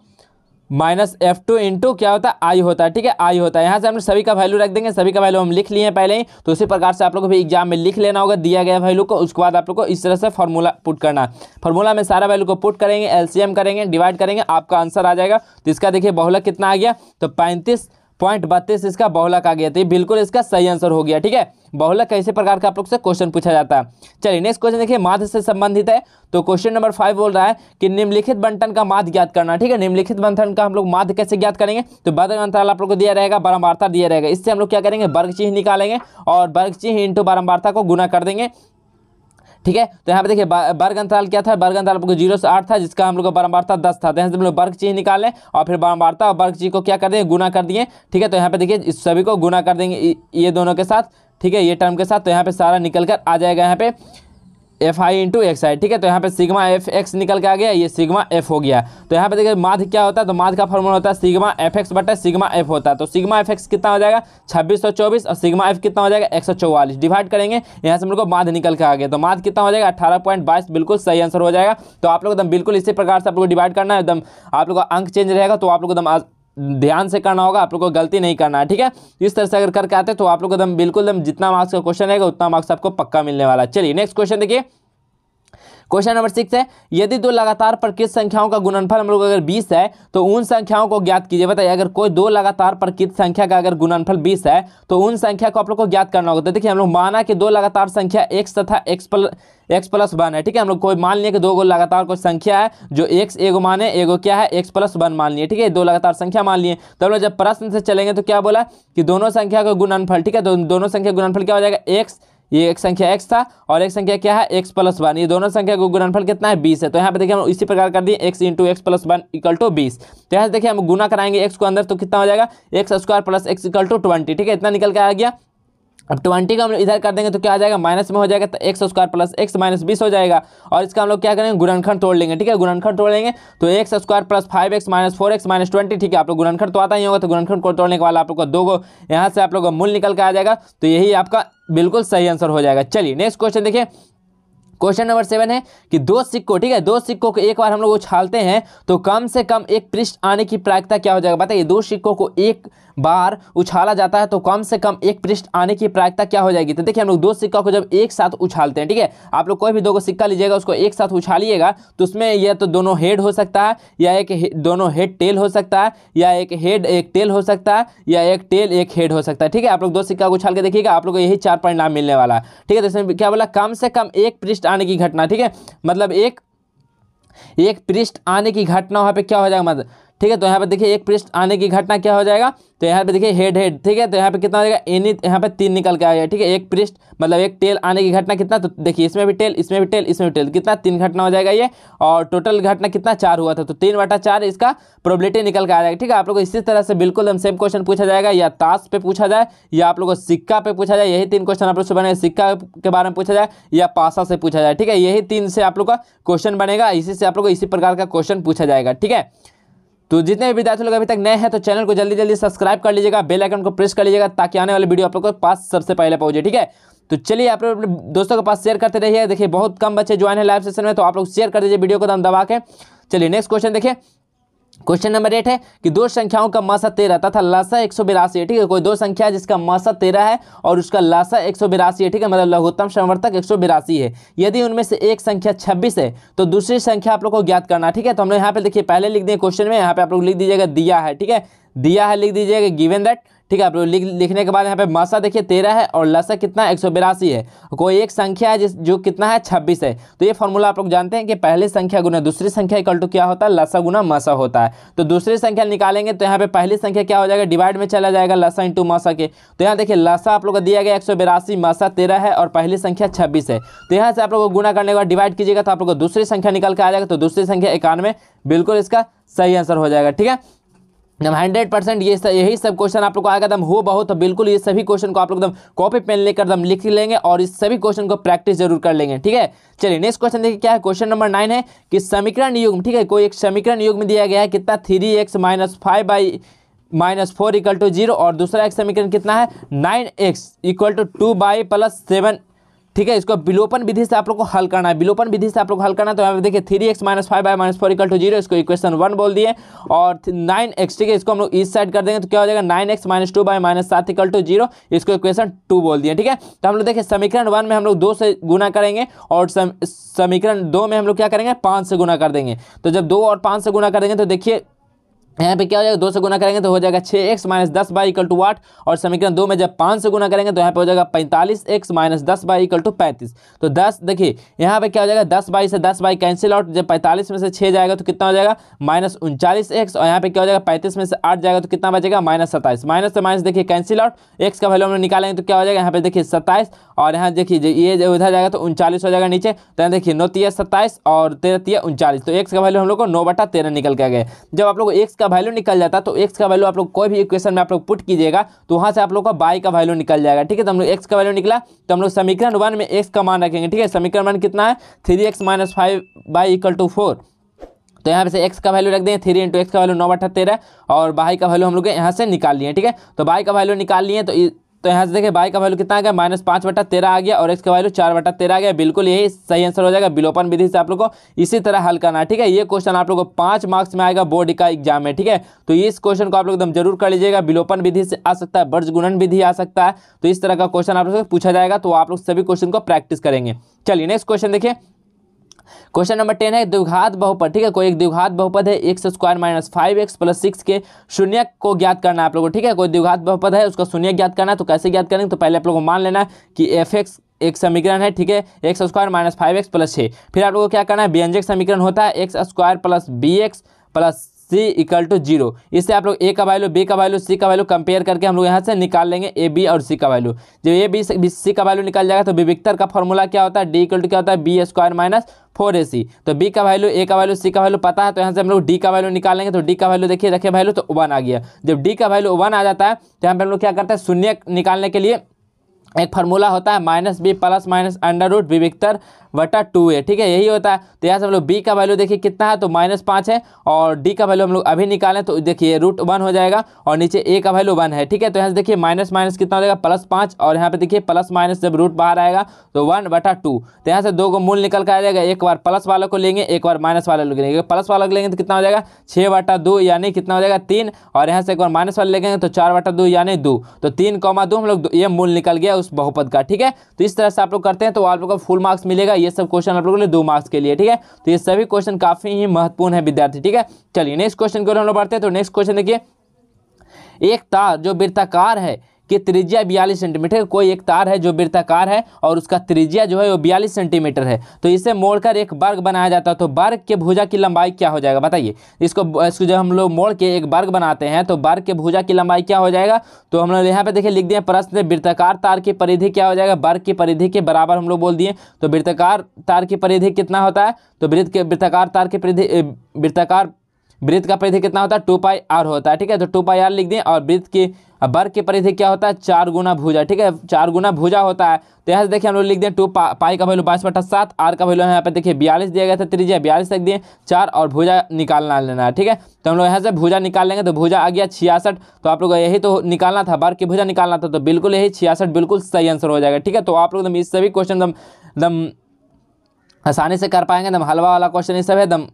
- F2 इंटू क्या होता है आई होता है। ठीक है, आई होता है। यहाँ से हम सभी का वैल्यू रख देंगे। सभी का वैल्यू हम लिख लिए हैं पहले ही, तो उसी प्रकार से आप लोग को भी एग्जाम में लिख लेना होगा दिया गया वैल्यू को। उसके बाद आप लोग को इस तरह से फार्मूला पुट करना है। फार्मूला में सारा वैल्यू को पुट करेंगे, एलसीएम करेंगे, डिवाइड करेंगे, आपका आंसर आ जाएगा। तो इसका देखिए बहुलक कितना आ गया तो 35.32 इसका बहुलक आ गया। तो ये बिल्कुल इसका सही आंसर हो गया। ठीक है, बहुलक कैसे प्रकार का आप लोग से क्वेश्चन पूछा जाता है। चलिए नेक्स्ट क्वेश्चन देखिए माध्य से संबंधित है। तो क्वेश्चन नंबर 5 बोल रहा है कि निम्नलिखित बंटन का माध्य ज्ञात करना। ठीक है, निम्नलिखित बंटन का हम लोग माध्य कैसे ज्ञात करेंगे तो वर्ग अंतराल आप लोग को दिया रहेगा, बारंबारता दिया रहेगा। इससे हम लोग क्या करेंगे वर्ग चिन्ह निकालेंगे और वर्ग चिन्ह इंटू बारंबारता को गुना कर देंगे। ठीक है, तो यहाँ पे देखिए वर्ग अंतराल क्या था, वर्ग अंतराल 0 से 8 था, जिसका हम लोग का बारंबारता 10 था। तो यहाँ से हम लोग वर्ग चिन्ह निकालें और फिर बारंबारता और वर्ग चिन्ह को क्या कर देंगे गुना कर दिए। ठीक है, तो यहाँ पे देखिए इस सभी को गुना कर देंगे ये दोनों के साथ। ठीक है, ये टर्म के साथ, तो यहाँ पे सारा निकल कर आ जाएगा यहाँ पे Fi इंटू एक्स आई। ठीक है, तो यहाँ पे सिग्मा एफ एक्स निकल के आ गया, ये सिग्मा एफ हो गया। तो यहाँ पे देखिए माध्य क्या होता है तो माध्य का फॉर्मूला होता है सिग्मा एफ एक्स बटा सिग्मा एफ होता है। तो सिग्मा एफ एक्स कितना हो जाएगा 2624 और सिग्मा एफ कितना हो जाएगा 144। डिवाइड करेंगे, यहाँ से हम लोग को माध्य निकल के आ गया। तो माध्य कितना हो जाएगा 18.22, बिल्कुल सही आंसर हो जाएगा। तो आप लोग एकदम बिल्कुल इसी प्रकार से आप लोग को डिवाइड करना है। एकदम आप लोग का अंक चेंज रहेगा तो आप लोग एकदम ध्यान से करना होगा, आप लोग को गलती नहीं करना है। ठीक है, इस तरह से अगर करके आते तो आप लोग एकदम बिल्कुल एकदम जितना मार्क्स का क्वेश्चन रहेगा उतना मार्क्स आपको पक्का मिलने वाला है। चलिए नेक्स्ट क्वेश्चन देखिए, क्वेश्चन नंबर 6 है यदि 2 लगातार प्रकृत संख्याओं का गुणनफल हम लोग अगर 20 है तो उन संख्याओं को ज्ञात कीजिए। बताइए अगर कोई 2 लगातार प्रकृत संख्या का अगर गुणनफल 20 है तो उन संख्या को आप लोग को ज्ञात करना होगा। तो देखिए हम लोग माना कि 2 लगातार संख्या x तथा x + 1 है। ठीक है, हम लोग कोई मान लिए कि 2 लगातार कोई संख्या है जो x एगो माने एगो क्या है x + 1 मान लिए। ठीक है, 2 लगातार संख्या मान लिए। तो हम लोग जब प्रश्न से चलेंगे तो क्या बोला कि दोनों संख्या का गुणनफल। ठीक है, तो दोनों संख्या गुणनफल क्या हो जाएगा x ये एक संख्या x था और एक संख्या क्या है x प्लस 1, ये दोनों संख्या का गुणनफल कितना है 20 है। तो यहाँ पे देखिए हम इसी प्रकार कर दिए x into x plus 1 equal to 20। तो यहाँ से देखिए हम गुना कराएंगे x को अंदर तो कितना हो जाएगा x square plus x equal to 20, ठीक है, इतना निकल के आ गया। अब 20 का हम लोग इधर कर देंगे तो क्या आ जाएगा माइनस में हो जाएगा, तो x square plus x minus 20 हो जाएगा। और इसका हम लोग क्या करेंगे गुणनखंड तोड़ लेंगे, ठीक है, गुणनखंड तोड़ लेंगे तो x square plus 5x minus 4x minus 20, ठीक है, आप लोग गुणनखंड तो आता ही होगा, तो गुणनखंड को तोड़ने के बाद आप लोग को दो को यहाँ से आप लोग का मूल निकल के आ जाएगा। तो यही आपका बिल्कुल सही आंसर हो जाएगा। चलिए नेक्स्ट क्वेश्चन देखिए, क्वेश्चन नंबर 7 है कि दो सिक्कों, ठीक है, दो सिक्कों को एक बार हम लोग उछालते हैं तो कम से कम एक पृष्ठ आने की प्रायिकता क्या हो जाएगा। बताइए, दो सिक्कों को एक बार उछाला जाता है तो कम से कम एक पृष्ठ आने की प्रायिकता क्या हो जाएगी। तो देखिए हम लोग दो सिक्का को जब एक साथ उछालते हैं, ठीक है, आप लोग कोई भी दो को सिक्का लीजिएगा उसको एक साथ उछालिएगा तो उसमें यह तो दोनों हेड हो सकता है या दोनों हेड टेल हो सकता है, या एक हेड एक टेल हो सकता है, या एक टेल एक हेड हो सकता है, ठीक है। आप लोग दो सिक्का को उछाल के देखिएगा, आप लोग को यही 4 परिणाम मिलने वाला है, ठीक है। तो इसमें क्या बोला, कम से कम एक पृष्ठ आने की घटना, ठीक है, मतलब एक पृष्ठ आने की घटना वहां पे क्या हो जाएगा, मतलब ठीक है। तो यहाँ पे देखिए एक पृष्ठ आने की घटना क्या हो जाएगा, तो यहाँ पे देखिए हेड हेड, ठीक है, तो यहाँ पे कितना हो जाएगा एनी, यहाँ पे 3 निकल के आ गया, ठीक है। एक पृष्ठ मतलब एक टेल आने की घटना कितना, तो देखिए इसमें भी टेल, इसमें भी टेल, इसमें भी टेल, कितना 3 घटना हो जाएगा ये, और टोटल घटना कितना 4 हुआ था, तो 3/4 इसका प्रोबेबिलिटी निकल के आ जाएगा, ठीक है। आप लोग को इसी तरह से बिल्कुल हम सेम क्वेश्चन पूछा जाएगा, या ताश पे पूछा जाए, या आप लोग को सिक्का पे पूछा जाए, यही 3 क्वेश्चन आप लोग से बने, सिक्का के बारे में पूछा जाए या पासा से पूछा जाए, ठीक है, यही 3 से आप लोग का क्वेश्चन बनेगा, इसी से आप लोग को इसी प्रकार का क्वेश्चन पूछा जाएगा, ठीक है। तो जितने भी विद्यार्थी लोग अभी तक नए हैं तो चैनल को जल्दी जल्दी सब्सक्राइब कर लीजिएगा, बेल आइकन को प्रेस कर लीजिएगा ताकि आने वाले वीडियो आप लोग के पास सबसे पहले पहुंचे, ठीक है। तो चलिए आप लोग अपने दोस्तों के पास शेयर करते रहिए। देखिए बहुत कम बच्चे ज्वाइन है लाइव सेशन में, तो आप लोग शेयर कर दीजिए वीडियो को दम दबा के। चलिए नेक्स्ट क्वेश्चन देखिए, क्वेश्चन नंबर 8 है कि दो संख्याओं का मासा 13 तथा लासा 182 है, ठीक है। कोई दो संख्या है जिसका मासा 13 है और उसका लासा 182 है, ठीक है, मतलब लघुत्तम समवर्तक 182 है। यदि उनमें से एक संख्या 26 है तो दूसरी संख्या आप लोग को ज्ञात करना, ठीक है। तो हमने यहाँ पे देखिए पहले लिख दिए क्वेश्चन में, यहाँ पे आप लोग लिख दीजिएगा दिया है, ठीक है, दिया है लिख दीजिएगा गिवन दैट, ठीक है। आप लोग लिखने के बाद यहाँ पे मासा देखिए 13 है और लसा कितना 182 है। कोई एक संख्या है जो कितना है 26 है। तो ये फॉर्मूला आप लोग जानते हैं कि पहली संख्या गुना दूसरी संख्या इक्वल टू क्या होता है, लसा गुना मासा होता है। तो दूसरी संख्या निकालेंगे तो यहाँ पे पहली संख्या क्या हो जाएगा, डिवाइड में चला जाएगा लसा इंटू मासा के। तो यहाँ देखिए लसा आप लोग को दिया गया 182, मासा 13 है और पहली संख्या 26 है। तो यहाँ से आप लोग को गुना करने के बाद डिवाइड कीजिएगा तो आप लोग को दूसरी संख्या निकल के आ जाएगा, तो दूसरी संख्या 91, बिल्कुल इसका सही आंसर हो जाएगा, ठीक है। 100% यही सब क्वेश्चन आप लोग को आएगा एकदम हो बहुत, तो बिल्कुल ये सभी क्वेश्चन को आप लोग एकदम कॉपी पेन लेकर एकदम लिख लेंगे और इस सभी क्वेश्चन को प्रैक्टिस जरूर कर लेंगे, ठीक है। चलिए नेक्स्ट क्वेश्चन देखिए क्या है, क्वेश्चन नंबर 9 है कि समीकरण युग्म, ठीक है, कोई एक समीकरण युग्म दिया गया है कितना 3x - 5y - 4 = 0 और दूसरा एक समीकरण कितना है 9x = 2y + 7, ठीक है। इसको विलोपन विधि से आप लोग को हल करना है, विलोपन विधि से आप लोग हल करना है। तो यहाँ पे देखिए 3x - 5y - 4 = 0, इसको इक्वेशन 1 बोल दिए, और 9x, ठीक है, इसको हम लोग इस साइड कर देंगे तो क्या हो जाएगा 9x - 2y - 7 = 0, इसको इक्वेशन 2 बोल दिए, ठीक है। तो हम लोग देखिए समीकरण 1 में हम लोग 2 से गुना करेंगे और समीकरण 2 में हम लोग क्या करेंगे 5 से गुना कर देंगे। तो जब 2 और 5 से गुना कर देंगे तो देखिए यहाँ पे क्या हो जाएगा 2 से गुना करेंगे तो हो जाएगा 6x - 10y = 8, और समीकरण 2 में जब 5 से गुना करेंगे तो यहाँ पे हो जाएगा 45x - 10y = 35। तो 10 देखिए यहाँ पे क्या हो जाएगा 10y से 10y कैंसिल आउट, जब 45 में से 6 जाएगा तो कितना हो जाएगा -39x, और यहाँ पे क्या हो जाएगा 35 में से 8 जाएगा तो कितना बचेगा -27। माइनस से माइनस देखिए कैंसिल आउट, x का वैल्यू हम लोग निकालेंगे तो क्या हो जाएगा यहाँ पे देखिए 27, और यहाँ देखिए ये उधर जाएगा तो 39 हो जाएगा नीचे। तो यहाँ देखिए 9 × 27 और 13 × 39, तो x का वैल्यू हम लोग को 9/13 निकल के आ गया। जब आप लोग x का वैल्यू निकल जाता तो x का वैल्यू आप लोग कोई भी इक्वेशन में आप लोग पुट कीजिएगा तो वहां से आप लोग का y का वैल्यू निकल जाएगा, ठीक है। तो हम लोग x का वैल्यू निकला तो हम लोग समीकरण 1 में x का मान रखेंगे, ठीक है। समीकरण 1 कितना है 3x - 5y = 4, तो यहाँ पे से x का वैल्यू रख दें 3 × x का वैल्यू 9/13 और y का वैल्यू हम लोग यहाँ से निकाल लिए, ठीक है। तो y का वैल्यू निकाल लिए तो यहाँ से देखिए y का वैल्यू कितना आ गया -5/13 आ गया और x का वैल्यू 4/13 आ गया, बिल्कुल यही सही आंसर हो जाएगा। विलोपन विधि से आप लोग को इसी तरह हल करना है, ठीक है। ये क्वेश्चन आप लोग को 5 मार्क्स में आएगा बोर्ड का एग्जाम में, ठीक है। तो इस क्वेश्चन को आप लोग एकदम जरूर कर लीजिएगा। विलोपन विधि से आ सकता है, वर्गगुणन विधि आ सकता है, तो इस तरह का क्वेश्चन आप लोग से पूछा जाएगा, तो आप लोग सभी क्वेश्चन को प्रैक्टिस करेंगे। चलिए नेक्स्ट क्वेश्चन देखिए, क्वेश्चन नंबर 10 है द्विघात बहुपद, ठीक है। कोई एक द्विघात बहुपद है x² - 5x + 6 के शून्य को ज्ञात करना है आप लोगों को, ठीक है। कोई द्विघात बहुपद है उसका शून्य ज्ञात करना है, तो कैसे ज्ञात करेंगे, तो पहले आप लोगों को मान लेना है कि f(x) एक समीकरण है, ठीक है, x² - 5x + 6। फिर आप लोगों को क्या करना है व्यंजक समीकरण होता है x² + bx + C equal to 0। इससे आप लोग ए का वैल्यू, बी का वैल्यू, सी का वैल्यू कंपेयर करके हम लोग यहाँ से निकाल लेंगे ए बी और सी का वैल्यू। जब ए बी सी का वैल्यू निकल जाएगा तो विविक्तर का फॉर्मूला क्या होता है, डी इक्वल टू क्या होता है, बी स्क्वायर माइनस 4ac। तो बी का वैल्यू, ए का वैल्यू, सी का वैल्यू पता है, तो यहाँ से हम लोग डी का वैल्यू निकालेंगे। तो डी का वैल्यू देखिए, रखे वैल्यू तो 1 आ गया। जब डी का वैल्यू 1 आ जाता है तो यहाँ पे हम लोग क्या करते हैं, शून्य निकालने के लिए एक फार्मूला होता है minus B plus minus under root विविक्तर बटा 2a, ठीक है, यही होता है। तो यहाँ से हम लोग बी का वैल्यू देखिए कितना है, तो -5 है, और डी का वैल्यू हम लोग अभी निकालें तो देखिए √1 हो जाएगा, और नीचे ए का वैल्यू 1 है, ठीक है। तो यहाँ से देखिए माइनस माइनस कितना हो जाएगा, +5, और यहाँ पे देखिए प्लस माइनस जब रूट बाहर आएगा तो 1/2। तो यहाँ से 2 को मूल निकल कर आ जाएगा, एक बार प्लस वालों को लेंगे, एक बार माइनस वाले को लेंगे। प्लस वाला को लेंगे तो कितना हो जाएगा 6/2, यानी कितना हो जाएगा 3, और यहाँ से एक बार माइनस वाले लेंगे तो 4/2 यानी 2। तो 3,2 हम लोग, ये मूल निकल गया उस बहुपद का, ठीक है। तो इस तरह से आप लोग करते हैं तो आप लोग को फुल मार्क्स मिलेगा। ये सब क्वेश्चन आप लोगों के लिए 2 मार्क्स के लिए, ठीक है। तो ये सभी क्वेश्चन काफी ही महत्वपूर्ण है विद्यार्थी, ठीक है। चलिए नेक्स्ट क्वेश्चन की ओर हम लोग बढ़ते हैं। तो नेक्स्ट क्वेश्चन देखिए, एक तार जो वृत्ताकार है कि त्रिज्या 42 सेंटीमीटर, कोई एक तार है जो वृत्ताकार है और उसका त्रिज्या जो है वो 42 सेंटीमीटर है, तो इसे मोड़कर एक वर्ग बनाया जाता है, तो वर्ग के भुजा की लंबाई क्या हो जाएगा बताइए। इसको जब हम लोग मोड़ के एक वर्ग बनाते हैं तो वर्ग के भुजा की लंबाई क्या हो जाएगा। तो हम लोग यहाँ पे देखिए लिख दिए प्रश्न, वृत्ताकार तार की परिधि क्या हो जाएगा, वर्ग की परिधि के बराबर हम लोग बोल दिए। तो वृत्ताकार तार की परिधि कितना होता है, तो वृत्ताकार तार की परिधि, वृत्त का परिधि कितना होता है, 2πr होता है, ठीक है। तो 2πr लिख दें, और वृत्त की वर्ग की परिधि क्या होता है, 4 गुना भुजा, ठीक है, 4 गुना भुजा होता है। तो यहाँ से देखिए हम लोग लिख दें 2 पाई का वैल्यू 22/7, आर का वैल्यू यहाँ पे देखिए 42 दिया गया था, त्रिज्या 42 रख दिए, 4 और भुजा निकालना लेना है, ठीक है। तो हम लोग यहाँ से भुजा निकाल लेंगे, तो भुजा आ गया 66। तो आप लोग यही तो निकालना था, वर्ग की भुजा निकालना था, तो बिल्कुल यही 66 बिल्कुल सही आंसर हो जाएगा, ठीक है। तो आप लोग इस सभी क्वेश्चन एकदम आसानी से कर पाएंगे, एकदम हलवा वाला क्वेश्चन ये सब है, एकदम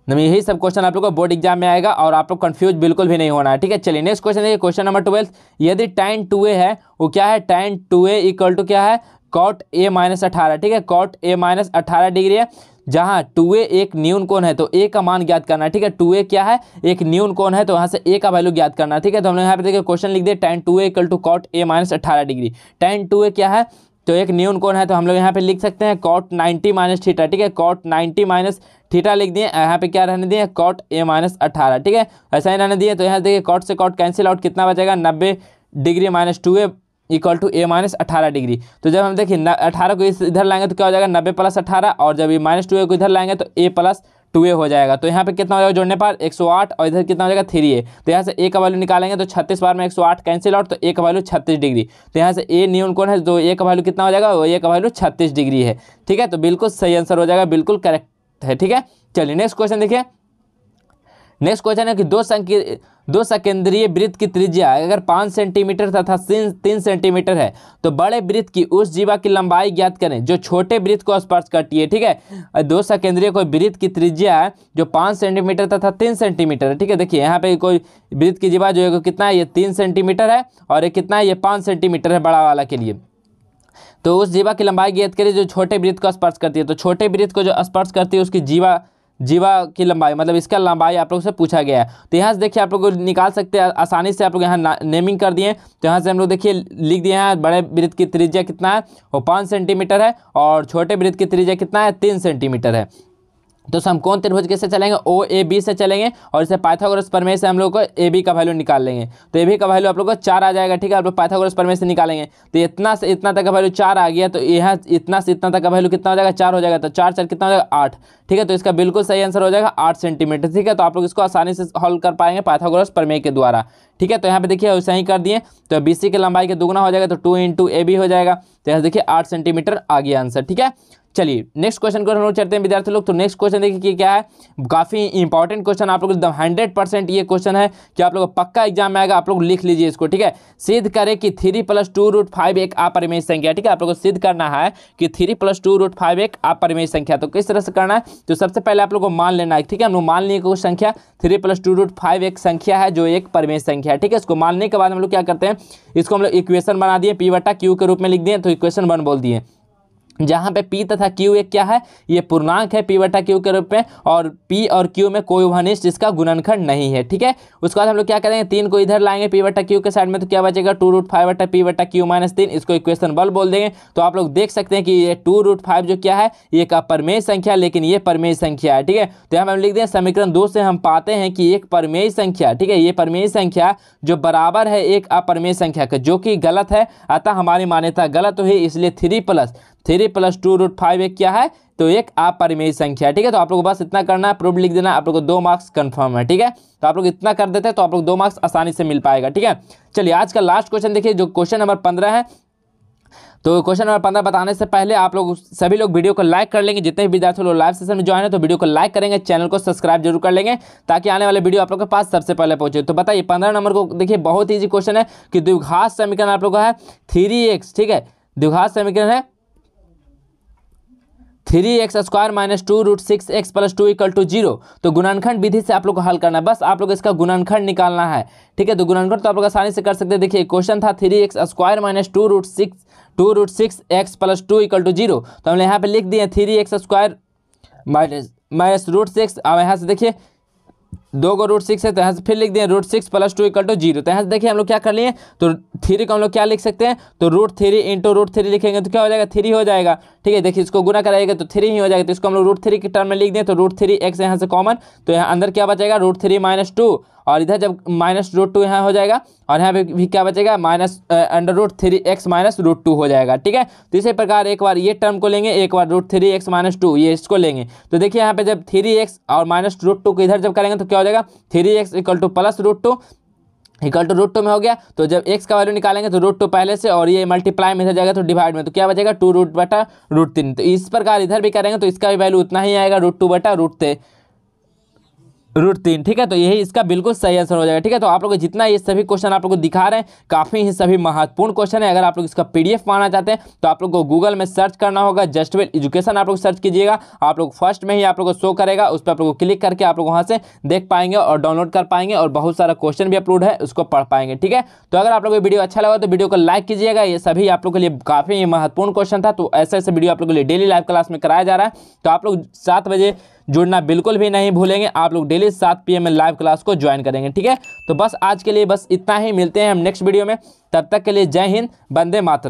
यही सब क्वेश्चन आप लोग को बोर्ड एग्जाम में आएगा, और आप लोग कंफ्यूज बिल्कुल भी नहीं होना है, ठीक है। चलिए नेक्स्ट क्वेश्चन देखिए, क्वेश्चन नंबर 12। यदि tan 2a है, वो क्या है, tan 2a इक्वल टू क्या है, cot a - 18, ठीक है, cot a - 18 डिग्री है, जहां 2a एक न्यून कोण है, तो a का मान ज्ञात करना है, ठीक है। 2a क्या है, एक न्यून कोण है, तो वहां से a का वैल्यू ज्ञात करना है, ठीक है। तो हम लोग यहाँ पे देखिए क्वेश्चन लिख दिए tan 2a equal to cot a - 18 degree. tan 2a क्या है, तो एक न्यून कोण है, तो हम लोग यहाँ पे लिख सकते हैं cot 90 - थीटा, ठीक है, cot 90 - थीटा लिख दिए। यहाँ पे क्या रहने दिए, cot a - 18, ठीक है, ऐसा ही रहने दिए। तो यहाँ देखिए cot से cot कैंसिल आउट, कितना बचेगा 90 degree - 2a equal to a - 18 degree. तो जब हम देखिए 18 को इधर लाएंगे तो क्या हो जाएगा 90 + 18, और जब ये -2a को इधर लाएंगे तो a + 2a हो जाएगा। तो यहाँ पे कितना हो जाएगा जोड़ने पर 108, और इधर कितना हो जाएगा 3a। तो यहाँ से a का वैल्यू निकालेंगे तो 36 बार में 108 कैंसिल आउट, तो a का वैल्यू 36 डिग्री। तो यहाँ से a न्यून कोण है, तो a का वैल्यू कितना हो जाएगा, a का वैल्यू 36 डिग्री है, ठीक है। तो बिल्कुल सही आंसर हो जाएगा, बिल्कुल करेक्ट है, ठीक है। चलिए नेक्स्ट क्वेश्चन देखिए। नेक्स्ट क्वेश्चन है कि दो सकेंद्रीय वृत्त की त्रिज्या अगर 5 सेंटीमीटर तथा 3 सेंटीमीटर है, तो बड़े वृत्त की उस जीवा की लंबाई ज्ञात करें जो छोटे वृत्त को स्पर्श करती है, ठीक है। 2 सकेंद्रीय कोई वृत्त की त्रिज्या है जो 5 सेंटीमीटर तथा 3 सेंटीमीटर है, ठीक है। देखिए यहाँ पे कोई वृत्त की जीवा जो है कितना है, ये 3 सेंटीमीटर है, और ये कितना है, ये 5 सेंटीमीटर है बड़ा वाला के लिए। तो उस जीवा की लंबाई ज्ञात करें जो छोटे वृत्त को स्पर्श करती है। तो छोटे वृत्त को जो स्पर्श करती है उसकी जीवा की लंबाई, मतलब इसका लंबाई आप लोग से पूछा गया है। तो यहाँ से देखिए आप लोग निकाल सकते हैं आसानी से, आप लोग यहाँ नेमिंग कर दिए। तो यहाँ से हम लोग देखिए लिख दिए हैं बड़े वृत्त की त्रिज्या कितना है, वो 5 सेंटीमीटर है, और छोटे वृत्त की त्रिज्या कितना है, 3 सेंटीमीटर है। तो समकोण त्रिभुज कैसे चलेंगे, OAB से चलेंगे, और इसे पाइथागोरस प्रमेय से हम लोग को AB का वैल्यू निकाल लेंगे। तो AB का वैल्यू आप लोग को 4 आ जाएगा, ठीक है। आप लोग पाइथागोरस प्रमेय से निकालेंगे तो इतना से इतना तक का वैल्यू 4 आ गया, तो यहाँ इतना से इतना तक का वैल्यू कितना हो जाएगा, 4 हो जाएगा। तो 4 कितना हो जाएगा 8, ठीक है। तो इसका बिल्कुल सही आंसर हो जाएगा 8 सेंटीमीटर, ठीक है। तो आप लोग इसको आसानी से हल कर पाएंगे पाइथागोरस प्रमेय के द्वारा, ठीक है। तो यहाँ पे देखिए वैसे ही कर दिए, तो BC की लंबाई के दुगुना हो जाएगा, तो 2 × AB हो जाएगा। तो यहाँ देखिए 8 सेंटीमीटर आ गया आंसर, ठीक है। चलिए नेक्स्ट क्वेश्चन को हम लोग चलते हैं विद्यार्थी लोग। तो नेक्स्ट क्वेश्चन देखिए कि क्या है, काफी इंपॉर्टेंट क्वेश्चन, आप लोग एकदम 100% ये क्वेश्चन है कि आप लोग पक्का एग्जाम में आएगा, आप लोग लिख लीजिए इसको, ठीक है। सिद्ध करें कि 3 + 2√5 एक अपरिमेय संख्या, ठीक है। आप लोग को सिद्ध करना है कि 3 + 2√5 एक अपरिमेय संख्या। तो किस तरह से करना है, तो सबसे पहले आप लोग को मान लेना है, ठीक है। हम लोग मान लिए कोई संख्या 3 + 2√5 एक संख्या है जो एक परिमेय संख्या है, ठीक है। इसको मानने के बाद हम लोग क्या करते हैं, इसको हम लोग इक्वेशन बना दिए, P/Q के रूप में लिख दिए, तो इक्वेशन 1 बोल दिए। जहाँ पे P तथा Q एक क्या है, ये पूर्णांक है P बटा Q के रूप में, और P और Q में कोई वनिष्ठ जिसका गुणनखंड नहीं है। ठीक है, उसके बाद हम लोग क्या करेंगे, 3 को इधर लाएंगे P बटा Q के साइड में, तो क्या बचेगा 2√5 बटा P बटा Q माइनस 3, इसको इक्वेशन 1 बोल देंगे। तो आप लोग देख सकते हैं कि ये 2√5 जो क्या है, ये एक अपरिमेय संख्या, लेकिन ये परिमेय संख्या है। ठीक है, तो यहाँ हम लिख दें समीकरण 2 से हम पाते हैं कि एक परिमेय संख्या, ठीक है, ये परिमेय संख्या जो बराबर है एक अपरिमेय संख्या का, जो कि गलत है, अतः हमारी मान्यता गलत हुई, इसलिए 3 प्लस 2√5 एक क्या है, तो एक अपरिमेय संख्या है। ठीक है, तो आप लोग को बस इतना करना है, प्रूफ लिख देना, आप लोग को 2 मार्क्स कंफर्म है। ठीक है, तो आप लोग इतना कर देते हैं तो आप लोग 2 मार्क्स आसानी से मिल पाएगा। ठीक है, चलिए आज का लास्ट क्वेश्चन देखिए, जो क्वेश्चन नंबर 15 है। तो क्वेश्चन नंबर 15 बताने से पहले आप लोग सभी लोग वीडियो को लाइक कर लेंगे, जितने भी विद्यार्थी लोग लाइव सेशन में ज्वाइन है तो वीडियो को लाइक करेंगे, चैनल को सब्सक्राइब जरूर कर लेंगे, ताकि आने वाले वीडियो आप लोग के पास सबसे पहले पहुंचे। तो बताइए 15 नंबर को देखिए, बहुत ईजी क्वेश्चन है कि द्विघात समीकरण आप लोग का है 3x। ठीक है, द्विघात समीकरण है 3x² minus 2√6x plus 2 equal to 0। तो गुणनखंड विधि से आप लोग को हल करना है, बस आप लोग इसका गुणनखंड निकालना है। ठीक है, तो गुणनखंड तो आप लोग आसानी से कर सकते हैं। देखिए क्वेश्चन था 3x² minus 2√6x plus 2 equal to 0। तो हमने यहाँ पे लिख दिए 3x² माइनस √6। अब यहाँ से देखिए 2 को √6 है, तो यहाँ से फिर लिख दिए √6 प्लस 2 इक्वल टू 0। तो यहाँ से देखिए हम लोग क्या कर लिए, तो 3 को हम लोग क्या लिख सकते हैं, तो √3 इंटू √3 लिखेंगे तो क्या हो जाएगा, 3 हो जाएगा। ठीक है, देखिए इसको गुना कराएगा तो 3 ही हो जाएगा, तो इसको हम लोग √3 के टर्म में लिख दें, तो √3x यहाँ से कॉमन, तो यहाँ अंदर क्या बचेगा √3 माइनस 2, और इधर जब माइनस √2 यहाँ हो जाएगा, और यहाँ पे भी क्या बचेगा माइनस √3x माइनस √2 हो जाएगा। ठीक है, तो इसी प्रकार एक बार ये टर्म को लेंगे, एक बार √3x माइनस 2 ये इसको लेंगे। तो देखिए यहाँ पे जब 3x और माइनस √2 को इधर जब करेंगे तो क्या हो जाएगा, 3x equal to plus √2 equal to √2 में हो गया। तो जब x का वैल्यू निकालेंगे तो √2 पहले से, और ये मल्टीप्लाई में इधर जाएगा तो डिवाइड में, तो क्या बचेगा 2 बटा √3। तो इस प्रकार इधर भी करेंगे तो इसका भी वैल्यू उतना ही आएगा, √2 बटा √3। ठीक है, तो यही इसका बिल्कुल सही आंसर हो जाएगा। ठीक है, तो आप लोग जितना ये सभी क्वेश्चन आप लोग को दिखा रहे हैं, काफ़ी ही सभी महत्वपूर्ण क्वेश्चन है। अगर आप लोग इसका PDF पाना चाहते हैं तो आप लोग को गूगल में सर्च करना होगा, जस्टवेल एजुकेशन आप लोग सर्च कीजिएगा, आप लोग फर्स्ट में ही आप लोग को शो करेगा, उस पर आप लोग को क्लिक करके आप लोग वहाँ से देख पाएंगे और डाउनलोड कर पाएंगे, और बहुत सारा क्वेश्चन भी अपलोड है उसको पढ़ पाएंगे। ठीक है, तो अगर आप लोग को वीडियो अच्छा लगा तो वीडियो को लाइक कीजिएगा, ये सभी आप लोग के लिए काफ़ी महत्वपूर्ण क्वेश्चन था। तो ऐसे ऐसे वीडियो आप लोग के लिए डेली लाइव क्लास में कराया जा रहा है, तो आप लोग 7 बजे जुड़ना बिल्कुल भी नहीं भूलेंगे। आप लोग डेली 7 PM में लाइव क्लास को ज्वाइन करेंगे। ठीक है, तो बस आज के लिए बस इतना ही, मिलते हैं हम नेक्स्ट वीडियो में, तब तक के लिए जय हिंद, वंदे मातरम।